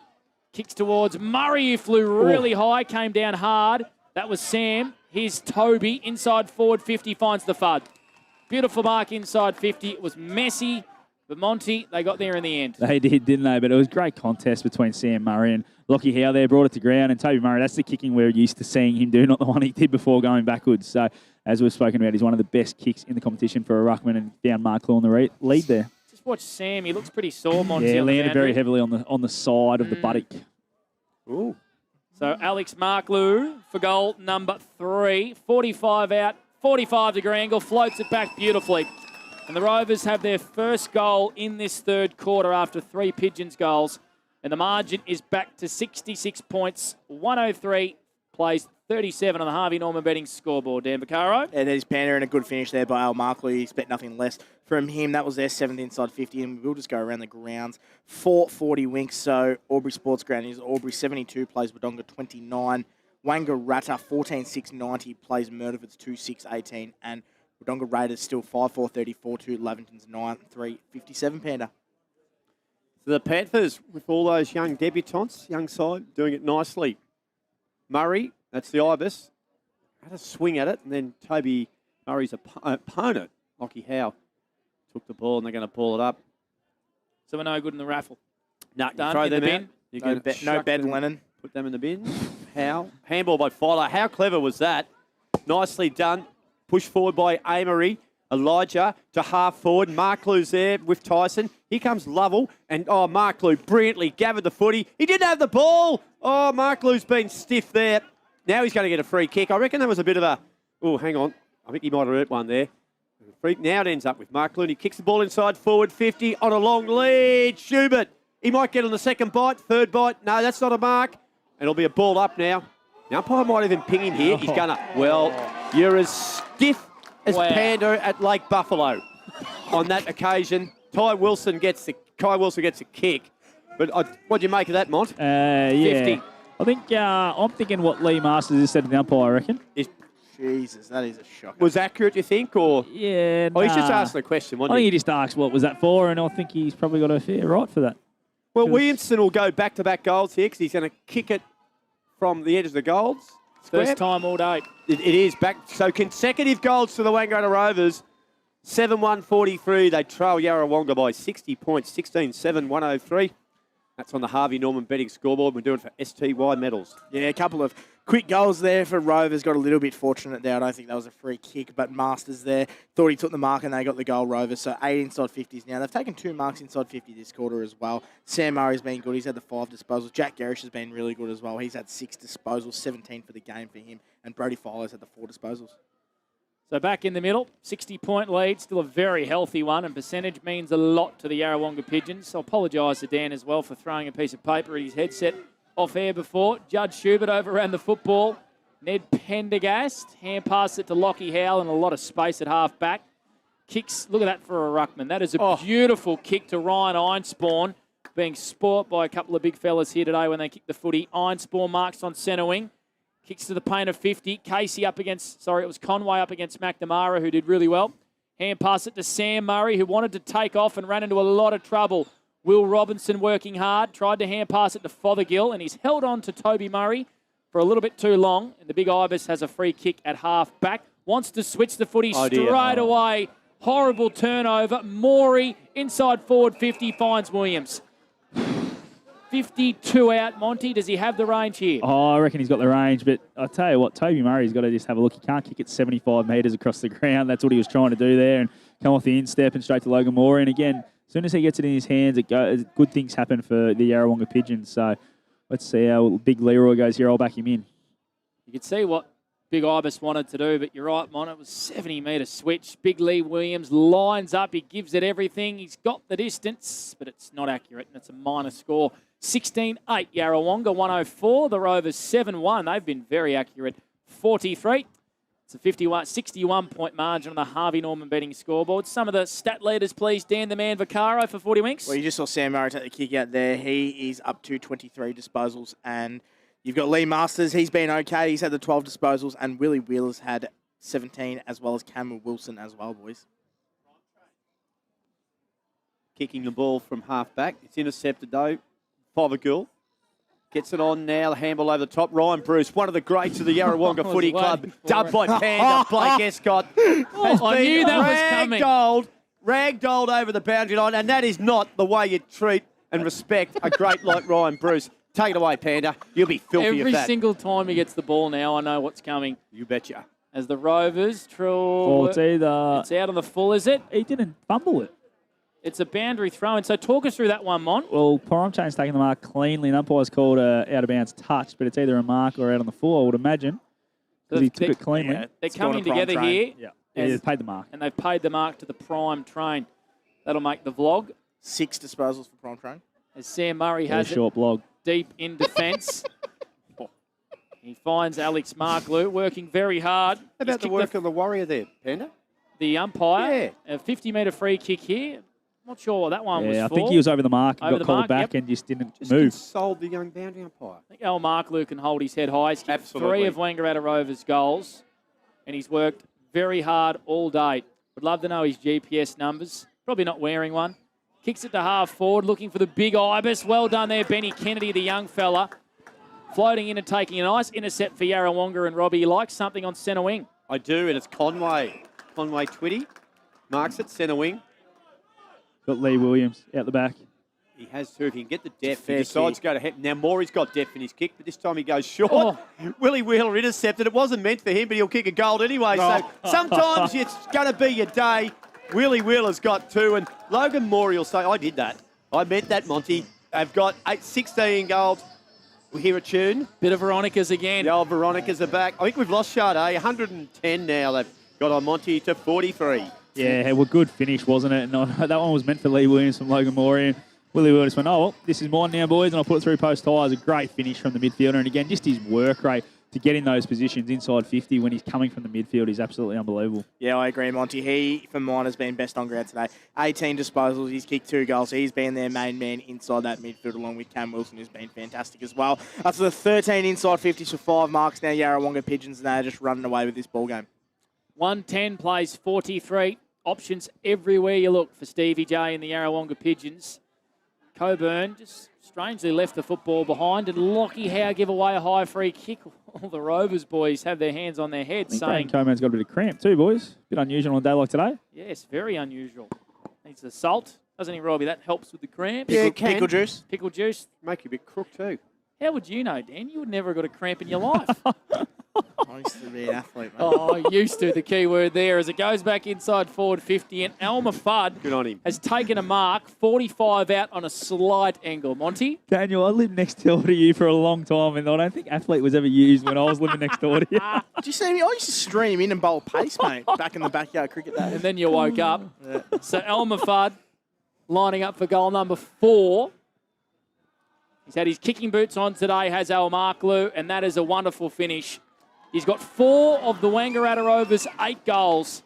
Kicks towards Murray, who flew really high, came down hard. That was Sam. Here's Toby. Inside forward 50 finds the FUD. Beautiful mark inside 50. It was messy, but Monty, they got there in the end. They did, didn't they? But it was a great contest between Sam Murray and Lockie Howe there. Brought it to ground. And Toby Murray, that's the kicking we're used to seeing him do, not the one he did before going backwards. So, as we've spoken about, he's one of the best kicks in the competition for a ruckman and found Mark Clue on the lead there. Just watch Sam. He looks pretty sore, Monty. Yeah, on the landed very boundary. heavily on the side of the buttock. Ooh. So Alex Marklew for goal number 3. 45 out, 45-degree angle, floats it back beautifully. And the Rovers have their first goal in this third quarter after 3 Pigeons goals. And the margin is back to 66 points. 103 plays 37 on the Harvey Norman betting scoreboard. Dan Vaccaro. And there's Panda and a good finish there by Al Markley. You expect nothing less from him. That was their 7th inside 50, and we'll just go around the grounds. 440 winks, so Albury Sports Ground is Albury 72, plays Wodonga 29. Wangaratta 14-6-90, plays Murderford's 2-6-18, and Wodonga Raiders still 5-4-30, 4-2, Lavington's 9-3-57, Panda. So the Panthers, with all those young debutants, young side, doing it nicely. Murray, that's the Ibis, had a swing at it, and then Toby Murray's opponent, Lockie Howe, took the ball, and they're going to pull it up. So we're no good in the raffle. No, Done. throw In the them bin. out. You No, can no chuck bed them, linen. Put them in the bin. Howe. Handball by Fowler. How clever was that? Nicely done. Push forward by Amory. Elijah to half forward. Mark Lew's there with Tyson. Here comes Lovell. And, Mark Lew brilliantly gathered the footy. He didn't have the ball. Oh, Mark Lew's been stiff there. Now he's going to get a free kick. I reckon that was a bit of a... Oh, hang on. I think he might have hurt one there. Now it ends up with Mark Lew. He kicks the ball inside forward 50 on a long lead. Schubert. He might get on the second bite, third bite. No, that's not a mark. And it'll be a ball up now. The umpire might even ping him here. He's going to... Well, you're as stiff as Panda at Lake Buffalo on that occasion. Kai Wilson gets a kick. But what do you make of that, Mont? Yeah. 50. I think I'm thinking what Lee Masters has said to the umpire, I reckon. Jesus, that is a shock. Was accurate, you think? Or Yeah, Oh, he's just asking a question, wasn't I think he? he just asked what was that for, and I think he's probably got a fair right for that. Well, Williamson will go back-to-back goals here because he's going to kick it from the edge of the goals. First time all day. It is back. So consecutive goals to the Wangaratta Rovers. 7-1-43. They trail Yarrawonga by 60 points. 16-7, 103. That's on the Harvey Norman betting scoreboard. We're doing it for STY medals. Yeah, a couple of quick goals there for Rovers. Got a little bit fortunate there. I don't think that was a free kick, but Masters there thought he took the mark and they got the goal, Rovers. So 8 inside 50s now. They've taken 2 marks inside 50 this quarter as well. Sam Murray's been good. He's had the 5 disposals. Jack Garish has been really good as well. He's had 6 disposals, 17 for the game for him. And Brody Fowler's had the 4 disposals. So back in the middle, 60-point lead, still a very healthy one, and percentage means a lot to the Yarrawonga Pigeons. I apologise to Dan as well for throwing a piece of paper at his headset off air before. Judge Schubert overran the football. Ned Pendergast hand passed it to Lockie Howe and a lot of space at half back. Kicks, look at that for a ruckman. That is a beautiful kick to Ryan Einspawn, being sport by a couple of big fellas here today when they kick the footy. Einspawn marks on centre wing. Kicks to the paint of 50. Casey up against, it was Conway up against McNamara, who did really well. Hand pass it to Sam Murray, who wanted to take off and ran into a lot of trouble. Will Robinson working hard, tried to hand pass it to Fothergill, and he's held on to Toby Murray for a little bit too long. And the big Ibis has a free kick at half back. Wants to switch the footy straight away. Horrible turnover. Morey, inside forward 50, finds Williams. 52 out, Monty. Does he have the range here? Oh, I reckon he's got the range, but I tell you what, Toby Murray's got to just have a look. He can't kick it 75 metres across the ground. That's what he was trying to do there, and come off the instep and straight to Logan Moore. And again, as soon as he gets it in his hands, good things happen for the Yarrawonga Pigeons. So let's see how big Leroy goes here. I'll back him in. You could see what Big Ibis wanted to do, but you're right, Mon. It was 70-metre switch. Big Lee Williams lines up. He gives it everything. He's got the distance, but it's not accurate, and it's a minor score. 16-8, Yarrawonga 104. The Rovers 7-1. They've been very accurate. 43. It's a 61-point margin on the Harvey Norman betting scoreboard. Some of the stat leaders, please. Dan the Man Vaccaro for 40 winks. Well, you just saw Sam Murray take the kick out there. He is up to 23 disposals. And you've got Lee Masters. He's been okay. He's had the 12 disposals. And Willie Wheeler's had 17, as well as Cameron Wilson as well, boys. Kicking the ball from half-back. It's intercepted, though. Fothergill gets it on now. Handball over the top. Ryan Bruce, one of the greats of the Yarrawonga Footy Club. Dubbed by Panda. Blake Escott has I been knew that was coming. ragdolled over the boundary line, and that is not the way you treat and respect a great like Ryan Bruce. Take it away, Panda. You'll be filthy Every of that. single time he gets the ball now, I know what's coming. You betcha. As the Rovers, It's either... It's out on the full, is it? He didn't fumble it. It's a boundary throw. And so talk us through that one, Mon. Well, Poromchain's taking the mark cleanly, and umpire's called a out-of-bounds touch, but it's either a mark or out on the full, I would imagine. Because he took it cleanly. Yeah, they're coming together here. Yeah, they've paid the mark. And they've paid the mark to the prime train. That'll make the vlog. 6 disposals for prime train. As Sam Murray has it short blog. Deep in defence. He finds Alex Marklew working very hard. How about the work of the Warrior there, Panda? The umpire. A 50-metre free kick here. Not sure what that one was for. I think he was over the mark and Over got the called mark, back yep. and just didn't Just move. consoled the young boundary umpire. I think Al Marklew can hold his head high. He's kicked Absolutely. 3 of Wangaratta Rovers' goals, and he's worked very hard all day. Would love to know his GPS numbers. Probably not wearing one. Kicks it to half forward, looking for the big Ibis. Well done there, Benny Kennedy, the young fella. Floating in and taking a nice intercept for Yarrawonga and Robbie. He likes something on centre wing. I do, and it's Conway. Conway Twitty marks it, centre wing. Got Lee Williams out the back. He has too. If he can get the depth, Fair he decides kick. to go to head. Now, Maury's got depth in his kick, but this time he goes short. Oh. Willie Wheeler intercepted. It wasn't meant for him, but he'll kick a goal anyway. Oh. So sometimes it's going to be your day. Willie Wheeler's got 2, and Logan Maury will say, I did that. I meant that, Monty. They've got 16 goals. We hear a tune. Bit of Veronica's again. The old Veronicas are back. I think we've lost Sade. 110 now. They've got on Monty to 43. Yeah, well, good finish, wasn't it? And that one was meant for Lee Williams from Logan Maury. And Willie Williams went, oh, well, this is mine now, boys, and I'll put it through post high. It was a great finish from the midfielder. And again, just his work rate to get in those positions inside 50 when he's coming from the midfield is absolutely unbelievable. Yeah, I agree, Monty. He, for mine, has been best on ground today. 18 disposals. He's kicked 2 goals. So he's been their main man inside that midfield, along with Cam Wilson, who's been fantastic as well. Up to the 13 inside 50s for 5 marks now. Yarrawonga Pigeons, and they're just running away with this ball game. 110 plays 43. Options everywhere you look for Stevie J and the Yarrawonga Pigeons. Coburn just strangely left the football behind, and Lockie Howe give away a high free kick. All the Rovers boys have their hands on their heads, saying, Coburn has got a bit of cramp too, boys. Bit unusual on a day like today. yes, very unusual. Needs the salt. Doesn't he, Robbie? That helps with the cramps. Yeah, Pickle juice. Pickle juice. Make you a bit crook too. How would you know, Dan? You would never have got a cramp in your life. I used to be an athlete, mate. Oh, used to, the key word there, as it goes back inside forward 50, and Elmer Fudd Good on him. has taken a mark, 45 out on a slight angle. Monty? Daniel, I lived next door to you for a long time, and I don't think athlete was ever used when I was living next door to you. Did you see me? I used to stream in and bowl pace, mate, back in the backyard cricket days. And then you woke up. So Elmer Fudd lining up for goal number 4. He's had his kicking boots on today, has Al Marklew, and that is a wonderful finish. He's got 4 of the Wangaratta Rovers' 8 goals.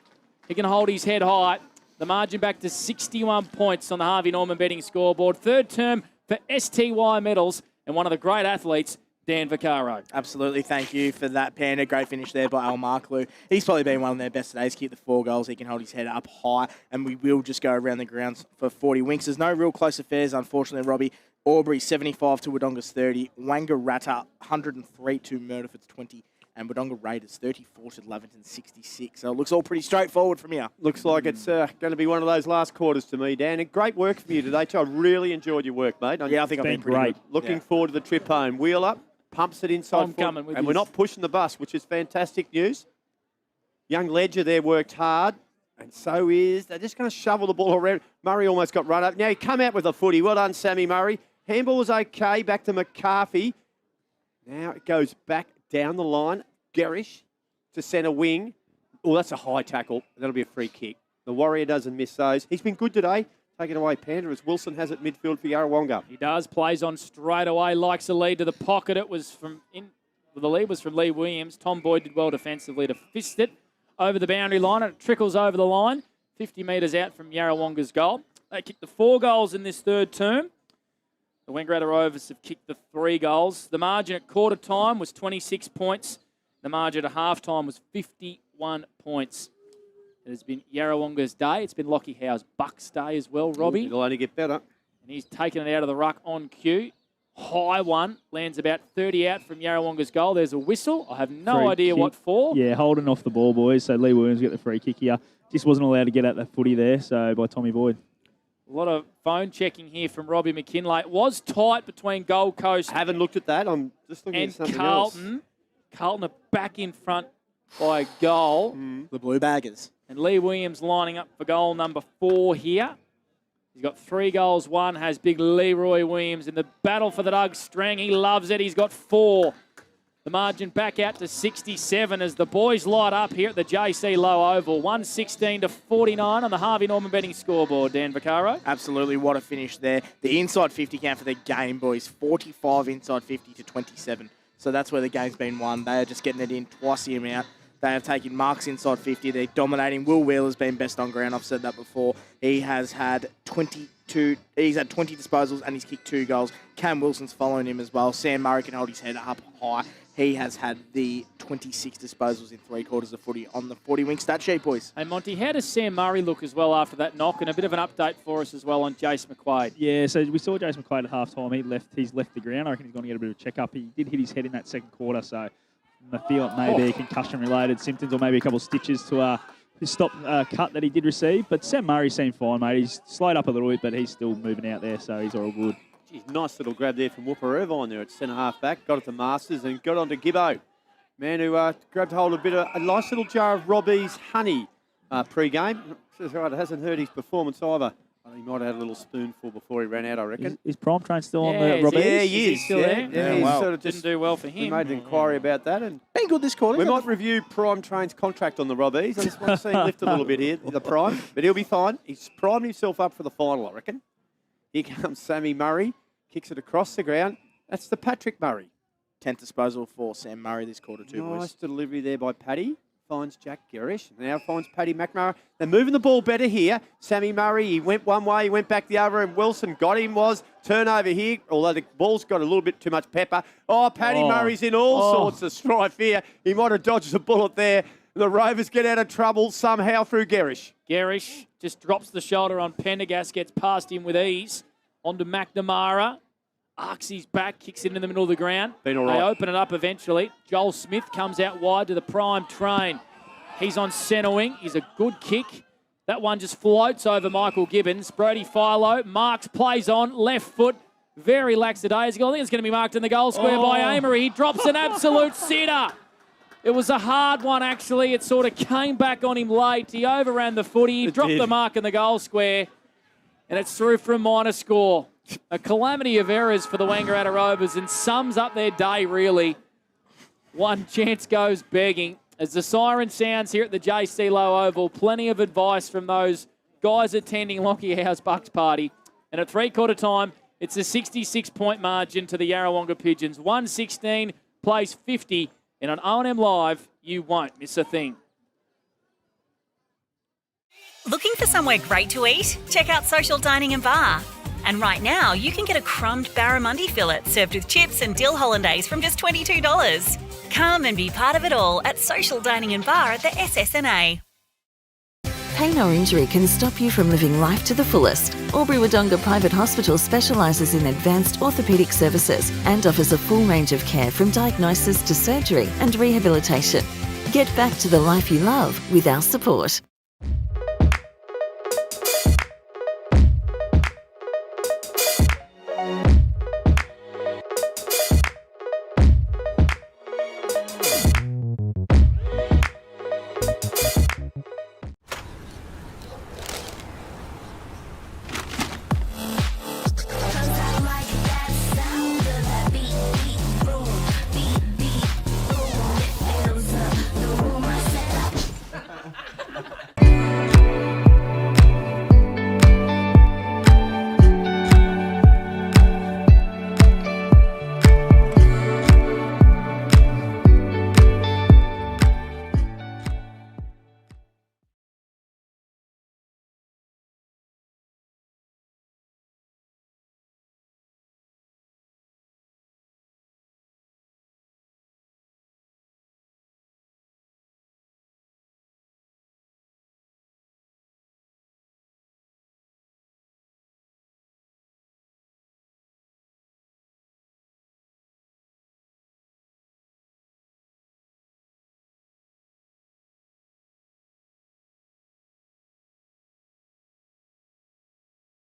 He can hold his head high. The margin back to 61 points on the Harvey Norman betting scoreboard. Third term for STY medals, and one of the great athletes, Dan Vaccaro. Absolutely. Thank you for that, Panda. Great finish there by Al Marklew. He's probably been one of their best today. He's kicked the 4 goals. He can hold his head up high, and we will just go around the grounds for 40 winks. There's no real close affairs, unfortunately, Robbie. Albury 75 to Wodonga's 30. Wangaratta 103 to Murderford's 20. And Wodonga Raiders 34 to Leventon 66. So it looks all pretty straightforward from here. Looks like it's going to be one of those last quarters to me, Dan. And great work from you today, too. I really enjoyed your work, mate. Yeah, I think I've been pretty great. good. Looking forward to the trip home. Wheel up, pumps it inside. I'm coming with and you. we're not pushing the bus, which is fantastic news. Young Ledger there worked hard. And so is, they're just going to shovel the ball around. Murray almost got run up. Now he come out with a footy. Well done, Sammy Murray. Handball was okay. Back to McCarthy. Now it goes back down the line. Garish to centre wing. Oh, that's a high tackle. That'll be a free kick. The Warrior doesn't miss those. He's been good today. Take it away, Panda, as Wilson has it midfield for Yarrawonga. He does. Plays on straight away. Likes a lead to the pocket. It was from Well, the lead was from Lee Williams. Tom Boyd did well defensively to fist it over the boundary line, and it trickles over the line, 50 metres out from Yarrawonga's goal. They kicked the 4 goals in this third term. The Wangaratta Rovers have kicked the 3 goals. The margin at quarter time was 26 points. The margin at half time was 51 points. It has been Yarrawonga's day. It's been Lockie Howe's Bucks day as well, Robbie. It'll only get better. And he's taken it out of the ruck on cue. High one. Lands about 30 out from Yarrawonga's goal. There's a whistle. I have no Free idea kick. what for. Yeah, holding off the ball, boys. So Lee Williams get the free kick here. Just wasn't allowed to get at the footy there, so by Tommy Boyd. A lot of phone checking here from Robbie McKinlay. It was tight between Gold Coast I haven't looked at that. I'm just looking and at something Carlton. else. Carlton are back in front by a goal. The Blue Baggers. And Lee Williams lining up for goal number 4 here. He's got 3 goals. 1 has big Leroy Williams in the battle for the Doug Strang. He loves it. He's got 4. The margin back out to 67 as the boys light up here at the JC Low Oval. 116 to 49 on the Harvey Norman betting scoreboard, Dan Vaccaro. Absolutely, what a finish there. The inside 50 count for the game, boys. 45 inside 50 to 27. So that's where the game's been won. They are just getting it in twice the amount. They have taken marks inside 50. They're dominating. Will Wheeler's been best on ground. I've said that before. He has had 20 disposals and he's kicked 2 goals. Cam Wilson's following him as well. Sam Murray can hold his head up high. He has had the 26 disposals in 3 quarters of footy on the 40-wing stat sheet, boys. Hey, Monty, how does Sam Murray look as well after that knock? And a bit of an update for us as well on Jace McQuaid. Yeah, so we saw Jace McQuaid at half-time. He's left the ground. I reckon he's going to get a bit of a check-up. He did hit his head in that second quarter, so I feel it may be concussion-related symptoms or maybe a couple of stitches to stop cut that he did receive. But Sam Murray seemed fine, mate. He's slowed up a little bit, but he's still moving out there, so he's all good. Geez, nice little grab there from Whooper Irvine there at centre-half back. Got it to Masters and got on to Gibbo. Man who grabbed hold of a nice little jar of Robbie's honey pre-game. Says, right, it hasn't hurt his performance either. He might have had a little spoonful before he ran out, I reckon. Is Prime Train still on the Robbie's? Yeah, he is. Still there? Yeah, he well, sort of didn't do well for him. We made an inquiry about that. And been good this quarter. We might review Prime Train's contract on the Robbie's. I just want to see him lift a little bit here, the Prime. But he'll be fine. He's primed himself up for the final, I reckon. Here comes Sammy Murray. Kicks it across the ground. That's the Patrick Murray. 10th disposal for Sam Murray this quarter too, boys. Nice delivery there by Paddy. Finds Jack Garish. Now finds Paddy McNamara. They're moving the ball better here. Sammy Murray, he went one way, he went back the other, and Wilson got him. Was turnover here, although the ball's got a little bit too much pepper. Oh, Paddy Murray's in all sorts of strife here. He might have dodged a bullet there. The Rovers get out of trouble somehow through Garish. Garish just drops the shoulder on Pendergast, gets past him with ease. On to McNamara. Arcs his back, kicks it in the middle of the ground. Been all right. They open it up eventually. Joel Smith comes out wide to the Prime Train. He's on centre wing. He's a good kick. That one just floats over Michael Gibbons. Brody Philo. Marks plays on. Left foot. Very lackadaisical. I think it's going to be marked in the goal square by Amory. He drops an absolute sitter. It was a hard one, actually. It sort of came back on him late. He overran the footy. He dropped the mark in the goal square. And it's through for a minor score. A calamity of errors for the Wangaratta Rovers and sums up their day, really. One chance goes begging. As the siren sounds here at the JC Low Oval, plenty of advice from those guys attending Lockie Howe's Bucks party. And at 3/4 time, it's a 66-point margin to the Yarrawonga Pigeons. 116 plays 50. And on O&M Live, you won't miss a thing. Looking for somewhere great to eat? Check out Social Dining and Bar. And right now, you can get a crumbed barramundi fillet served with chips and dill hollandaise from just $22. Come and be part of it all at Social Dining and Bar at the SSNA. Pain or injury can stop you from living life to the fullest. Wodonga Private Hospital specialises in advanced orthopaedic services and offers a full range of care from diagnosis to surgery and rehabilitation. Get back to the life you love with our support.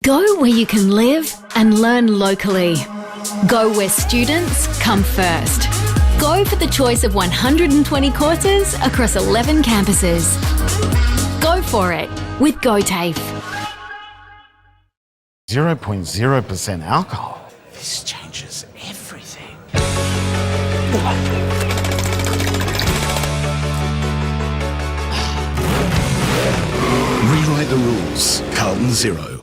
Go where you can live and learn locally. Go where students come first. Go for the choice of 120 courses across 11 campuses. Go for it with GoTAFE. 0.0% alcohol. This changes everything. Rewrite the rules. Carlton 0.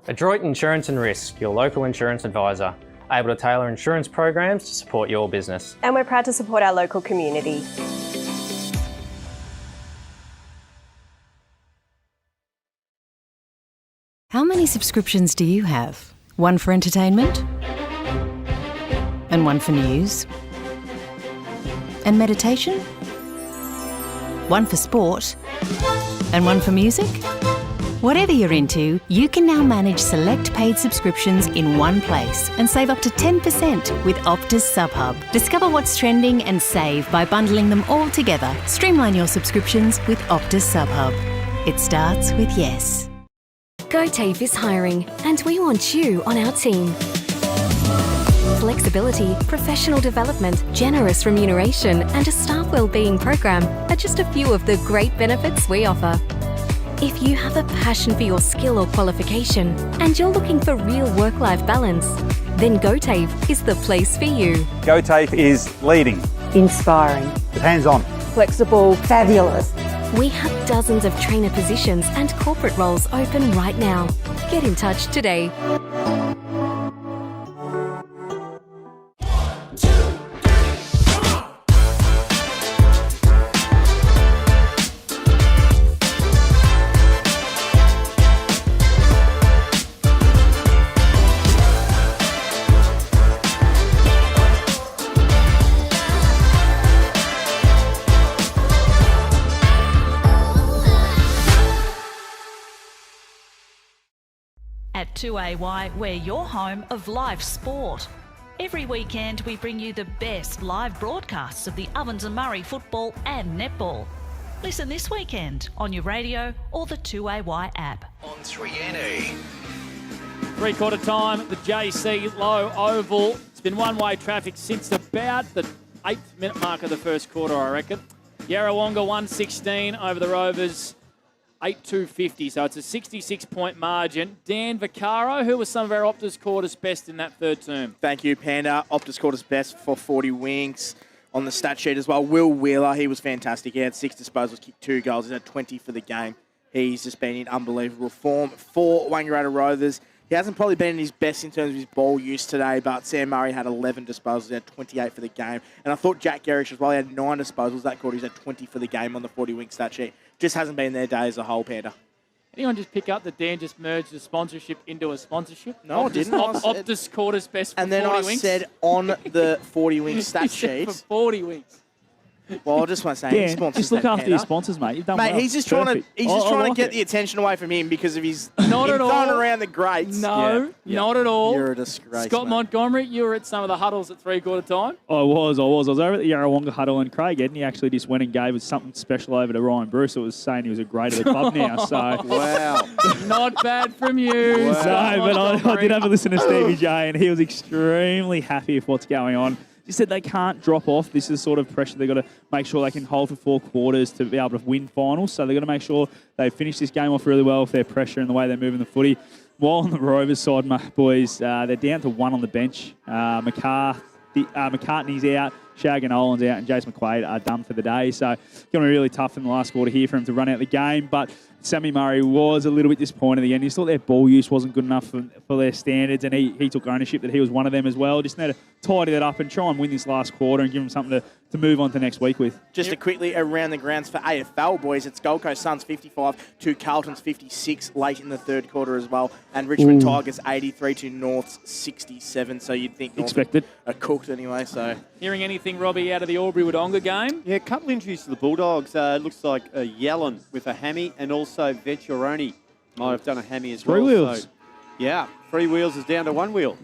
Adroit Insurance and Risk, your local insurance advisor, able to tailor insurance programs to support your business. And we're proud to support our local community. How many subscriptions do you have? One for entertainment? And one for news? And meditation? One for sport? And one for music? Whatever you're into, you can now manage select paid subscriptions in one place and save up to 10% with Optus SubHub. Discover what's trending and save by bundling them all together. Streamline your subscriptions with Optus SubHub. It starts with yes. GoTAFE is hiring, and we want you on our team. Flexibility, professional development, generous remuneration, and a staff wellbeing program are just a few of the great benefits we offer. If you have a passion for your skill or qualification and you're looking for real work-life balance, then GoTAFE is the place for you. GoTAFE is leading, Inspiring. hands-on, Flexible. Fabulous. We have dozens of trainer positions and corporate roles open right now. Get in touch today. At 2AY, we're your home of live sport. Every weekend, we bring you the best live broadcasts of the Ovens and Murray football and netball. Listen this weekend on your radio or the 2AY app. On 3NA. Three-quarter time at the JC Low Oval. It's been one-way traffic since about the 8th-minute mark of the first quarter, I reckon. Yarrawonga 116 over the Rovers. 8-2-50, so it's a 66-point margin. Dan Vaccaro, who was some of our Optus quarters best in that third term? Thank you, Panda. Optus quarters best for 40 wings on the stat sheet as well. Will Wheeler, he was fantastic. He had 6 disposals, kicked 2 goals. He's had 20 for the game. He's just been in unbelievable form. For Wangaratta Rovers, he hasn't probably been in his best in terms of his ball use today, but Sam Murray had 11 disposals. He had 28 for the game. And I thought Jack Gerrish as well. He had 9 disposals that quarter. He's had 20 for the game on the 40-wing stat sheet. Just hasn't been their day as a whole, Panda. Anyone just pick up that Dan just merged the sponsorship into a sponsorship? No, I didn't. Optus quarters best for 40 wings. And then I said on the 40-wing stat sheet. For 40 wings. Well, I just want to say, Dan, just look after your sponsors, mate. You've done well. He's just trying to get the attention away from him because of his not at all going around the greats. No, not at all. You're a disgrace, Scott mate. Montgomery, you were at some of the huddles at three-quarter time. I was over at the Yarrawonga huddle, and Craig Edney actually just went and gave us something special over to Ryan Bruce. It was saying he was a great of the club now. So wow, not bad from you. Wow. So, but I did have a listen to Stevie J, and he was extremely happy with what's going on. He said they can't drop off. This is sort of pressure they've got to make sure they can hold for 4 quarters to be able to win finals. So they've got to make sure they finish this game off really well with their pressure and the way they're moving the footy. While on the Rovers side, my boys, they're down to 1 on the bench. McCartney's out, Shag and Olin's out, and Jace McQuaid are done for the day. So it's going to be really tough in the last quarter here for him to run out the game. But Sammy Murray was a little bit disappointed at the end. He thought their ball use wasn't good enough for their standards, and he took ownership that he was one of them as well. Just need to tidy that up and try and win this last quarter and give them something to move on to next week with. Just to quickly around the grounds for AFL, boys, it's Gold Coast Suns 55 to Carlton's 56 late in the third quarter as well, and Richmond Tigers 83 to North's 67. So you'd think North expected are cooked anyway. So hearing anything, Robbie, out of the Albury-Wodonga game? Yeah, a couple injuries to the Bulldogs. Looks like Yellen with a hammy, and also Vecchiaroni might have done a hammy as well. 3 wheels. So, yeah, 3 wheels is down to 1 wheel.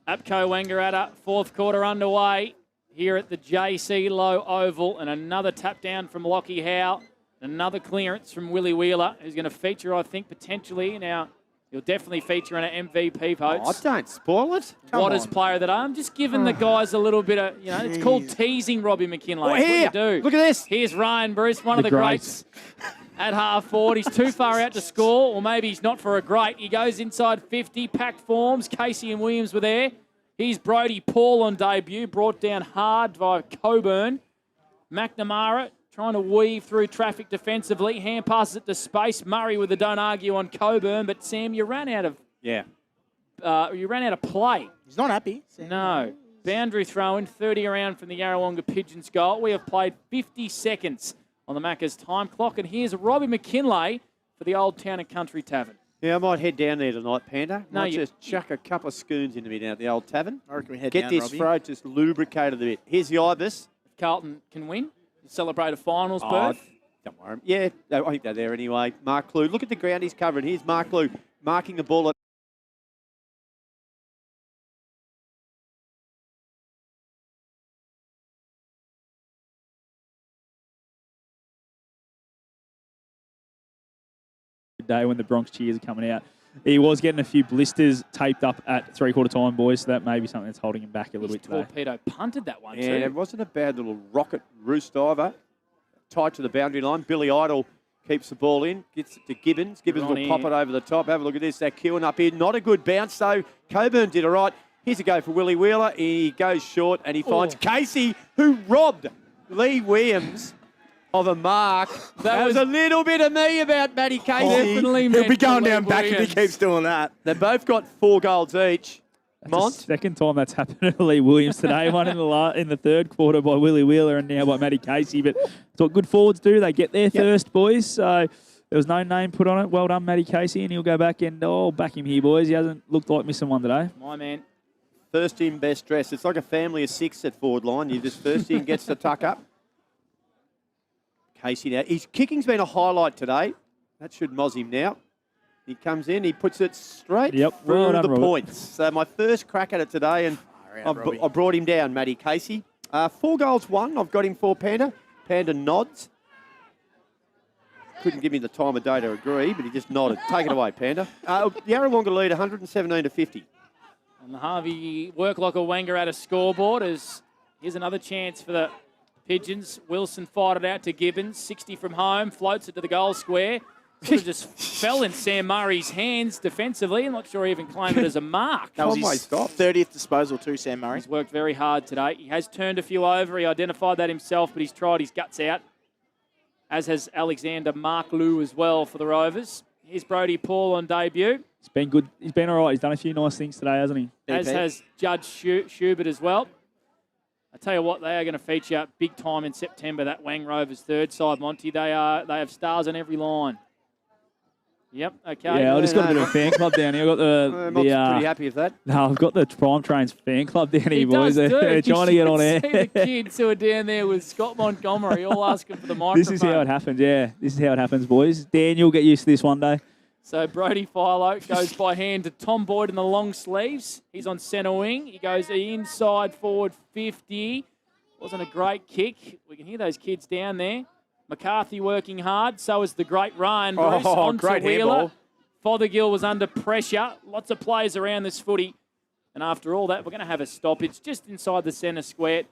Apco Wangaratta, fourth quarter underway here at the JC Low Oval, and another tap down from Lockie Howe, another clearance from Willie Wheeler, who's going to feature, I think, potentially in our He'll definitely feature in an MVP Oh, votes. don't spoil it. Hottest player of the day. I'm just giving the guys a little bit of, it's called teasing Robbie McKinlay. Oh, It's here. what you do. Look at this. Here's Ryan Bruce, one of The the greats. greats at half forward. He's too far out to score, or maybe he's not for a great. He goes inside 50, packed forms. Casey and Williams were there. Here's Brodie Paul on debut, brought down hard by Coburn. McNamara trying to weave through traffic defensively. Hand passes it to space. Murray with the don't argue on Coburn, but Sam, you ran out of play. He's not happy. No. Boundary throw-in, 30 around from the Yarrawonga Pigeons goal. We have played 50 seconds on the Macca's time clock, and here's Robbie McKinlay for the Old Town and Country Tavern. Yeah, I might head down there tonight, Panda. No, Might you- just chuck a couple of scoons into me down at the old tavern. I reckon we head Get down, this Robbie. throat just lubricated a bit. Here's the Ibis. If Carlton can win, celebrate a finals Oh, berth. don't worry. Yeah, I think they're there anyway. Mark Clue. Look at the ground he's covering. Here's Mark Clue marking the ball at day when the Bronx cheers are coming out. He was getting a few blisters taped up at three-quarter time, boys, so that may be something that's holding him back a little bit today. Torpedo punted that one Yeah, too. it wasn't a bad little rocket roost diver. Tight to the boundary line. Billy Idle keeps the ball in, gets it to Gibbons. Gibbons will Ronnie. pop it over the top. Have a look at this. They're queuing up here. Not a good bounce, though. Coburn did all right. Here's a go for Willie Wheeler. He goes short and he finds Casey, who robbed Lee Williams of a mark. That was a little bit of me about Matty Casey. Definitely He'll be meant going for down Lee back if Williams. he keeps doing that. They both got 4 goals each. That's Mont. the second time that's happened to Lee Williams today. One in the third quarter by Willie Wheeler and now by Matty Casey. But it's what good forwards do. They get there first, boys. So there was no name put on it. Well done, Matty Casey. And he'll go back and, back him here, boys. He hasn't looked like missing one today. My man. First in, best dressed. It's like a family of 6 at forward line. You just first in gets the tuck up. Casey now. His kicking's been a highlight today. That should moz him now. He comes in, he puts it straight Well through done, the Robert. points. So my first crack at it today, and I brought him down, Matty Casey. 4 goals, 1. I've got him for Panda. Panda nods. Couldn't give me the time of day to agree, but he just nodded. Take it away, Panda. Yarrawonga lead 117 to 50. On the Harvey Worklocker Wangaratta scoreboard, here's another chance for the Pigeons. Wilson fired it out to Gibbons. 60 from home, floats it to the goal square. Sort of just fell in Sam Murray's hands defensively. I'm not sure he even claimed it as a mark. That was his 30th disposal too, Sam Murray. He's worked very hard today. He has turned a few over. He identified that himself, but he's tried his guts out, as has Alexander Mark-Lou as well for the Rovers. Here's Brodie Paul on debut. He's been good. He's been all right. He's done a few nice things today, hasn't he? As has Judge Schubert as well. I tell you what, they are going to feature big time in September, that Wang Rovers third side, Monty. They have stars on every line. Yep, okay. Yeah, I just got a bit of a fan club down here. I've got I'm pretty happy with that. No, I've got the Prime Trains fan club down here, He boys. does They're do. trying to You get on air. should see the kids who are down there with Scott Montgomery all asking for the microphone. This is how it happens, yeah. This is how it happens, boys. Dan, you'll get used to this one day. So Brodie Philo goes by hand to Tom Boyd in the long sleeves. He's on centre wing. He goes inside forward 50. Wasn't a great kick. We can hear those kids down there. McCarthy working hard. So is the great Ryan Bruce. Onto great Wheeler. handball. Fothergill was under pressure. Lots of players around this footy. And after all that, we're going to have a stoppage just inside the centre square.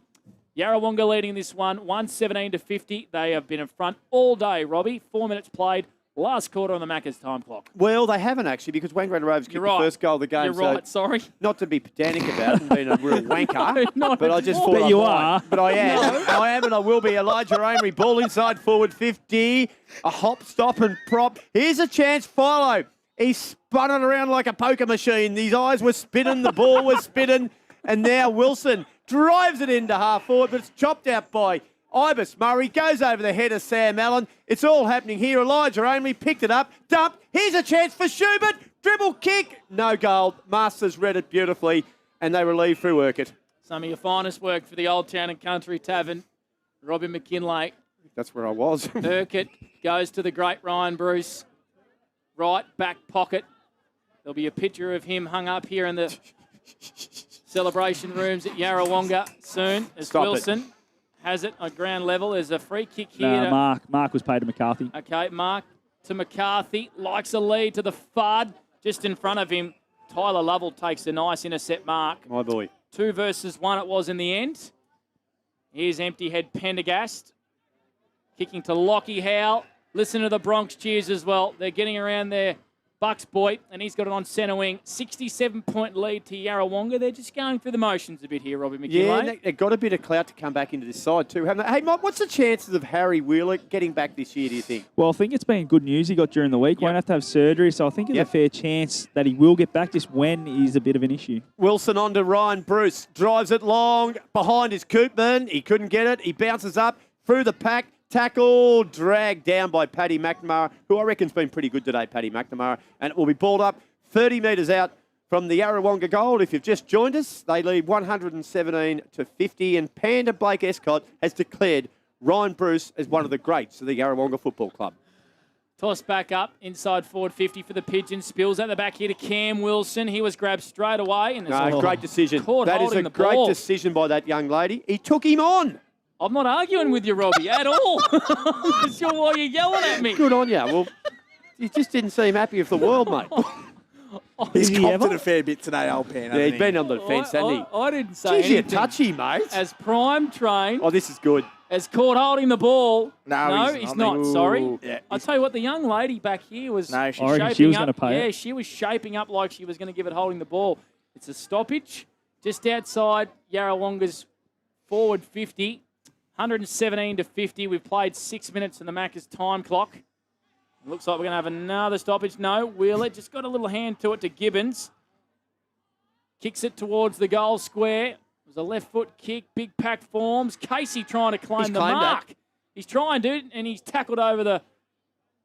Yarrawonga leading this one, 117 to 50. They have been in front all day, Robbie. 4 minutes played. Last quarter on the Macca's time clock. Well, they haven't actually, because Wangaratta Rovers kicked the first goal of the game. You're right, sorry. Not to be pedantic about it and being a real wanker, No, but I just not. thought But I you might. are. But I am. I am and I will be. Elijah Amory, ball inside forward 50. A hop, stop and prop. Here's a chance, Philo. He spun it around like a poker machine. These eyes were spinning, the ball was spinning, and now Wilson drives it into half forward, but it's chopped out by Ibis Murray, goes over the head of Sam Allen. It's all happening here. Elijah only picked it up, dumped. Here's a chance for Schubert. Dribble kick. No goal. Masters read it beautifully, and they relieve through Urquhart. Some of your finest work for the Old Town and Country Tavern. Robbie McKinlay. That's where I was. Urquhart goes to the great Ryan Bruce. Right back pocket. There'll be a picture of him hung up here in the celebration rooms at Yarrawonga soon. As Wilson has it on ground level. There's a free kick here. No, Mark was paid to McCarthy. Okay, Mark to McCarthy. Likes a lead to the FUD. Just in front of him, Tyler Lovell takes a nice intercept mark. My boy. 2 versus 1 it was in the end. Here's empty head Pendergast. Kicking to Lockie Howe. Listen to the Bronx cheers as well. They're getting around there. Bucks boy, and he's got it on centre wing. 67-point lead to Yarrawonga. They're just going through the motions a bit here, Robbie McKinlay. Yeah, they've got a bit of clout to come back into this side too, haven't they? Hey, Mike, what's the chances of Harry Wheeler getting back this year, do you think? Well, I think it's been good news he got during the week. Won't have to have surgery, so I think there's a fair chance that he will get back. Just when is a bit of an issue. Wilson on to Ryan Bruce. Drives it long. Behind is Koopman. He couldn't get it. He bounces up through the pack. Tackle, dragged down by Paddy McNamara, who I reckon's been pretty good today, Paddy McNamara. And it will be balled up 30 metres out from the Yarrawonga goal. If you've just joined us, they lead 117 to 50. And Panda Blake Escott has declared Ryan Bruce as one of the greats of the Yarrawonga Football Club. Toss back up, inside forward 50 for the Pigeons. Spills at the back here to Cam Wilson. He was grabbed straight away. And Great decision. Caught That is a great ball. decision by that young lady. He took him on. I'm not arguing with you, Robbie, at all. I'm not sure why you're yelling at me. Good on you. Well, you just didn't seem happy with the world, mate. He's copped it a fair bit today, old Pan. Yeah, he's been on the defence, hasn't he? I didn't say Jeez, you're anything. touchy, mate. As Prime trained. Oh, this is good. As caught holding the ball. No, he's not. Sorry. Yeah, I'll tell you what, the young lady back here was No, she's I reckon shaping she was up. going to pay Yeah, it. she was shaping up like she was going to give it holding the ball. It's a stoppage just outside Yarrawonga's forward 50. 117 to 50. We've played 6 minutes in the Macca's time clock. It looks like we're going to have another stoppage. No, Wheeler just got a little hand to it to Gibbons. Kicks it towards the goal square. It was a left foot kick. Big pack forms. Casey trying to claim the mark. He's trying to, and he's tackled over the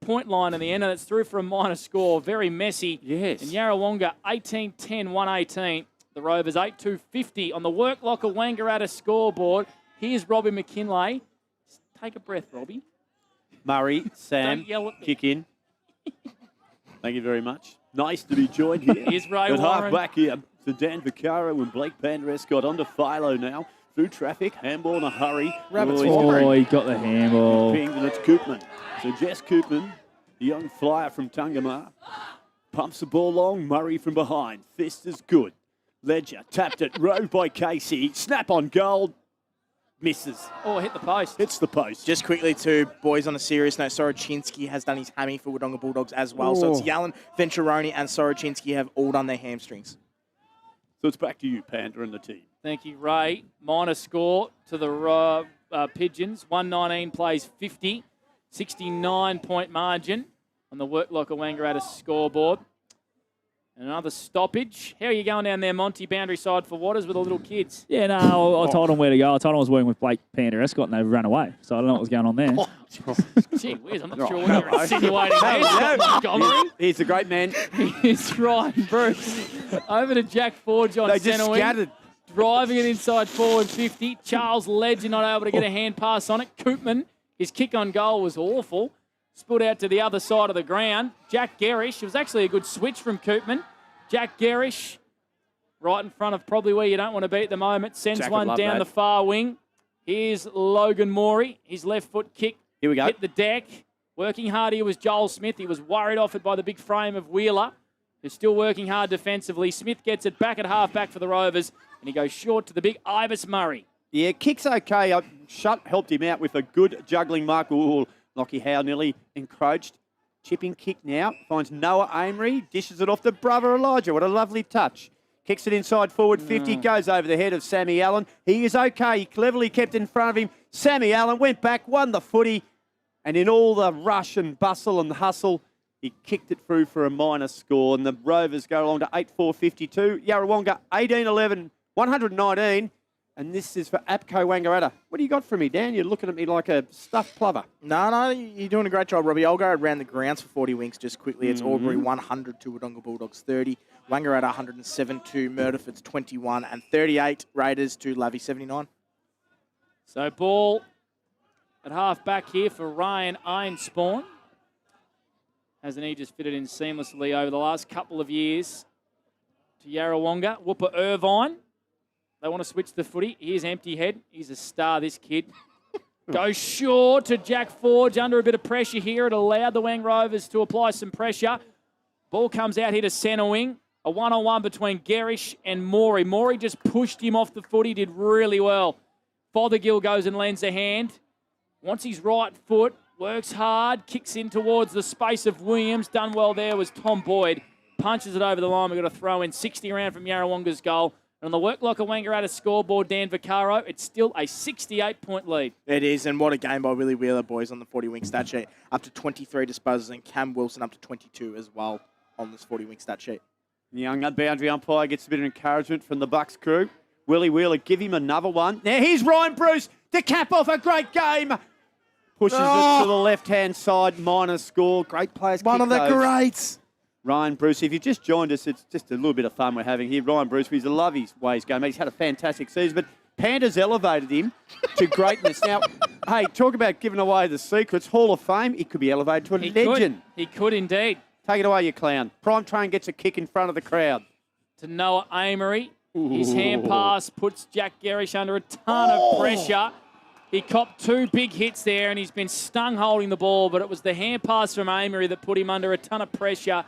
point line in the end, and it's through for a minor score. Very messy. Yes. And Yarrawonga 18-10, 118. The Rovers 8-2-50 on the Work Locker Wangaratta scoreboard. Here's Robbie McKinlay. Just take a breath, Robbie. Murray, Sam, Don't yell at me. kick in. Thank you very much. Nice to be joined here. Here's Ray At Warren. half back here to Dan Vaccaro and Blake Pandrescott on to Philo now. Through traffic, handball in a hurry. Rabbits he's Oh, he got the handball. pinged and it's Koopman. So Jess Koopman, the young flyer from Tungamar, pumps the ball long. Murray from behind. Fist is good. Ledger tapped it. Rode by Casey. Snap on goal. Misses. Oh, hit the post. Hits the post. Just quickly, too, boys, on a serious note, Soroczynski has done his hammy for Wodonga Bulldogs as well. So it's Yallen, Venturoni, and Soroczynski have all done their hamstrings. So it's back to you, Panda, and the team. Thank you, Ray. Minor score to the Pigeons. 119 plays 50. 69-point margin on the Work Locker Wangaratta scoreboard. And another stoppage. How are you going down there, Monty? Boundary side for Waters with the little kids. Yeah, no, I told him where to go. I told him I was working with Blake Panda Escott and they've run away. So I don't know what was going on there. Gee whiz, I'm not sure what you're insinuating there. Montgomery. He's a great man. Here's Ryan Bruce. Over to Jack Forge on They just centre wing. scattered. Driving it inside forward 50. Charles Ledger not able to get a hand pass on it. Koopman, his kick on goal was awful. Spilled out to the other side of the ground. Jack Garish. It was actually a good switch from Koopman. Jack Garish, right in front of probably where you don't want to be at the moment, sends Jack would one love down that. the far wing. Here's Logan Morey. His left foot kick Here we go. hit the deck. Working hard here was Joel Smith. He was worried off it by the big frame of Wheeler, who's still working hard defensively. Smith gets it back at half-back for the Rovers, and he goes short to the big Ibis Murray. Yeah, kick's okay. Shutt helped him out with a good juggling mark. Ooh, Lockie Howe nearly encroached. Chipping kick now. Finds Noah Amory. Dishes it off to brother Elijah. What a lovely touch. Kicks it inside forward 50. Goes over the head of Sammy Allen. He is okay. He cleverly kept in front of him. Sammy Allen went back, won the footy. And in all the rush and bustle and hustle, he kicked it through for a minor score. And the Rovers go along to 8-4-52. Yarrawonga 18-11, 119. And this is for APCO Wangaratta. What do you got for me, Dan? You're looking at me like a stuffed plover. No, you're doing a great job, Robbie. I'll go around the grounds for 40 winks just quickly. It's Albury 100 to Wodonga Bulldogs 30. Wangaratta 107 to Murderford's 21. And 38 Raiders to Lavey 79. So ball at half-back here for Ryan Ironspawn. Hasn't he just fitted in seamlessly over the last couple of years to Yarrawonga. Whooper Irvine. They want to switch the footy. Here's Empty Head. He's a star, this kid. Goes short to Jack Forge under a bit of pressure here. It allowed the Wang Rovers to apply some pressure. Ball comes out here to centre wing. A one-on-one between Gerish and Morey. Morey just pushed him off the foot. He did really well. Fothergill goes and lends a hand. Wants his right foot. Works hard. Kicks in towards the space of Williams. Done well there was Tom Boyd. Punches it over the line. We've got a throw in 60 round from Yarrawonga's goal. And on the Work Locker Wangaratta scoreboard, Dan Vaccaro, it's still a 68-point lead. It is, and what a game by Willie Wheeler, boys, on the 40-wing stat sheet. Up to 23 disposals, and Cam Wilson up to 22 as well on this 40-wing stat sheet. The young boundary umpire gets a bit of encouragement from the Bucks crew. Willie Wheeler, give him another one. Now here's Ryan Bruce to cap off a great game. Pushes it to the left-hand side, minor score. Great players. One of the greats. Ryan Bruce, if you've just joined us, it's just a little bit of fun we're having here. Ryan Bruce, he's a love his ways game. He's had a fantastic season, but Panda's elevated him to greatness. Now, hey, talk about giving away the secrets. Hall of Fame, he could be elevated to a legend. He could indeed. Take it away, you clown. Prime Train gets a kick in front of the crowd. To Noah Amory. His hand pass puts Jack Gerish under a ton of pressure. He copped 2 big hits there, and he's been stung holding the ball, but it was the hand pass from Amory that put him under a ton of pressure.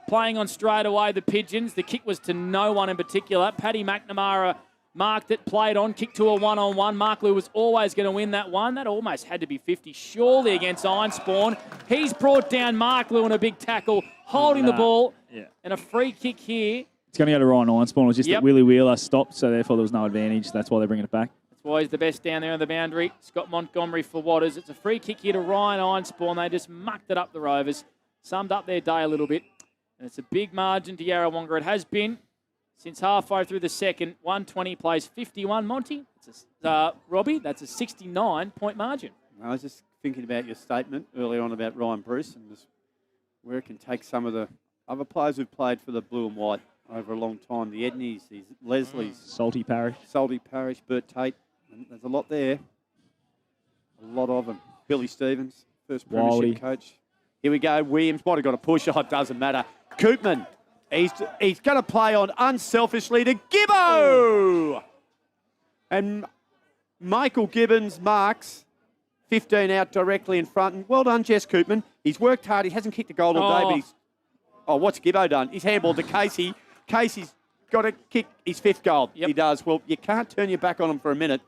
Playing on straight away, the Pigeons. The kick was to no one in particular. Paddy McNamara marked it, played on, kicked to a one-on-one. Mark Lew was always going to win that one. That almost had to be 50, surely, against Ironspawn. He's brought down Mark Lew in a big tackle, holding the ball. Yeah. And a free kick here. It's going to go to Ryan Ironspawn. It was just that Willie Wheeler stopped, so therefore there was no advantage. That's why they're bringing it back. That's why he's the best down there on the boundary. Scott Montgomery for Waters. It's a free kick here to Ryan Ironspawn. They just mucked it up, the Rovers. Summed up their day a little bit. And it's a big margin to Yarrawonga. It has been since halfway through the second. 120 plays 51. Monty, Robbie, that's a 69-point margin. I was just thinking about your statement earlier on about Ryan Bruce and just where it can take some of the other players who've played for the blue and white over a long time. The Edneys, the Leslies. Salty Parish, Bert Tate. And there's a lot there. A lot of them. Billy Stevens, first premiership coach. Here we go. Williams might have got a push. Oh, it doesn't matter. Koopman, he's going to play on unselfishly to Gibbo. And Michael Gibbons marks 15 out directly in front. And well done, Jess Koopman. He's worked hard. He hasn't kicked a goal all day, but he's... Oh, what's Gibbo done? He's handballed to Casey. Casey's got to kick his 5th goal. He does. Well, you can't turn your back on him for a minute.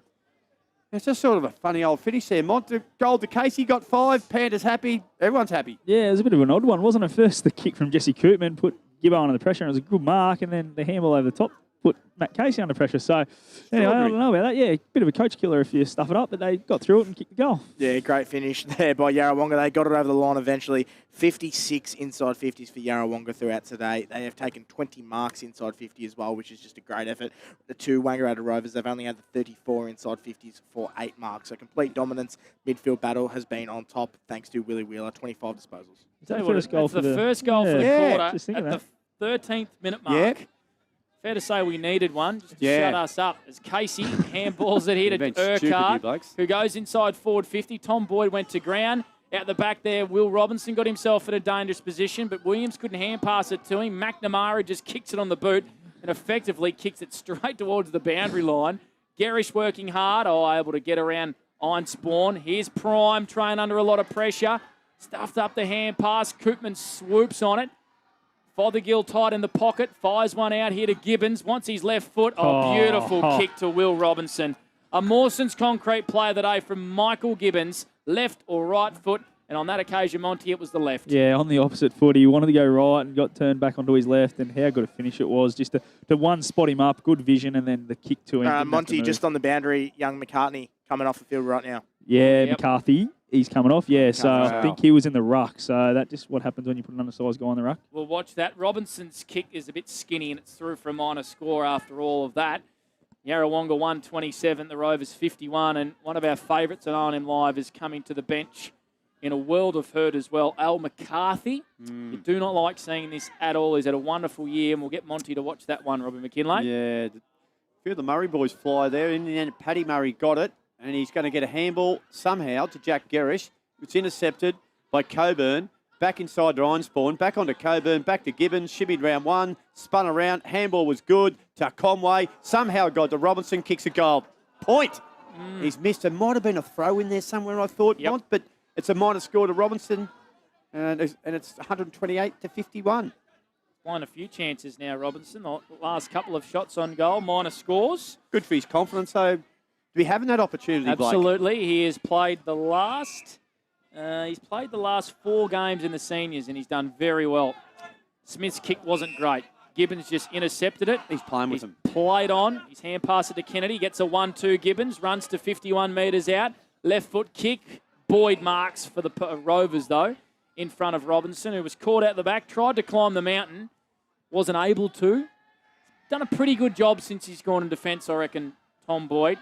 It's just sort of a funny old finish there. Goal to Casey, got 5. Panda's happy. Everyone's happy. Yeah, it was a bit of an odd one, wasn't it? First, the kick from Jesse Koopman put Gibbo under the pressure, and it was a good mark, and then the handball over the top put Matt Casey under pressure. So, anyway, I don't know about that. Yeah, bit of a coach killer if you stuff it up, but they got through it and kicked the goal. Yeah, great finish there by Yarrawonga. They got it over the line eventually. 56 inside 50s for Yarrawonga throughout today. They have taken 20 marks inside 50 as well, which is just a great effort. The 2 Wangaratta Rovers, they've only had the 34 inside 50s for 8 marks. So complete dominance. Midfield battle has been on top thanks to Willie Wheeler, 25 disposals. Is that the first goal for the first goal for the quarter at the 13th minute mark. Yeah. Fair to say we needed one just to shut us up. As Casey handballs it here to Urquhart, who goes inside forward 50. Tom Boyd went to ground. Out the back there, Will Robinson got himself in a dangerous position, but Williams couldn't hand pass it to him. McNamara just kicks it on the boot and effectively kicks it straight towards the boundary line. Gerish working hard, able to get around Ironspawn. Here's Prime, train under a lot of pressure. Stuffed up the hand pass. Koopman swoops on it. Fothergill tight in the pocket, fires one out here to Gibbons. Wants his left foot. Beautiful kick to Will Robinson. A Mawson's concrete play of the day from Michael Gibbons, left or right foot. And on that occasion, Monty, it was the left. Yeah, on the opposite foot. He wanted to go right and got turned back onto his left. And how good a finish it was. Just to one spot him up, good vision, and then the kick to him. Monty, just on the boundary, young McCartney coming off the field right now. Yeah, McCarthy. He's coming off, so I think he was in the ruck. So that's just what happens when you put an undersized guy on the ruck. We'll watch that. Robinson's kick is a bit skinny, and it's through for a minor score after all of that. Yarrawonga 127, the Rovers 51, and one of our favourites at R17 Live is coming to the bench in a world of hurt as well. Al McCarthy. You do not like seeing this at all. He's had a wonderful year, and we'll get Monty to watch that one, Robin McKinlay. Yeah, a few of the Murray boys fly there. In the end, Paddy Murray got it. And he's going to get a handball somehow to Jack Gerish. It's intercepted by Coburn. Back inside to Ironspawn. Back onto Coburn. Back to Gibbons. Shimmied round 1. Spun around. Handball was good to Conway. Somehow got to Robinson. Kicks a goal. Point. He's missed. It might have been a throw in there somewhere, I thought. But it's a minor score to Robinson. And it's 128 to 51. Won a few chances now, Robinson. The last couple of shots on goal, minor scores. Good for his confidence, though. To be having that opportunity, Absolutely. Blake. He has played the last 4 games in the seniors, and he's done very well. Smith's kick wasn't great. Gibbons just intercepted it. He's playing with him. Played on. His hand pass it to Kennedy. Gets a 1-2 Gibbons. Runs to 51 metres out. Left foot kick. Boyd marks for the Rovers, though, in front of Robinson, who was caught out the back. Tried to climb the mountain. Wasn't able to. Done a pretty good job since he's gone in defence, I reckon, Tom Boyd.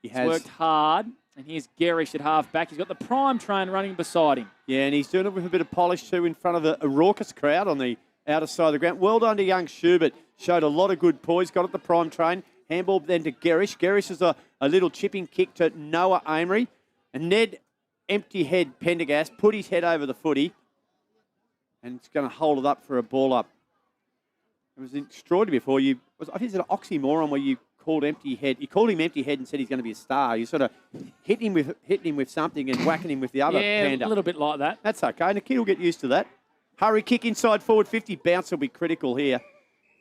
He's worked hard. And here's Gerish at half-back. He's got the prime train running beside him. Yeah, and he's doing it with a bit of polish too in front of a raucous crowd on the outer side of the ground. Well done to young Schubert. Showed a lot of good poise. Got at the prime train. Handball then to Gerish. Gerish is a little chipping kick to Noah Amory. And Ned, empty head Pendergast, put his head over the footy. And it's going to hold it up for a ball up. It was extraordinary before. I think it's an oxymoron where you called empty head. You called him empty head and said he's going to be a star. You sort of hit him with something and whacking him with the other hand up. A little bit like that. That's okay. And the kid will get used to that. Hurry kick inside forward 50. Bounce will be critical here.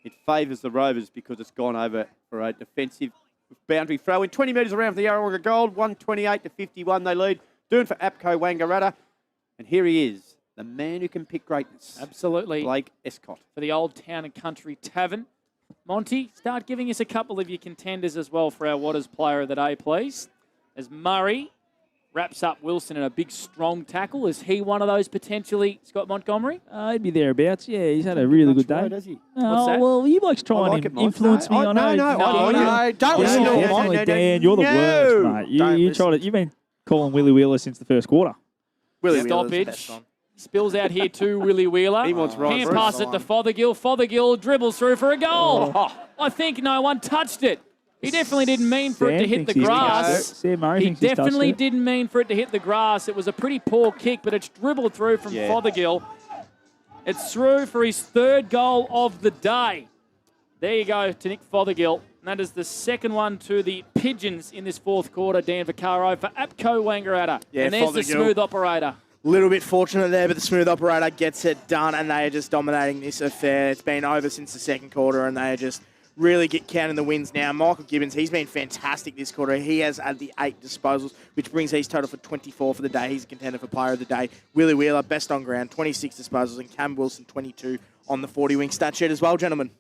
It favours the Rovers because it's gone over for a defensive boundary throw in. 20 metres around for the Yarrawonga Gold. 128 to 51 they lead. Doing for APCO Wangaratta. And here he is, the man who can pick greatness. Absolutely. Blake Escott. For the Old Town and Country Tavern. Monty, start giving us a couple of your contenders as well for our Waters Player of the Day, please. As Murray wraps up Wilson in a big, strong tackle. Is he one of those potentially, Scott Montgomery? He'd be thereabouts. Yeah, he's had a really good day. Does he? What's that? Well, you blokes try and influence me. I know. No, don't listen to him. Dan, you're the worst, mate. You've been calling Willie Wheeler since the first quarter. Willie stoppage. Spills out here to Willie Wheeler. He wants right. Hand pass it to Fothergill. Fothergill dribbles through for a goal. I think no one touched it. He definitely didn't mean for it to hit the grass. He definitely didn't mean for it to hit the grass. It was a pretty poor kick, but it's dribbled through from Fothergill. It's through for his 3rd goal of the day. There you go to Nick Fothergill. And that is the second one to the Pigeons in this 4th quarter, Dan Vaccaro, for APCO Wangaratta. Yeah, and there's Fothergill. the smooth operator. Little bit fortunate there, but the smooth operator gets it done, and they are just dominating this affair. It's been over since the 2nd quarter, and they are just really counting the wins now. Michael Gibbons, he's been fantastic this quarter. He has had the 8 disposals, which brings his total for 24 for the day. He's a contender for Player of the Day. Willie Wheeler, best on ground, 26 disposals, and Cam Wilson, 22 on the 40-wing stat sheet as well, gentlemen.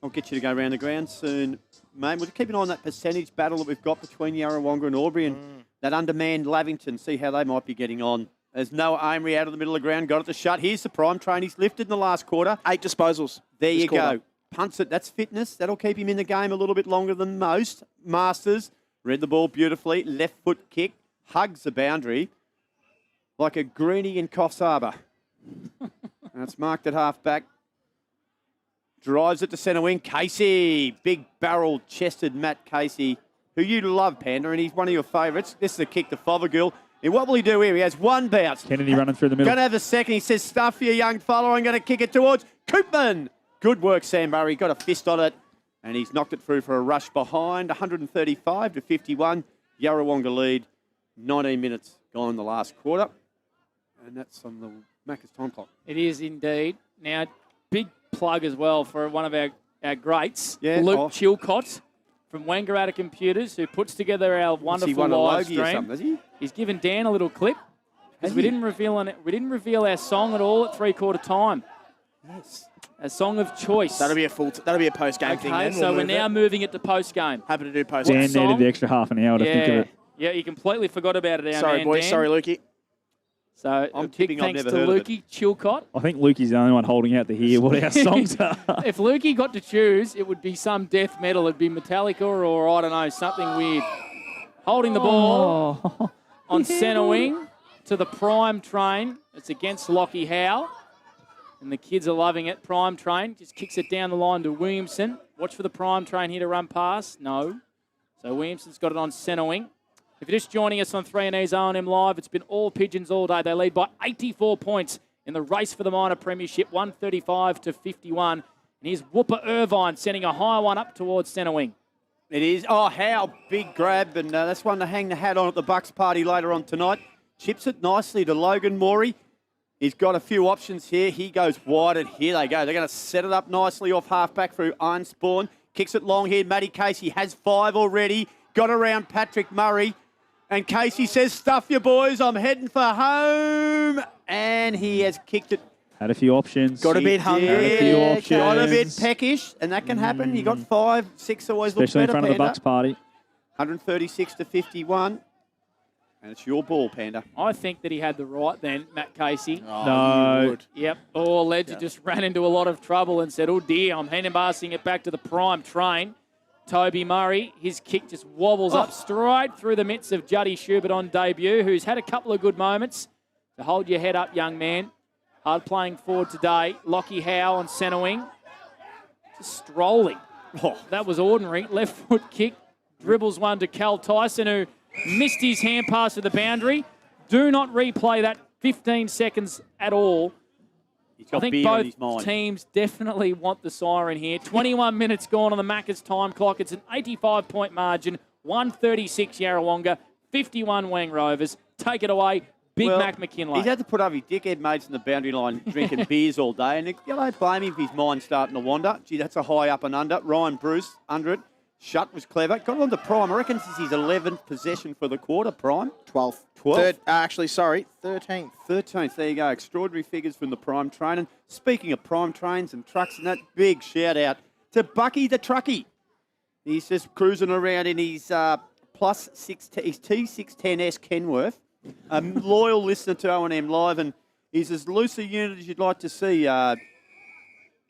I'll get you to go around the ground soon, mate. We'll keep an eye on that percentage battle that we've got between Yarrawonga and Albury and that undermanned Lavington, see how they might be getting on. There's Noah Amory out of the middle of the ground, got it to shut. Here's the prime train. He's lifted in the last quarter. 8 disposals. There you go. Punts it. That's fitness. That'll keep him in the game a little bit longer than most. Masters read the ball beautifully. Left foot kick. Hugs the boundary like a greenie in Coffs Harbour. And it's marked at half-back. Drives it to centre wing. Casey. Big barrel-chested Matt Casey, who you love, Panda, and he's one of your favourites. This is a kick to Fothergill. And what will he do here? He has one bounce. Kennedy running through the middle. Going to have a second. He says, stuff you, young fellow. I'm going to kick it towards Koopman. Good work, Sam Murray. Got a fist on it. And he's knocked it through for a rush behind. 135 to 51. Yarrawonga lead. 19 minutes gone in the last quarter. And that's on the Macca's time clock. It is indeed. Now, big plug as well for one of our greats, Yeah. Luke Chilcott from Wangaratta Computers, who puts together our wonderful live stream. Does he? He's given Dan a little clip because we didn't reveal our song at all at 3/4 time. Yes. A song of choice. That'll be a post game thing. Okay, Then so we're now moving it to post game. Happy to do post game. Dan needed the extra half an hour to think of it. Yeah, you completely forgot about it. Sorry, boys. Dan. Sorry, Lukey. So I'm a big tipping I've thanks to never heard of Lukey Chilcott. I think Lukey's the only one holding out to hear what our songs are. If Lukey got to choose, it would be some death metal. It'd be Metallica or I don't know, something weird. Holding the ball on centre wing to the prime train. It's against Lockie Howe. And the kids are loving it. Prime train just kicks it down the line to Williamson. Watch for the prime train here to run past. No. So Williamson's got it on centre wing. If you're just joining us on 3&E's O&M Live, it's been all Pigeons all day. They lead by 84 points in the race for the minor premiership, 135 to 51. And here's Whooper Irvine sending a high one up towards centre wing. It is. Oh, how big grab. And that's one to hang the hat on at the Bucks party later on tonight. Chips it nicely to Logan Morey. He's got a few options here. He goes wide, and here they go. They're going to set it up nicely off halfback through Arnspawn. Kicks it long here. Matty Casey has 5 already. Got around Patrick Murray. And Casey says, stuff you boys, I'm heading for home. And he has kicked it. Had a few options. Got a bit hungry. Had a few options. Got a bit peckish, and that can happen. You got 5, 6 always looks Especially better, in front of the Panda. Bucks party. 136 to 51. And it's your ball, Panda. I think that he had the right then, Matt Casey. No. Yep. Oh, Ledger just ran into a lot of trouble and said, oh dear, I'm handing it back to the prime train. Toby Murray, his kick just wobbles up straight through the midst of Juddy Schubert on debut, who's had a couple of good moments. To hold your head up, young man. Hard playing forward today. Lockie Howe on centre wing. Just strolling. Oh, that was ordinary. Left foot kick. Dribbles one to Cal Tyson, who missed his hand pass to the boundary. Do not replay that 15 seconds at all. I think both teams definitely want the siren here. 21 minutes gone on the Macca's time clock. It's an 85-point margin. 136 Yarrawonga, 51 Wang Rovers. Take it away, Big Mac McKinlay. He's had to put up his dickhead mates in the boundary line drinking beers all day. And you don't blame him if his mind's starting to wander. Gee, that's a high up and under. Ryan Bruce under it. Shutt was clever. Got on to Prime. I reckon this is his 11th possession for the quarter, Prime. 12th. 12th? 13th. 13th. There you go. Extraordinary figures from the Prime train. And speaking of Prime trains and trucks and that, big shout out to Bucky the Truckie. He's just cruising around in his his T610S Kenworth. A loyal listener to O&M Live, and he's as loose a unit as you'd like to see,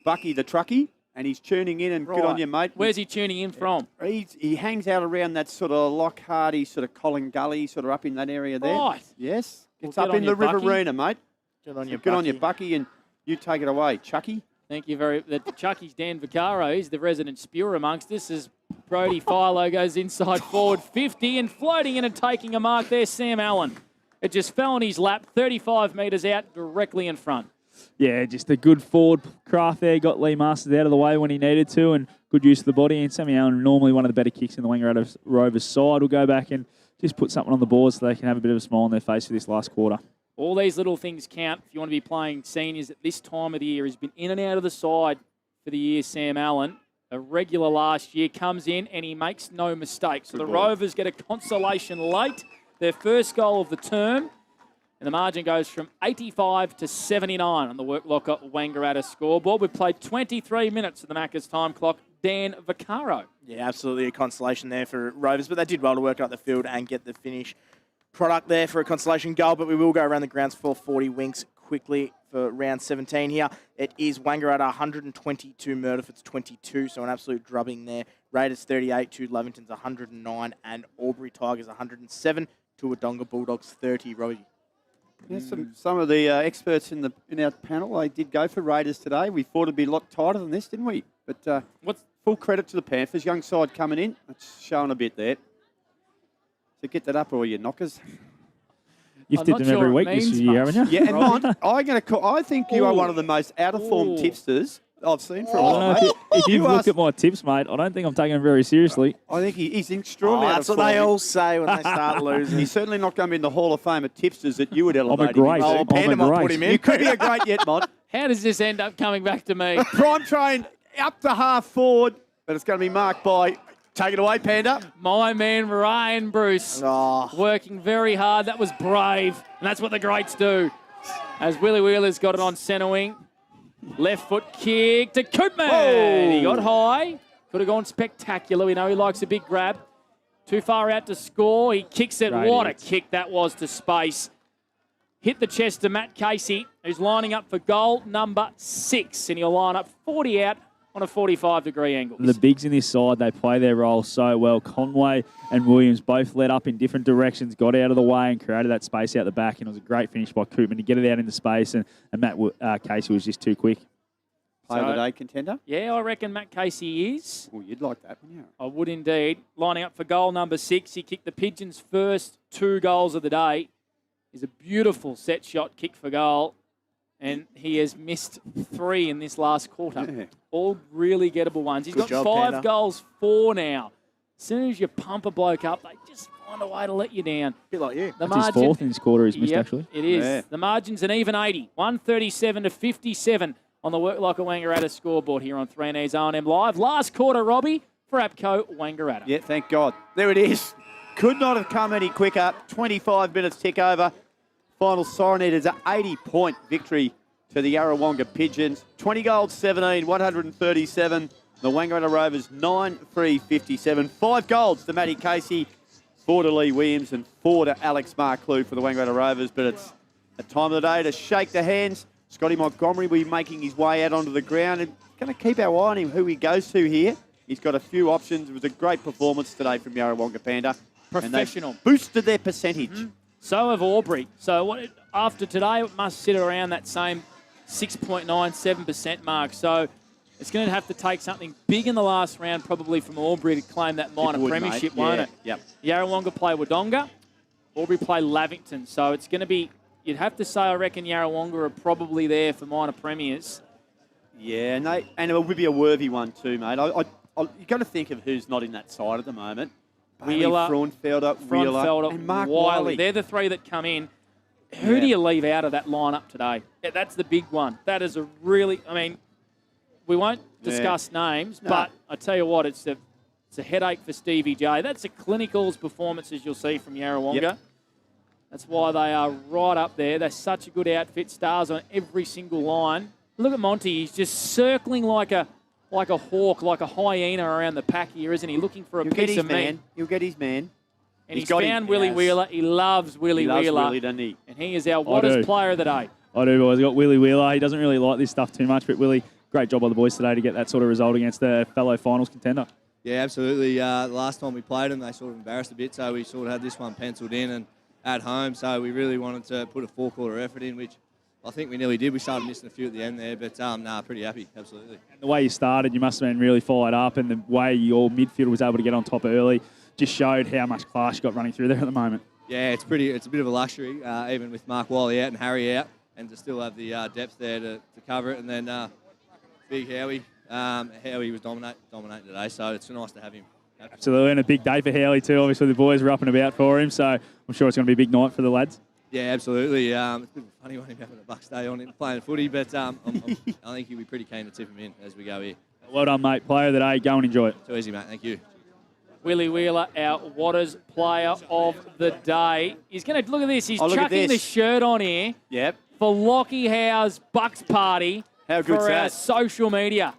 Bucky the Truckie. And he's tuning in, and good on you, mate. Where's he tuning in from? He hangs out around that sort of Lockharty, sort of Colin Gully, sort of up in that area there. Right. Yes. It's Well, up in the Bucky. Riverina, mate. Good on you, Good on you, Bucky, and you take it away. Chucky? Thank you very much. Chucky's Dan Vaccaro. He's the resident spewer amongst us as Brody Philo goes inside forward 50 and floating in and taking a mark there, Sam Allen. It just fell on his lap, 35 metres out, directly in front. Yeah, just a good forward craft there. Got Lee Masters out of the way when he needed to, and good use of the body. And Sammy Allen, normally one of the better kicks in the Wangaratta Rovers side, will go back and just put something on the board so they can have a bit of a smile on their face for this last quarter. All these little things count if you want to be playing seniors at this time of the year. He's been in and out of the side for the year, Sam Allen. A regular last year, comes in and he makes no mistakes. So the Rovers get a consolation late, their first goal of the term. And the margin goes from 85 to 79 on the Work Locker Wangaratta scoreboard. We've played 23 minutes of the Macca's time clock. Dan Vaccaro. Yeah, absolutely a consolation there for Rovers, but they did well to work out the field and get the finish product there for a consolation goal. But we will go around the grounds for 40 winks quickly for round 17 here. It is Wangaratta 122, Murderford's 22, so an absolute drubbing there. Raiders 38 to Levington's 109, and Albury Tigers 107 to Wodonga Bulldogs 30. Robbie. Yeah, some of the experts in our panel, they did go for Raiders today. We thought it'd be a lot tighter than this, didn't we? But full credit to the Panthers. Young side coming in. It's showing a bit there. So get that up, all you knockers. You've tipped them every week this year, haven't you? Yeah, and Mont, I think you are one of the most out-of-form tipsters I've seen for a while, mate. If you've looked at my tips, mate, I don't think I'm taking them very seriously. I think he's extraordinary. That's what they all say when they start losing. He's certainly not going to be in the Hall of Fame of tipsters that you would elevate. I'm a great. him. Oh, Panda might put him in. You could be a great yet, Mont. How does this end up coming back to me? Prime train up the half forward, but it's going to be marked by... Take it away, Panda. My man, Ryan Bruce, working very hard. That was brave, and that's what the greats do. As Willie Wheeler's got it on centre wing. Left foot kick to Koopman. Whoa. He got high. Could have gone spectacular. We know he likes a big grab. Too far out to score. He kicks it. Right, What a kick that was to space. Hit the chest to Matt Casey, who's lining up for goal number 6. And he'll line up 40 out on a 45-degree angle. The bigs in this side, they play their role so well. Conway and Williams both led up in different directions, got out of the way and created that space out the back, and it was a great finish by Koopman to get it out into space, and Matt Casey was just too quick. Play of the day contender? Yeah, I reckon Matt Casey is. Well, you'd like that, wouldn't you? I would indeed. Lining up for goal number 6. He kicked the Pigeons' first 2 goals of the day. Is a beautiful set shot kick for goal. And he has missed 3 in this last quarter. Yeah. All really gettable ones. He's got 5 goals, 4 now. As soon as you pump a bloke up, they just find find a way to let you down. A bit like you. The That's his fourth in this quarter he's missed, actually. It is. Yeah. The margin's an even 80. 137 to 57 on the Work Like a Wangaratta scoreboard here on 3Ns O&M Live. Last quarter, Robbie, for APCO Wangaratta. Yeah, thank God. There it is. Could not have come any quicker. 25 minutes tick over. Final siren, it is an 80-point victory to the Yarrawonga Pigeons. 20 goals, 17, 137. The Wangaratta Rovers, 9-3-57. 5 goals to Matty Casey, 4 to Lee Williams, and 4 to Alex Marklew for the Wangaratta Rovers. But it's a time of the day to shake the hands. Scotty Montgomery will be making his way out onto the ground and going to keep our eye on him, who he goes to here. He's got a few options. It was a great performance today from Yarrawonga Panda. Professional. And they boosted their percentage. Mm-hmm. So have Aubrey. So after today, it must sit around that same 6.97% mark. So it's going to have to take something big in the last round, probably from Aubrey, to claim that minor premiership, won't it? Yep. Yarrawonga play Wodonga. Aubrey play Lavington. So it's going to be, you'd have to say, I reckon Yarrawonga are probably there for minor premiers. Yeah, and it would be a worthy one too, mate. You've got to think of who's not in that side at the moment. Wheeler, Frauenfelder, Wheeler, and Mark Wiley. They're the three that come in. Who do you leave out of that lineup today? Yeah, that's the big one. That is a really, I mean, we won't discuss names, but I tell you what, it's a headache for Stevie J. That's a clinicals performance, as you'll see from Yarrawonga. Yep. That's why they are right up there. They're such a good outfit. Stars on every single line. Look at Monty. He's just circling like a hawk, like a hyena around the pack here, isn't he? Looking for a piece of meat. He'll get his man. And he's found Willie Wheeler. He loves Willie Wheeler. Willie, doesn't he? And he is our Waters player of the day. I do, boys. I've got Willie Wheeler. He doesn't really like this stuff too much, but Willie, great job by the boys today to get that sort of result against a fellow finals contender. Yeah, absolutely. Last time we played them, they sort of embarrassed a bit, so we sort of had this one penciled in and at home, so we really wanted to put a four-quarter effort in, which I think we nearly did. We started missing a few at the end there, but pretty happy, absolutely. And the way you started, you must have been really fired up, and the way your midfield was able to get on top early just showed how much class you got running through there at the moment. Yeah, it's a bit of a luxury, even with Mark Wiley out and Harry out, and to still have the depth there to cover it. And then big Howie, Howie was dominating today, so it's nice to have him. Absolutely, and a big day for Howie too. Obviously, the boys are up and about for him, so I'm sure it's going to be a big night for the lads. Yeah, absolutely. It's a bit of a funny one, him having a Bucks day on him playing footy, but I think he'll be pretty keen to tip him in as we go here. Well done, mate. Player of the day. Go and enjoy it. Too easy, mate. Thank you. Willie Wheeler, our Waters player of the day. He's going to, look at this, he's chucking the shirt on here. Yep. For Lockie Howe's Bucks party. How good's for that? our social media.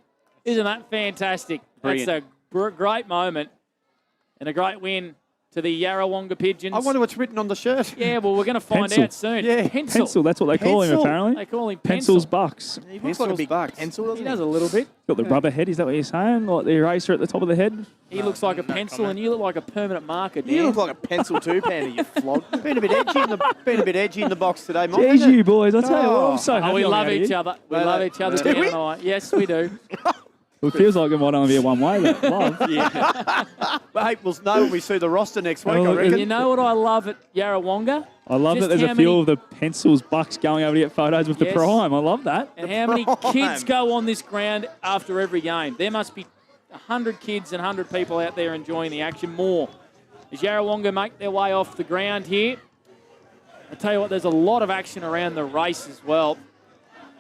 Isn't that fantastic? Brilliant. That's a great moment and a great win to the Yarrawonga Pigeons. I wonder what's written on the shirt. Yeah, well, we're going to find out soon. Yeah. Pencil, that's what they call him, apparently. They call him Pencil's Bucks. He looks like a big Bucks. pencil, doesn't He does a little bit. Got the rubber head, is that what you're saying? Like the eraser at the top of the head? He looks like a pencil and you look like a permanent marker, Dan. You look like a pencil too, Panda, you flog. Been a bit edgy in the box today, Mike. Jeez, you boys, I tell you what, I'm so happy. We I'm love out each here. other. We love each other. Dan and I. Yes, we do. It feels like it might only be a one-way, that love. Yeah. Mate, we'll know when we see the roster next week, I reckon. You know what I love at Yarrawonga? I love that there's a few of the Pencils Bucks going over to get photos with the Prime. I love that. And how many kids go on this ground after every game? There must be 100 kids and 100 people out there enjoying the action more. As Yarrawonga make their way off the ground here, I tell you what, there's a lot of action around the race as well.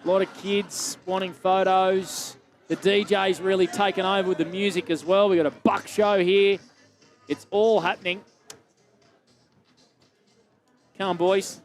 A lot of kids wanting photos. The DJ's really taken over with the music as well. We've got a buck show here. It's all happening. Come on, boys.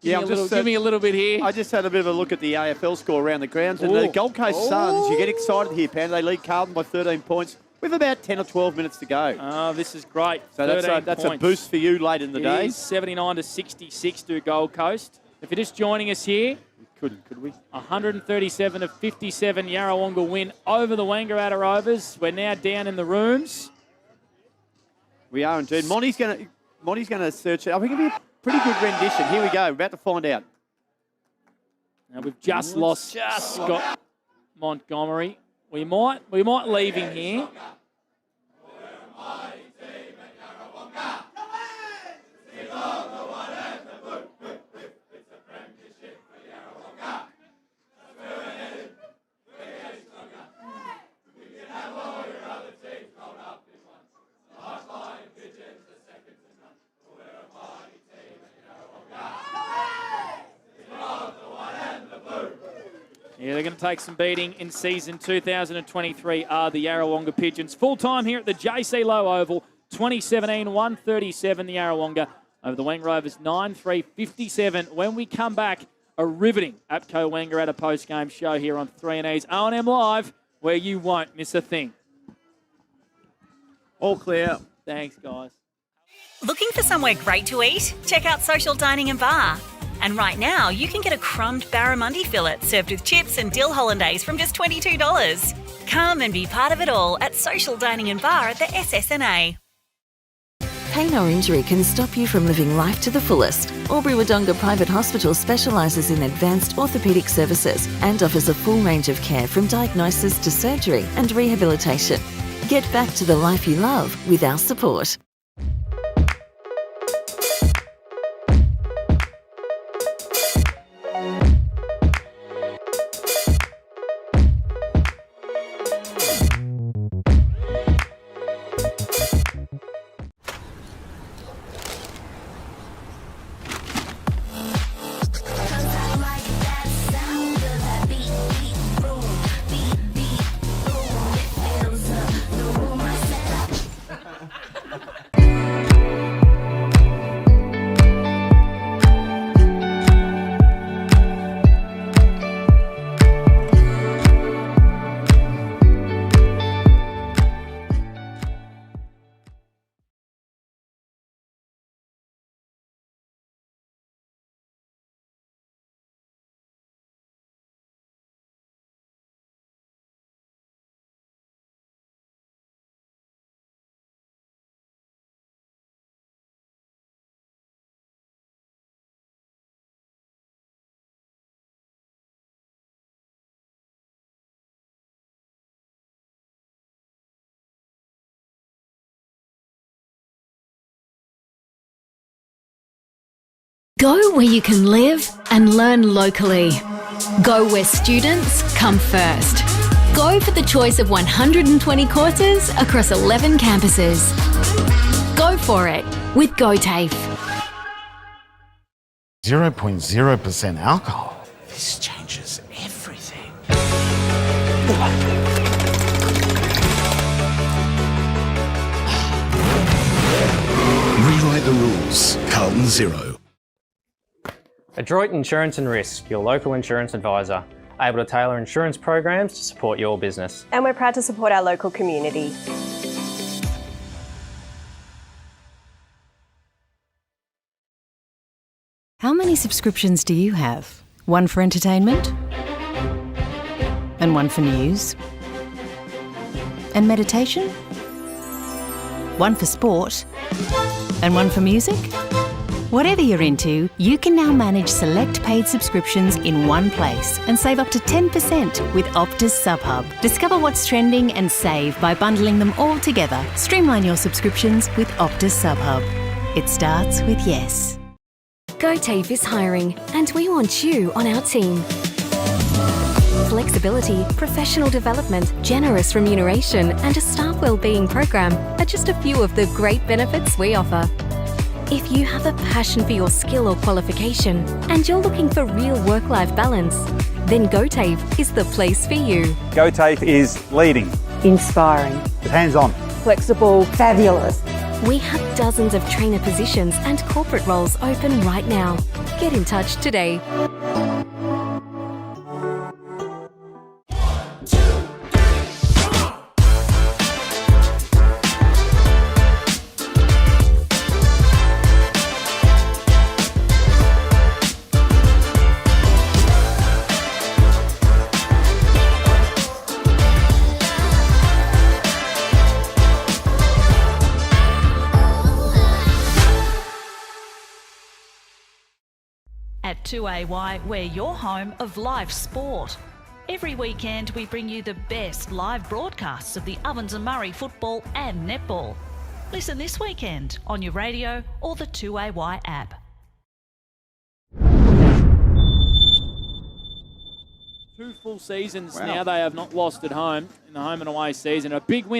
Give me a little bit here. I just had a bit of a look at the AFL score around the grounds. And the Gold Coast Suns, you get excited here, Panda. They lead Carlton by 13 points with about 10 or 12 minutes to go. Oh, this is great. So that's a boost for you late in the day. It is 79 to 66 to Gold Coast. If you're just joining us here, could we? 137 to 57 Yarrawonga win over the Wangaratta Rovers. We're now down in the rooms. We are indeed. Monty's going to search. I think it'll be a pretty good rendition. Here we go. We're about to find out. Now we've just lost Scott Montgomery. We might leave him here. Yeah, they're going to take some beating in season 2023 are the Yarrawonga Pigeons. Full-time here at the JC Low Oval, 2017-137, the Yarrawonga over the Wang Rovers, 9-3-57. When we come back, a riveting APCO Wangaratta post-game show here on 3E's O&M Live, where you won't miss a thing. All clear. Thanks, guys. Looking for somewhere great to eat? Check out Social Dining and Bar. And right now, you can get a crumbed barramundi fillet served with chips and dill hollandaise from just $22. Come and be part of it all at Social Dining and Bar at the SSNA. Pain or injury can stop you from living life to the fullest. Wodonga Private Hospital specialises in advanced orthopaedic services and offers a full range of care from diagnosis to surgery and rehabilitation. Get back to the life you love with our support. Go where you can live and learn locally. Go where students come first. Go for the choice of 120 courses across 11 campuses. Go for it with GoTAFE. 0.0% alcohol. This changes everything. Rewrite the rules. Carlton Zero. Adroit Insurance and Risk, your local insurance advisor, able to tailor insurance programs to support your business. And we're proud to support our local community. How many subscriptions do you have? One for entertainment? And one for news? And meditation? One for sport? And one for music? Whatever you're into, you can now manage select paid subscriptions in one place and save up to 10% with Optus SubHub. Discover what's trending and save by bundling them all together. Streamline your subscriptions with Optus SubHub. It starts with yes. GoTAFE is hiring, and we want you on our team. Flexibility, professional development, generous remuneration, and a staff wellbeing program are just a few of the great benefits we offer. If you have a passion for your skill or qualification and you're looking for real work-life balance, then GoTAFE is the place for you. GoTAFE is leading, Inspiring. hands-on, Flexible. Fabulous. We have dozens of trainer positions and corporate roles open right now. Get in touch today. At 2AY, we're your home of live sport. Every weekend, we bring you the best live broadcasts of the Ovens and Murray football and netball. Listen this weekend on your radio or the 2AY app. 2 full seasons now they have not lost at home in the home and away season. A big win.